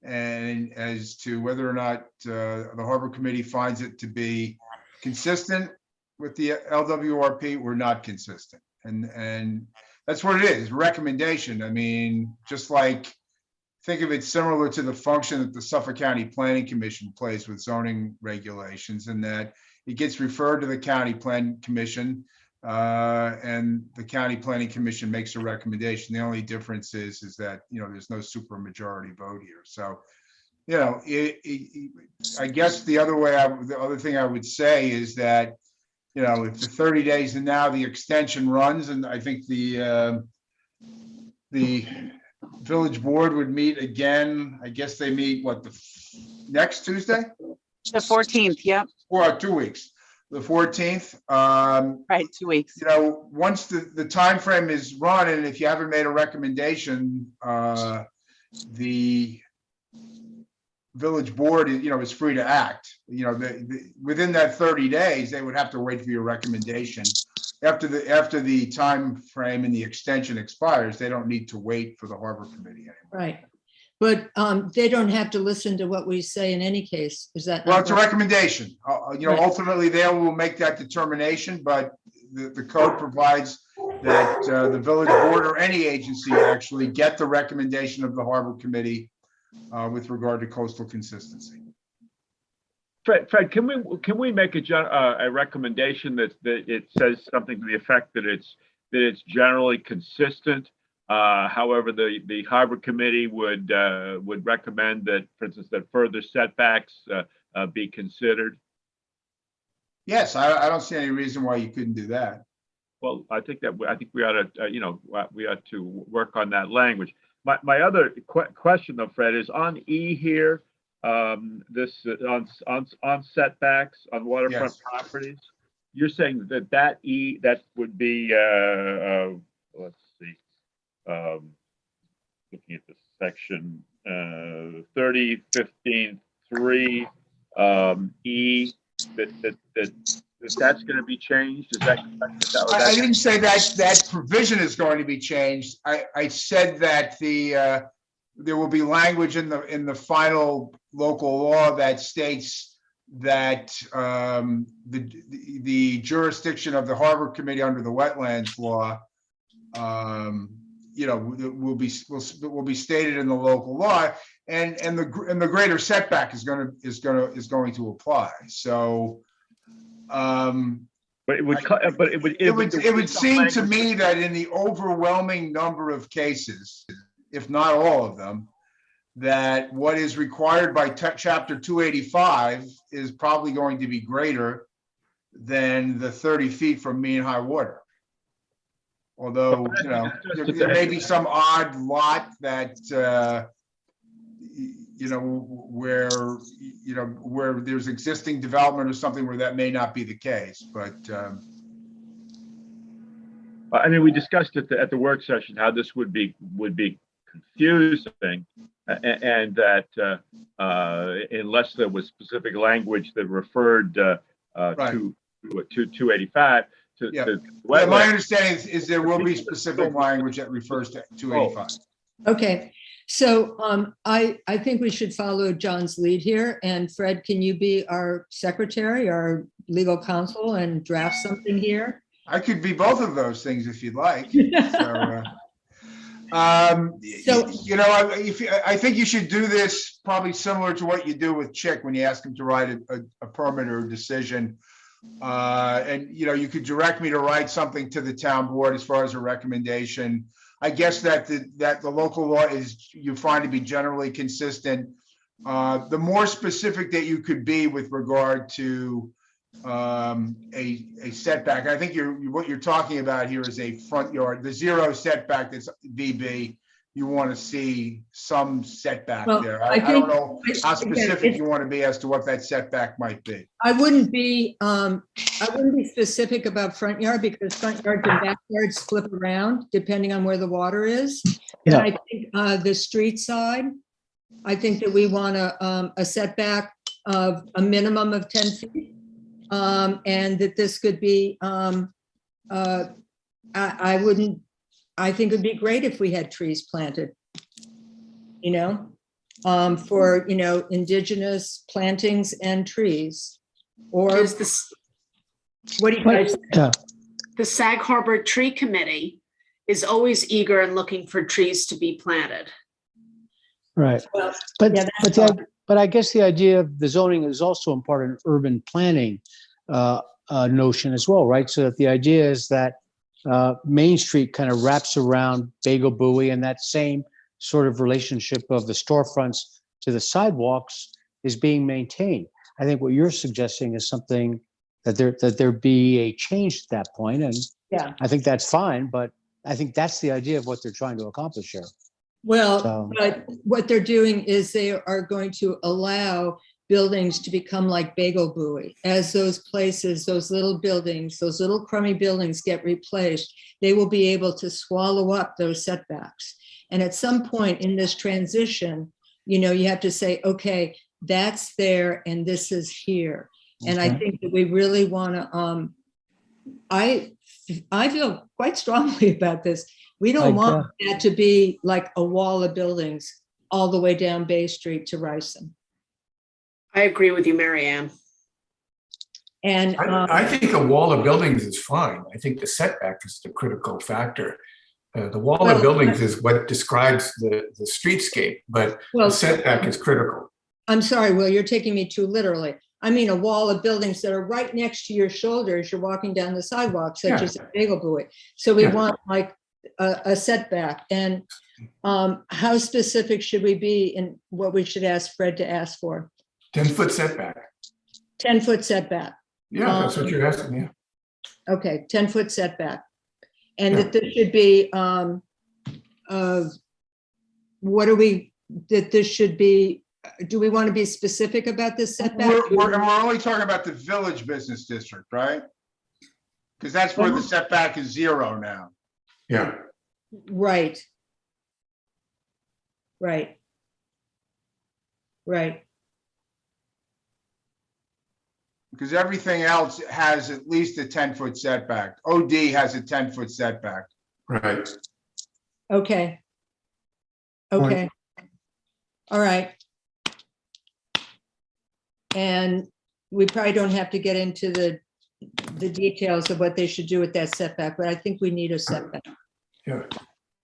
Speaker 8: and as to whether or not the Harbor Committee finds it to be consistent with the LWRP or not consistent. And that's what it is, recommendation. I mean, just like, think of it similar to the function that the Suffolk County Planning Commission plays with zoning regulations, and that it gets referred to the County Plan Commission, and the County Planning Commission makes a recommendation. The only difference is that, there's no supermajority vote here. So, I guess the other thing I would say is that, if the 30 days and now the extension runs, and I think the village board would meet again, I guess they meet next Tuesday?
Speaker 12: The 14th, yep.
Speaker 8: Or 2 weeks, the 14th.
Speaker 12: Right, 2 weeks.
Speaker 8: Once the time frame is run, and if you haven't made a recommendation, the village board is free to act. Within that 30 days, they would have to wait for your recommendation. After the time frame and the extension expires, they don't need to wait for the Harbor Committee anymore.
Speaker 2: Right. But they don't have to listen to what we say in any case. Is that?
Speaker 8: Well, it's a recommendation. Ultimately, they will make that determination, but the code provides that the village board or any agency actually get the recommendation of the Harbor Committee with regard to coastal consistency.
Speaker 5: Fred, can we make a recommendation that it says something to the effect that it's generally consistent? However, the Harbor Committee would recommend that, for instance, that further setbacks be considered.
Speaker 8: Yes, I don't see any reason why you couldn't do that.
Speaker 5: Well, I think we ought to we ought to work on that language. My other question though, Fred, is on E here, this on setbacks on waterfront
Speaker 8: Yes.
Speaker 5: properties. You're saying that E, that would be, let's see, looking at the section, 3015(3), E, that's going to be changed? Is that?
Speaker 8: I didn't say that provision is going to be changed. I said that there will be language in the final local law that states that the jurisdiction of the Harbor Committee under the Wetlands Law, will be stated in the local law, and the greater setback is going to apply. So.
Speaker 5: But it would
Speaker 8: seem to me that in the overwhelming number of cases, if not all of them, that what is required by Chapter 285 is probably going to be greater than the 30 feet from mean high water. Although, there may be some odd lot that, where there's existing development or something where that may not be the case, but.
Speaker 5: I mean, we discussed at the work session how this would be confusing, and that unless there was specific language that referred to 285 to
Speaker 8: Yeah, my understanding is there will be specific language that refers to 285.
Speaker 2: Okay, so I think we should follow John's lead here. And Fred, can you be our secretary, our legal counsel, and draft something here?
Speaker 8: I could be both of those things if you'd like. I think you should do this probably similar to what you do with Chick when you ask him to write a permit or a decision. And you could direct me to write something to the town board as far as a recommendation. I guess that the local law you find to be generally consistent. The more specific that you could be with regard to a setback, I think what you're talking about here is a front yard, the zero setback that's VB. You want to see some setback there. I don't know how specific you want to be as to what that setback might be.
Speaker 2: I wouldn't be specific about front yard because front yards and backyards flip around depending on where the water is. Yeah. And I think the street side, I think that we want a setback of a minimum of 10 feet. And that this could be, I think it'd be great if we had trees planted, for, indigenous plantings and trees. Or what do you guys think?
Speaker 4: The Sag Harbor Tree Committee is always eager and looking for trees to be planted.
Speaker 3: Right.
Speaker 2: Well,
Speaker 3: but I guess the idea of the zoning is also important in urban planning notion as well, right? So that the idea is that Main Street kind of wraps around Bagel Buoy, and that same sort of relationship of the storefronts to the sidewalks is being maintained. I think what you're suggesting is something that there be a change at that point, and
Speaker 2: yeah,
Speaker 3: I think that's fine. But I think that's the idea of what they're trying to accomplish here.
Speaker 2: Well, but what they're doing is they are going to allow buildings to become like Bagel Buoy. As those places, those little buildings, those little crummy buildings get replaced, they will be able to swallow up those setbacks. And at some point in this transition, you have to say, okay, that's there and this is here. Okay. And I think that we really want to, I feel quite strongly about this. We don't want that to be like a wall of buildings all the way down Bay Street to Ricin.
Speaker 4: I agree with you, Mary Ann.
Speaker 2: And
Speaker 9: I think a wall of buildings is fine. I think the setback is the critical factor. The wall of buildings is what describes the streetscape, but the setback is critical.
Speaker 2: I'm sorry, Will, you're taking me too literally. I mean, a wall of buildings that are right next to your shoulder as you're walking down the sidewalk, such as a Bagel Buoy. So we want like a setback. And how specific should we be in what we should ask Fred to ask for?
Speaker 9: 10-foot setback.
Speaker 2: 10-foot setback.
Speaker 9: Yeah, that's what you're asking, yeah.
Speaker 2: Okay, 10-foot setback. And that this should be what are we, that this should be, do we want to be specific about this setback?
Speaker 8: We're only talking about the village business district, right? Because that's where the setback is 0 now.
Speaker 9: Yeah.
Speaker 2: Right. Right. Right.
Speaker 8: Because everything else has at least a 10-foot setback. OD has a 10-foot setback.
Speaker 9: Right.
Speaker 2: Okay. Okay. All right. And we probably don't have to get into the details of what they should do with that setback, but I think we need a setback.
Speaker 9: Yeah.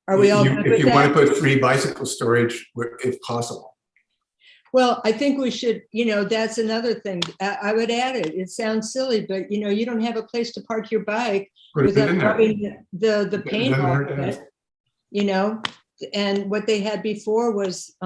Speaker 2: Are we all good
Speaker 9: If
Speaker 2: with
Speaker 9: you want to
Speaker 2: that?
Speaker 9: put 3 bicycle storage, if possible.
Speaker 2: Well, I think we should, that's another thing. I would add it. It sounds silly, but you don't have a place to park your bike
Speaker 9: Put it
Speaker 2: without
Speaker 9: in there.
Speaker 2: rubbing the paint
Speaker 9: Doesn't
Speaker 2: off
Speaker 9: hurt
Speaker 2: of
Speaker 9: to
Speaker 2: it, and what they had before was,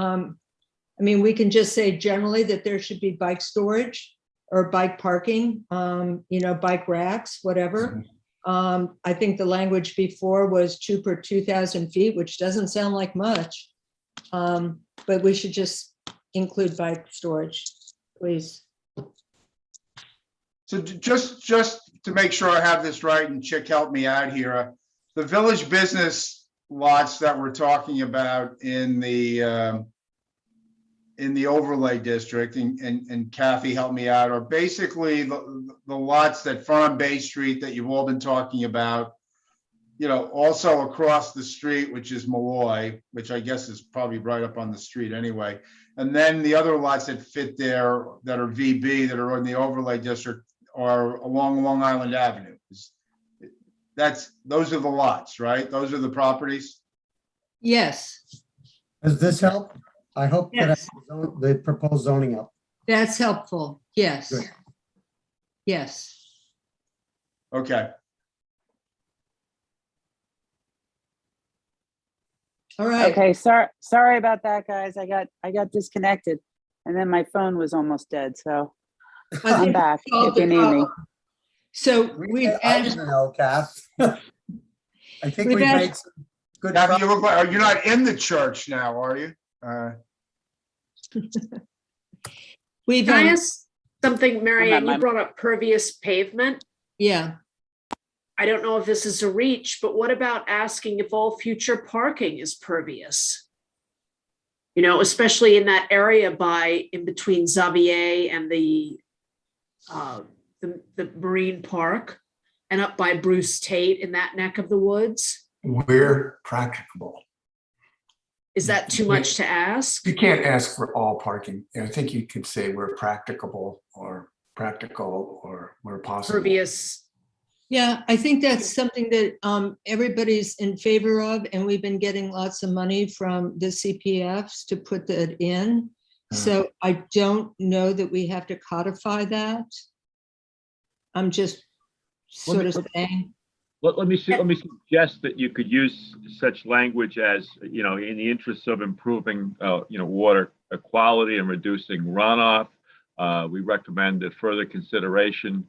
Speaker 2: we can just say generally that there should be bike storage or bike parking, bike racks, whatever. I think the language before was 2 per 2,000 feet, which doesn't sound like much. But we should just include bike storage, please.
Speaker 8: So just to make sure I have this right, and Chick help me out here, the village business lots that we're talking about in the overlay district, and Kathy help me out, are basically the lots that front on Bay Street that you've all been talking about. Also across the street, which is Malloy, which I guess is probably right up on the street anyway. And then the other lots that fit there that are VB that are in the overlay district are along Long Island Avenue. Those are the lots, right? Those are the properties.
Speaker 2: Yes.
Speaker 6: Does this help? I hope that
Speaker 2: Yes.
Speaker 6: the proposed zoning up.
Speaker 2: That's helpful. Yes.
Speaker 6: Good.
Speaker 2: Yes.
Speaker 8: Okay.
Speaker 2: All right.
Speaker 12: Okay, sorry about that, guys. I got disconnected and then my phone was almost dead, so
Speaker 2: I
Speaker 12: I'm
Speaker 2: think
Speaker 12: back
Speaker 2: we solved
Speaker 12: if you
Speaker 2: the
Speaker 12: need me.
Speaker 2: problem. So we've
Speaker 6: I
Speaker 2: asked,
Speaker 6: didn't know, Kath. I think
Speaker 2: We've
Speaker 6: we've
Speaker 2: asked-
Speaker 6: made some good
Speaker 8: Kathy,
Speaker 6: progress.
Speaker 8: you look like, you're not in the church now, are you?
Speaker 2: we've,
Speaker 4: Can I ask something, Marianne?
Speaker 12: my-
Speaker 4: You brought up pervious pavement.
Speaker 2: yeah,
Speaker 4: I don't know if this is a reach, but what about asking if all future parking is pervious? Especially in that area in between Xavier and the Marine Park and up by Bruce Tate in that neck of the woods.
Speaker 9: We're practicable.
Speaker 4: Is that too much to ask?
Speaker 9: You can't ask for all parking. I think you could say we're practicable or practical or where possible.
Speaker 4: Pervious.
Speaker 2: yeah, I think that's something that everybody's in favor of, and we've been getting lots of money from the CPFs to put that in. So I don't know that we have to codify that. I'm just sort of saying.
Speaker 5: Let me suggest that you could use such language as, in the interest of improving, water quality and reducing runoff. We recommend that further consideration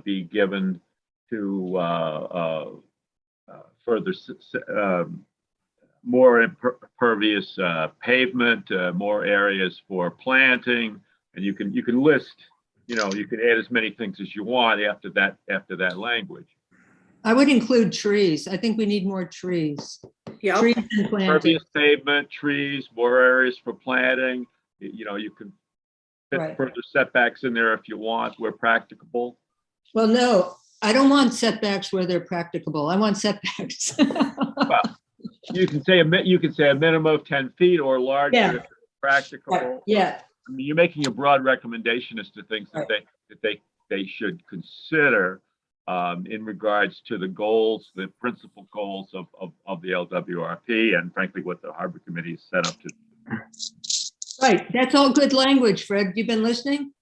Speaker 5: be given to further more impervious pavement, more areas for planting, and you can list, you can add as many things as you want after that language.
Speaker 2: I would include trees. I think we need more trees.
Speaker 4: Yep.
Speaker 2: Trees and planting.
Speaker 5: Impervious pavement, trees, more areas for planting. You can fit
Speaker 2: Right.
Speaker 5: further setbacks in there if you want, where practicable.
Speaker 2: Well, no, I don't want setbacks where they're practicable. I want setbacks.
Speaker 5: Well, you can say a minimum of 10 feet or larger
Speaker 2: Yeah.
Speaker 5: if it's practicable.
Speaker 2: Yeah,
Speaker 5: I mean, you're making a broad recommendation as to things that they should consider in regards to the goals, the principal goals of the LWRP, and frankly, what the Harbor Committee is set up to do.
Speaker 2: right. That's all good language, Fred. You've been listening?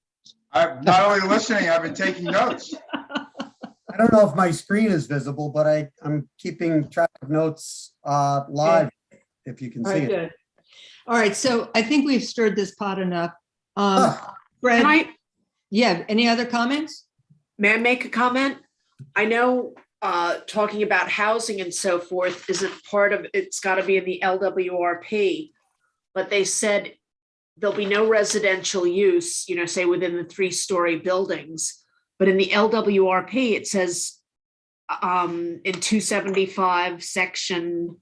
Speaker 8: I'm not only listening, I've been taking notes.
Speaker 6: I don't know if my screen is visible, but I'm keeping track of notes live, if you can
Speaker 2: All
Speaker 6: see
Speaker 2: right,
Speaker 6: it.
Speaker 2: good. All right, so I think we've stirred this pot enough. Fred,
Speaker 4: Can
Speaker 2: yeah, any other comments?
Speaker 4: May I make a comment? I know talking about housing and so forth isn't part of, it's got to be in the LWRP, but they said there'll be no residential use, say within the 3-story buildings. But in the LWRP, it says in 275 section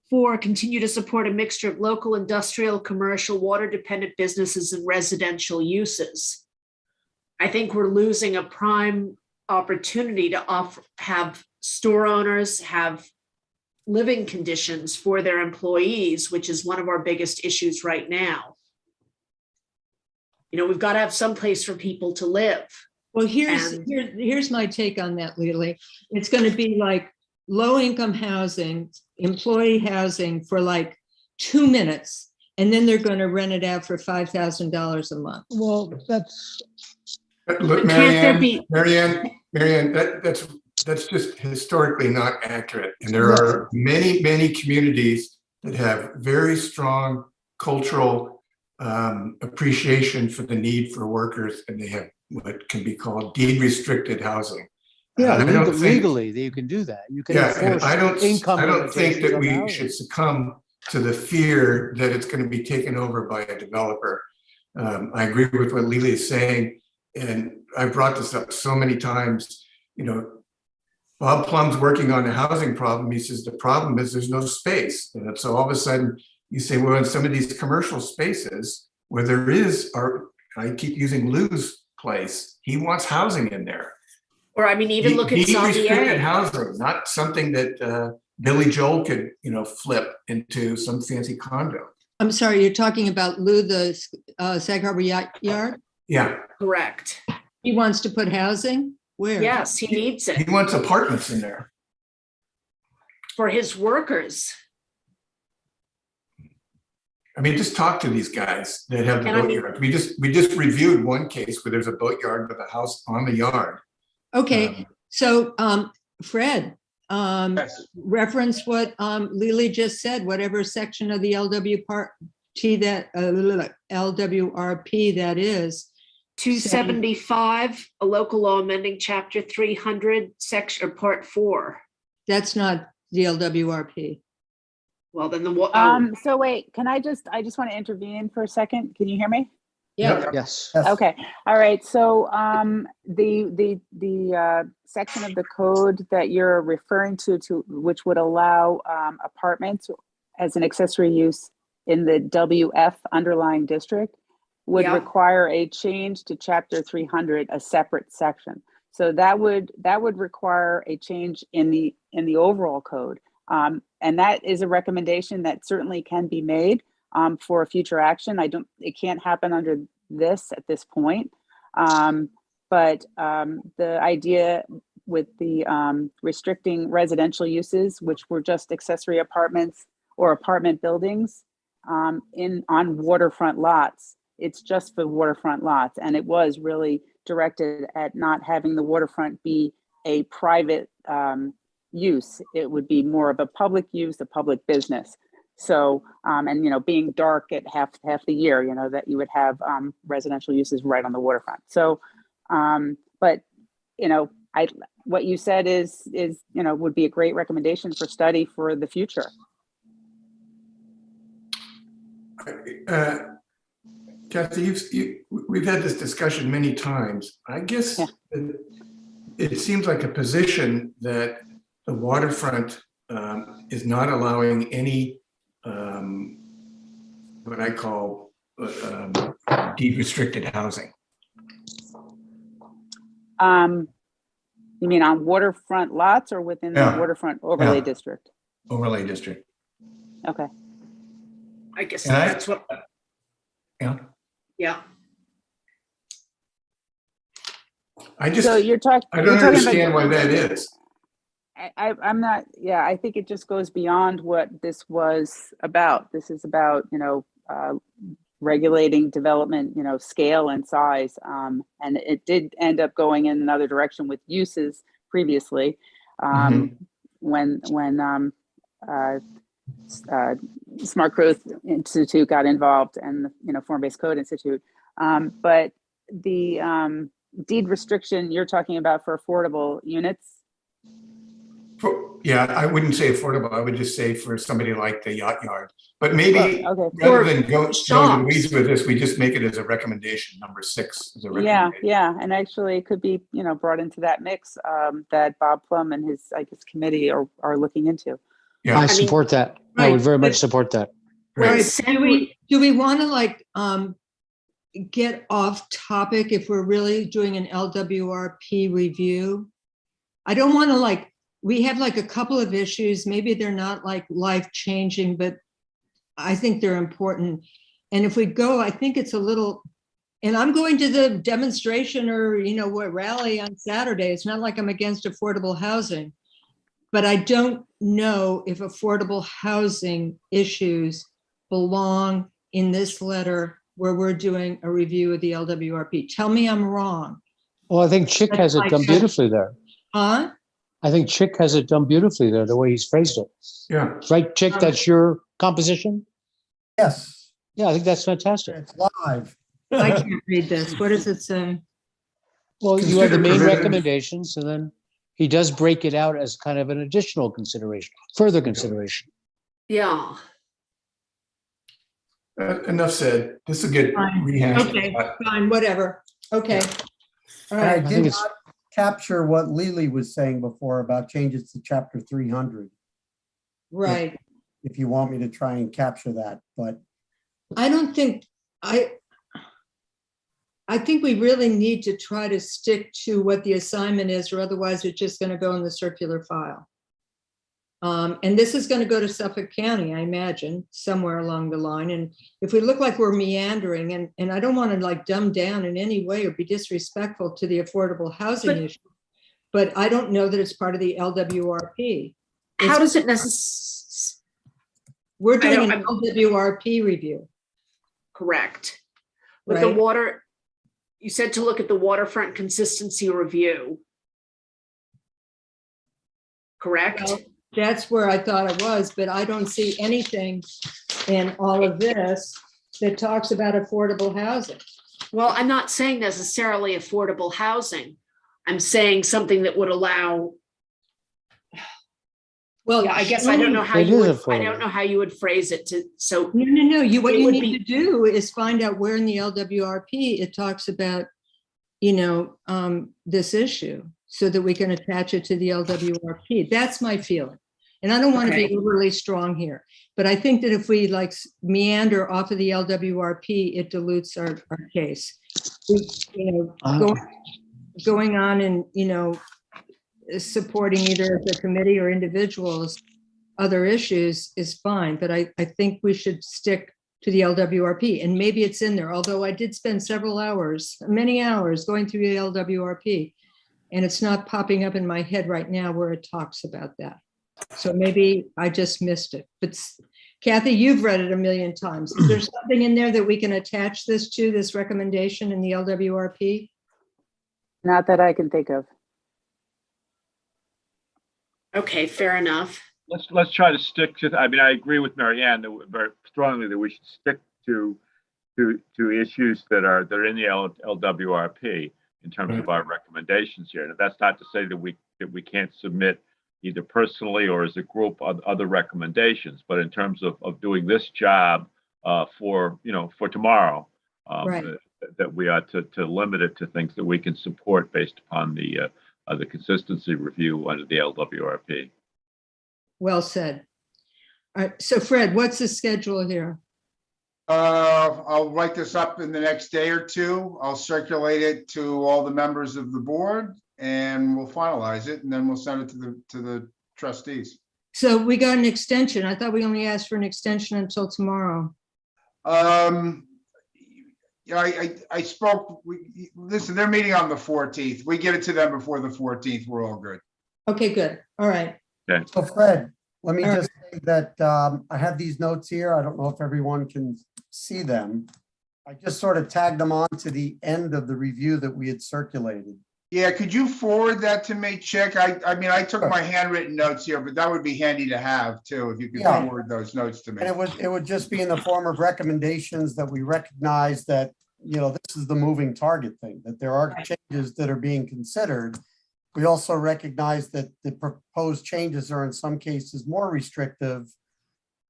Speaker 4: 4, continue to support a mixture of local, industrial, commercial, water-dependent businesses and residential uses. I think we're losing a prime opportunity to have store owners have living conditions for their employees, which is one of our biggest issues right now. We've got to have some place for people to live.
Speaker 2: Well, here's my take on that, Lily. It's going to be like low-income housing, employee housing for like 2 minutes, and then they're going to rent it out for $5,000 a month.
Speaker 3: Well, that's.
Speaker 9: Look,
Speaker 4: Can't there
Speaker 9: Marianne, that's just historically not accurate. And there are many, many communities that have very strong cultural appreciation for the need for workers, and they have what can be called deed restricted housing.
Speaker 3: Yeah,
Speaker 9: I don't think-
Speaker 3: legally, you can do that. You can enforce
Speaker 9: I don't think
Speaker 3: limitations
Speaker 9: that
Speaker 3: on
Speaker 9: we
Speaker 3: housing.
Speaker 9: should succumb to the fear that it's going to be taken over by a developer. I agree with what Lily is saying, and I brought this up so many times. Bob Plum's working on a housing problem. He says the problem is there's no space, and so all of a sudden you say, well, in some of these commercial spaces where there is, I keep using Lou's place, he wants housing in there.
Speaker 4: Or even look at
Speaker 9: restricted
Speaker 4: Xavier.
Speaker 9: housing, not something that Billy Joel could, flip into some fancy condo.
Speaker 2: I'm sorry, you're talking about Lou, the Sag Harbor Yacht Yard?
Speaker 9: Yeah.
Speaker 4: Correct.
Speaker 2: He wants to put housing? Where?
Speaker 4: Yes, he needs
Speaker 9: He
Speaker 4: it
Speaker 9: wants apartments in there.
Speaker 4: for his workers.
Speaker 9: Just talk to these guys that have the
Speaker 4: And
Speaker 9: boatyard. We just reviewed one case where there's a boatyard with a house on the yard.
Speaker 2: Okay, so Fred,
Speaker 8: Yes.
Speaker 2: reference what Lily just said, whatever section of the LWRP that is.
Speaker 4: 275, a local law amending chapter 300, section or part 4.
Speaker 2: That's not the LWRP.
Speaker 4: Well, then
Speaker 12: So wait, I just want to intervene for a second. Can you hear me?
Speaker 2: Yeah.
Speaker 3: Yes.
Speaker 12: Okay. All right. So the section of the code that you're referring to which would allow apartments as an accessory use in the WF underlying district would require a change to chapter 300, a separate section. So that would require a change in the overall code. And that is a recommendation that certainly can be made for a future action. It can't happen under this at this point. But the idea with the restricting residential uses, which were just accessory apartments or apartment buildings on waterfront lots, it's just for waterfront lots. And it was really directed at not having the waterfront be a private use. It would be more of a public use, a public business. So, and being dark at half the year, that you would have residential uses right on the waterfront. So, but what you said is would be a great recommendation for study for the future.
Speaker 9: Kathy, we've had this discussion many times. I guess it seems like a position that the waterfront is not allowing any what I call deed restricted housing.
Speaker 12: You mean on waterfront lots or within the waterfront overlay district?
Speaker 9: Overlay district.
Speaker 12: Okay.
Speaker 4: I guess that's what. Yeah.
Speaker 12: So you're talking.
Speaker 9: I don't understand why that is.
Speaker 12: I'm not. Yeah, I think it just goes beyond what this was about. This is about regulating development, scale and size, and it did end up going in another direction with uses previously, when Smart Growth Institute got involved and Form-Based Code Institute, but the deed restriction you're talking about for affordable units.
Speaker 9: Yeah, I wouldn't say affordable. I would just say for somebody like the yacht yard. But maybe
Speaker 12: Okay.
Speaker 9: rather than go into the
Speaker 4: shops.
Speaker 9: weeds with this, we just make it as a recommendation, number 6 as a
Speaker 12: Yeah,
Speaker 9: recommendation.
Speaker 12: yeah, and actually it could be, brought into that mix that Bob Plum and his, I guess, committee are looking into.
Speaker 9: Yeah.
Speaker 3: I
Speaker 4: mean-
Speaker 3: support that. I would very much support that.
Speaker 4: When
Speaker 2: Right,
Speaker 4: Sam-
Speaker 2: do we want to like get off topic if we're really doing an LWRP review? I don't want to like, we have like a couple of issues, maybe they're not like life-changing, but I think they're important. And if we go, I think it's a little, and I'm going to the demonstration or, what rally on Saturday. It's not like I'm against affordable housing, but I don't know if affordable housing issues belong in this letter where we're doing a review of the LWRP. Tell me I'm wrong.
Speaker 3: Well, I think Chick has it done beautifully there.
Speaker 2: Huh?
Speaker 3: I think Chick has it done beautifully there, the way he's phrased it.
Speaker 9: Yeah.
Speaker 3: Right, Chick, that's your composition?
Speaker 6: Yes,
Speaker 3: Yeah, I think that's fantastic.
Speaker 6: it's live.
Speaker 2: I can't read this. What does it say?
Speaker 3: Well, you have the
Speaker 9: Consider
Speaker 3: main
Speaker 9: provisions.
Speaker 3: recommendations, and then he does break it out as kind of an additional consideration, further consideration.
Speaker 4: Yeah.
Speaker 9: Enough said. This will get
Speaker 2: Fine.
Speaker 9: rehashed.
Speaker 2: Okay, fine, whatever. Okay. All
Speaker 6: And I
Speaker 2: right.
Speaker 3: think
Speaker 6: did
Speaker 3: it's-
Speaker 6: not capture what Lily was saying before about changes to chapter 300,
Speaker 2: Right.
Speaker 6: if you want me to try and capture that, but
Speaker 2: I don't think, I think we really need to try to stick to what the assignment is, or otherwise it's just going to go in the circular file. And this is going to go to Suffolk County, I imagine, somewhere along the line. And if we look like we're meandering, and I don't want to like dumb down in any way or be disrespectful to the affordable housing
Speaker 4: But-
Speaker 2: issue, but I don't know that it's part of the LWRP.
Speaker 4: How
Speaker 2: It's-
Speaker 4: does it necessarily?
Speaker 2: We're doing an
Speaker 4: I'm-
Speaker 2: LWRP review.
Speaker 4: Correct. With the
Speaker 2: Right.
Speaker 4: water, you said to look at the waterfront consistency review. Correct?
Speaker 2: Well, that's where I thought it was, but I don't see anything in all of this that talks about affordable housing.
Speaker 4: Well, I'm not saying necessarily affordable housing. I'm saying something that would allow,
Speaker 2: Well,
Speaker 4: yeah, I guess I don't know how
Speaker 3: It
Speaker 4: you
Speaker 3: is
Speaker 4: would, I
Speaker 3: affordable.
Speaker 4: don't know how you would phrase it to, so,
Speaker 2: No. What
Speaker 4: It
Speaker 2: you
Speaker 4: would
Speaker 2: need
Speaker 4: be-
Speaker 2: to do is find out where in the LWRP it talks about, this issue, so that we can attach it to the LWRP. That's my feeling. And I don't want to be
Speaker 4: Okay.
Speaker 2: overly strong here, but I think that if we like meander off of the LWRP, it dilutes our case. Going on and, supporting either the committee or individuals, other issues is fine, but I think we should stick to the LWRP, and maybe it's in there, although I did spend many hours going through the LWRP, and it's not popping up in my head right now where it talks about that. So maybe I just missed it, but Kathy, you've read it a million times. Is there something in there that we can attach this recommendation in the LWRP?
Speaker 12: Not that I can think of.
Speaker 4: okay, fair enough.
Speaker 5: Let's try to stick to, I mean, I agree with Marianne very strongly that we should stick to issues that are in the LWRP in terms of our recommendations here. And that's not to say that we can't submit either personally or as a group other recommendations, but in terms of doing this job for tomorrow,
Speaker 2: Right.
Speaker 5: that we ought to limit it to things that we can support based upon the consistency review under the LWRP.
Speaker 2: Well said. All right, so Fred, what's the schedule here?
Speaker 8: I'll write this up in the next day or two. I'll circulate it to all the members of the board and we'll finalize it, and then we'll send it to the trustees.
Speaker 2: So we got an extension. I thought we only asked for an extension until tomorrow.
Speaker 8: Yeah, I spoke, listen, they're meeting on the 14th. We get it to them before the 14th. We're all good.
Speaker 2: Okay, good. All right.
Speaker 6: So Fred, let me
Speaker 2: All right.
Speaker 6: just say that I have these notes here. I don't know if everyone can see them. I just sort of tagged them on to the end of the review that we had circulated.
Speaker 8: Yeah, could you forward that to me, Chick? I mean, I took my handwritten notes here, but that would be handy to have too, if you could
Speaker 6: Yeah.
Speaker 8: forward those notes to me.
Speaker 6: And it would just be in the form of recommendations that we recognize that, this is the moving target thing, that there are changes that are being considered. We also recognize that the proposed changes are in some cases more restrictive.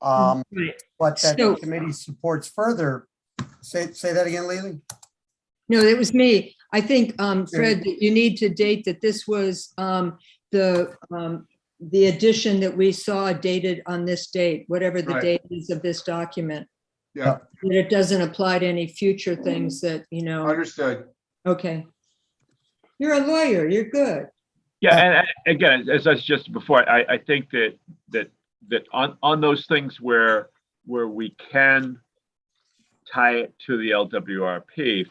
Speaker 2: Right.
Speaker 6: But that
Speaker 2: So-
Speaker 6: the committee supports further. Say that again, Lily?
Speaker 2: No, it was me. I think, Fred, that you need to date that this was the edition that we saw dated on this date, whatever the
Speaker 8: Right.
Speaker 2: date is of this document.
Speaker 8: Yeah,
Speaker 2: That it doesn't apply to any future things that, you know,
Speaker 8: understood.
Speaker 2: okay. You're a lawyer, you're good.
Speaker 5: Yeah, and again, as I suggested before, I think that on those things where we can tie it to the LWRP,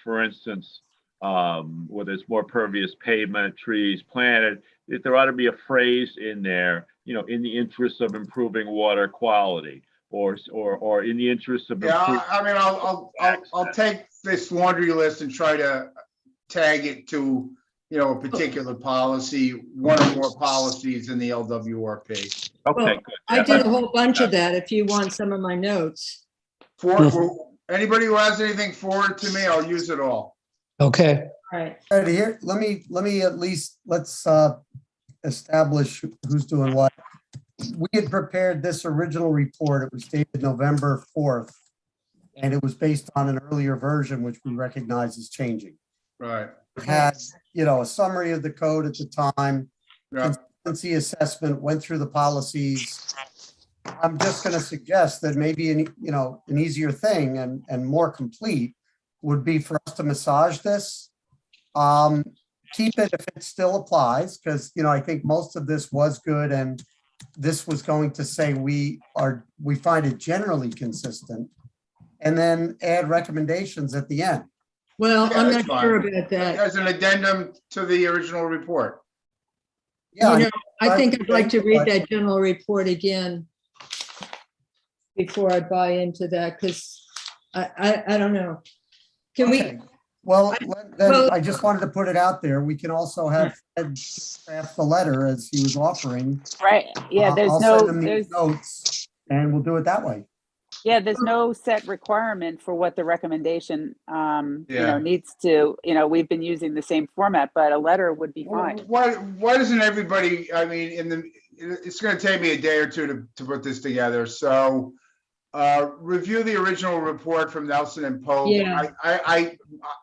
Speaker 5: for instance, where there's more pervious pavement, trees planted, that there ought to be a phrase in there, you know, in the interest of improving water quality, or in the interest of
Speaker 8: Yeah,
Speaker 5: improving.
Speaker 8: I mean, I'll take this laundry list and try to tag it to, you know, a particular policy, one or more policies in the LWRP.
Speaker 5: Okay,
Speaker 2: Well,
Speaker 5: good.
Speaker 2: I did a whole bunch of that if you want some of my notes.
Speaker 8: Anybody who has anything forward to me, I'll use it all.
Speaker 3: Okay.
Speaker 2: All right.
Speaker 6: Right here, let me at least, let's establish who's doing what. We had prepared this original report. It was dated November 4th. And it was based on an earlier version, which we recognize is changing.
Speaker 8: Right.
Speaker 6: It had, you know, a summary of the code at the time,
Speaker 8: Yeah.
Speaker 6: consistency assessment, went through the policies. I'm just going to suggest that maybe, an easier thing and more complete would be for us to massage this. Keep it if it still applies, because, I think most of this was good, and this was going to say we find it generally consistent, and then add recommendations at the end.
Speaker 2: Well,
Speaker 8: Yeah,
Speaker 2: I'm
Speaker 8: that's
Speaker 2: not sure
Speaker 8: fine.
Speaker 2: about that.
Speaker 8: As an addendum to the original report.
Speaker 6: Yeah,
Speaker 2: You know, I think I'd like to read
Speaker 6: but-
Speaker 2: that general report again before I buy into that, because I don't know. Can we,
Speaker 6: Okay. Well, then
Speaker 2: well-
Speaker 6: I just wanted to put it out there. We can also have Fred draft the letter as he was offering.
Speaker 12: Right, yeah, there's
Speaker 6: I'll
Speaker 12: no,
Speaker 6: send him
Speaker 12: there's,
Speaker 6: these notes, and we'll do it that way.
Speaker 12: yeah, there's no set requirement for what the recommendation,
Speaker 8: Yeah.
Speaker 12: needs to, we've been using the same format, but a letter would be fine.
Speaker 8: Why doesn't everybody, I mean, it's gonna take me a day or two to put this together, so review the original report from Nelson and Pope.
Speaker 2: Yeah.
Speaker 8: I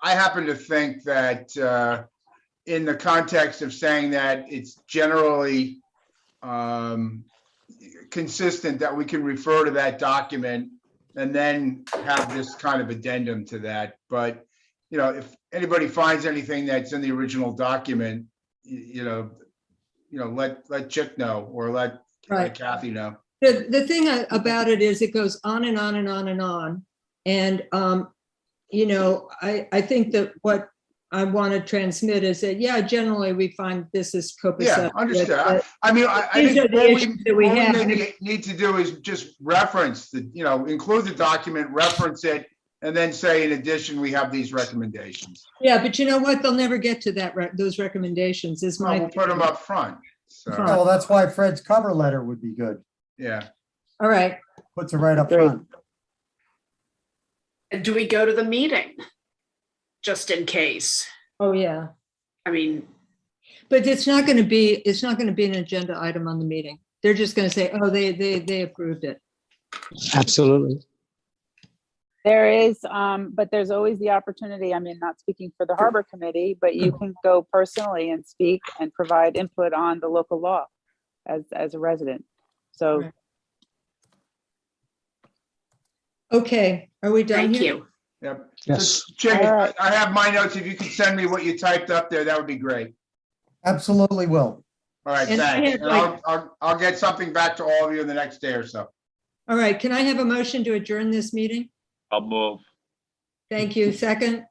Speaker 8: happen to think that in the context of saying that it's generally consistent, that we can refer to that document and then have this kind of addendum to that. But, if anybody finds anything that's in the original document, let Chick know, or let
Speaker 2: Right.
Speaker 8: Kathy know.
Speaker 2: the thing about it is it goes on and on and on and on. And, I think that what I want to transmit is that, yeah, generally we find this is copacetic.
Speaker 8: Yeah, understood. I mean, I
Speaker 2: These are
Speaker 8: think
Speaker 2: the
Speaker 8: what
Speaker 2: issues that we
Speaker 8: what we
Speaker 2: have.
Speaker 8: maybe need to do is just reference include the document, reference it, and then say, in addition, we have these recommendations.
Speaker 2: Yeah, but you know what? They'll never get to those recommendations is my.
Speaker 8: We'll put them up front. So,
Speaker 2: Fine.
Speaker 6: Well, that's why Fred's cover letter would be good.
Speaker 8: yeah.
Speaker 2: All right.
Speaker 6: Puts it right up
Speaker 12: Great.
Speaker 6: front.
Speaker 4: And do we go to the meeting? Just in case.
Speaker 2: Oh, yeah.
Speaker 4: I mean,
Speaker 2: But it's not going to be an agenda item on the meeting. They're just going to say, oh, they approved it.
Speaker 3: Absolutely.
Speaker 12: There is, but there's always the opportunity, not speaking for the Harbor Committee, but you can go personally and speak and provide input on the local law as a resident. So,
Speaker 2: Right. Okay, are we done
Speaker 4: thank
Speaker 2: here?
Speaker 4: you.
Speaker 8: Yep.
Speaker 3: Yes.
Speaker 8: So, Chick,
Speaker 12: All right.
Speaker 8: I have my notes. If you could send me what you typed up there, that would be great.
Speaker 6: Absolutely will.
Speaker 8: All right,
Speaker 2: And I
Speaker 8: thanks.
Speaker 2: had,
Speaker 8: And I'll get something back to all of you in the next day or so.
Speaker 2: All right, can I have a motion to adjourn this meeting?
Speaker 5: I'll move.
Speaker 2: Thank you. Second?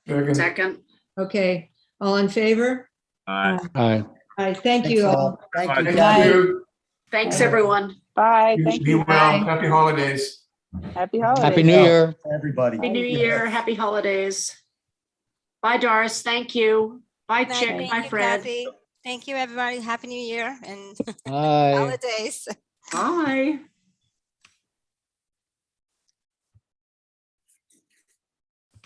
Speaker 4: Second.
Speaker 2: Okay, all in favor?
Speaker 5: Aye.
Speaker 3: Aye.
Speaker 2: All right, thank
Speaker 6: Thanks
Speaker 2: you all.
Speaker 6: all. Thank you.
Speaker 5: Good
Speaker 6: Kathy.
Speaker 4: Thanks, everyone.
Speaker 12: bye, thank
Speaker 9: Be
Speaker 12: you.
Speaker 9: well.
Speaker 2: Bye.
Speaker 9: Happy holidays.
Speaker 12: Happy holidays.
Speaker 3: Happy New Year.
Speaker 6: Everybody.
Speaker 4: Happy New Year. Happy holidays. Bye, Doris. Thank you. Bye,
Speaker 1: Night,
Speaker 4: Chick.
Speaker 1: thank
Speaker 4: Bye,
Speaker 1: you,
Speaker 4: Fred.
Speaker 1: Kathy. Thank you, everybody. Happy New Year and
Speaker 3: Bye.
Speaker 1: holidays.
Speaker 4: Bye.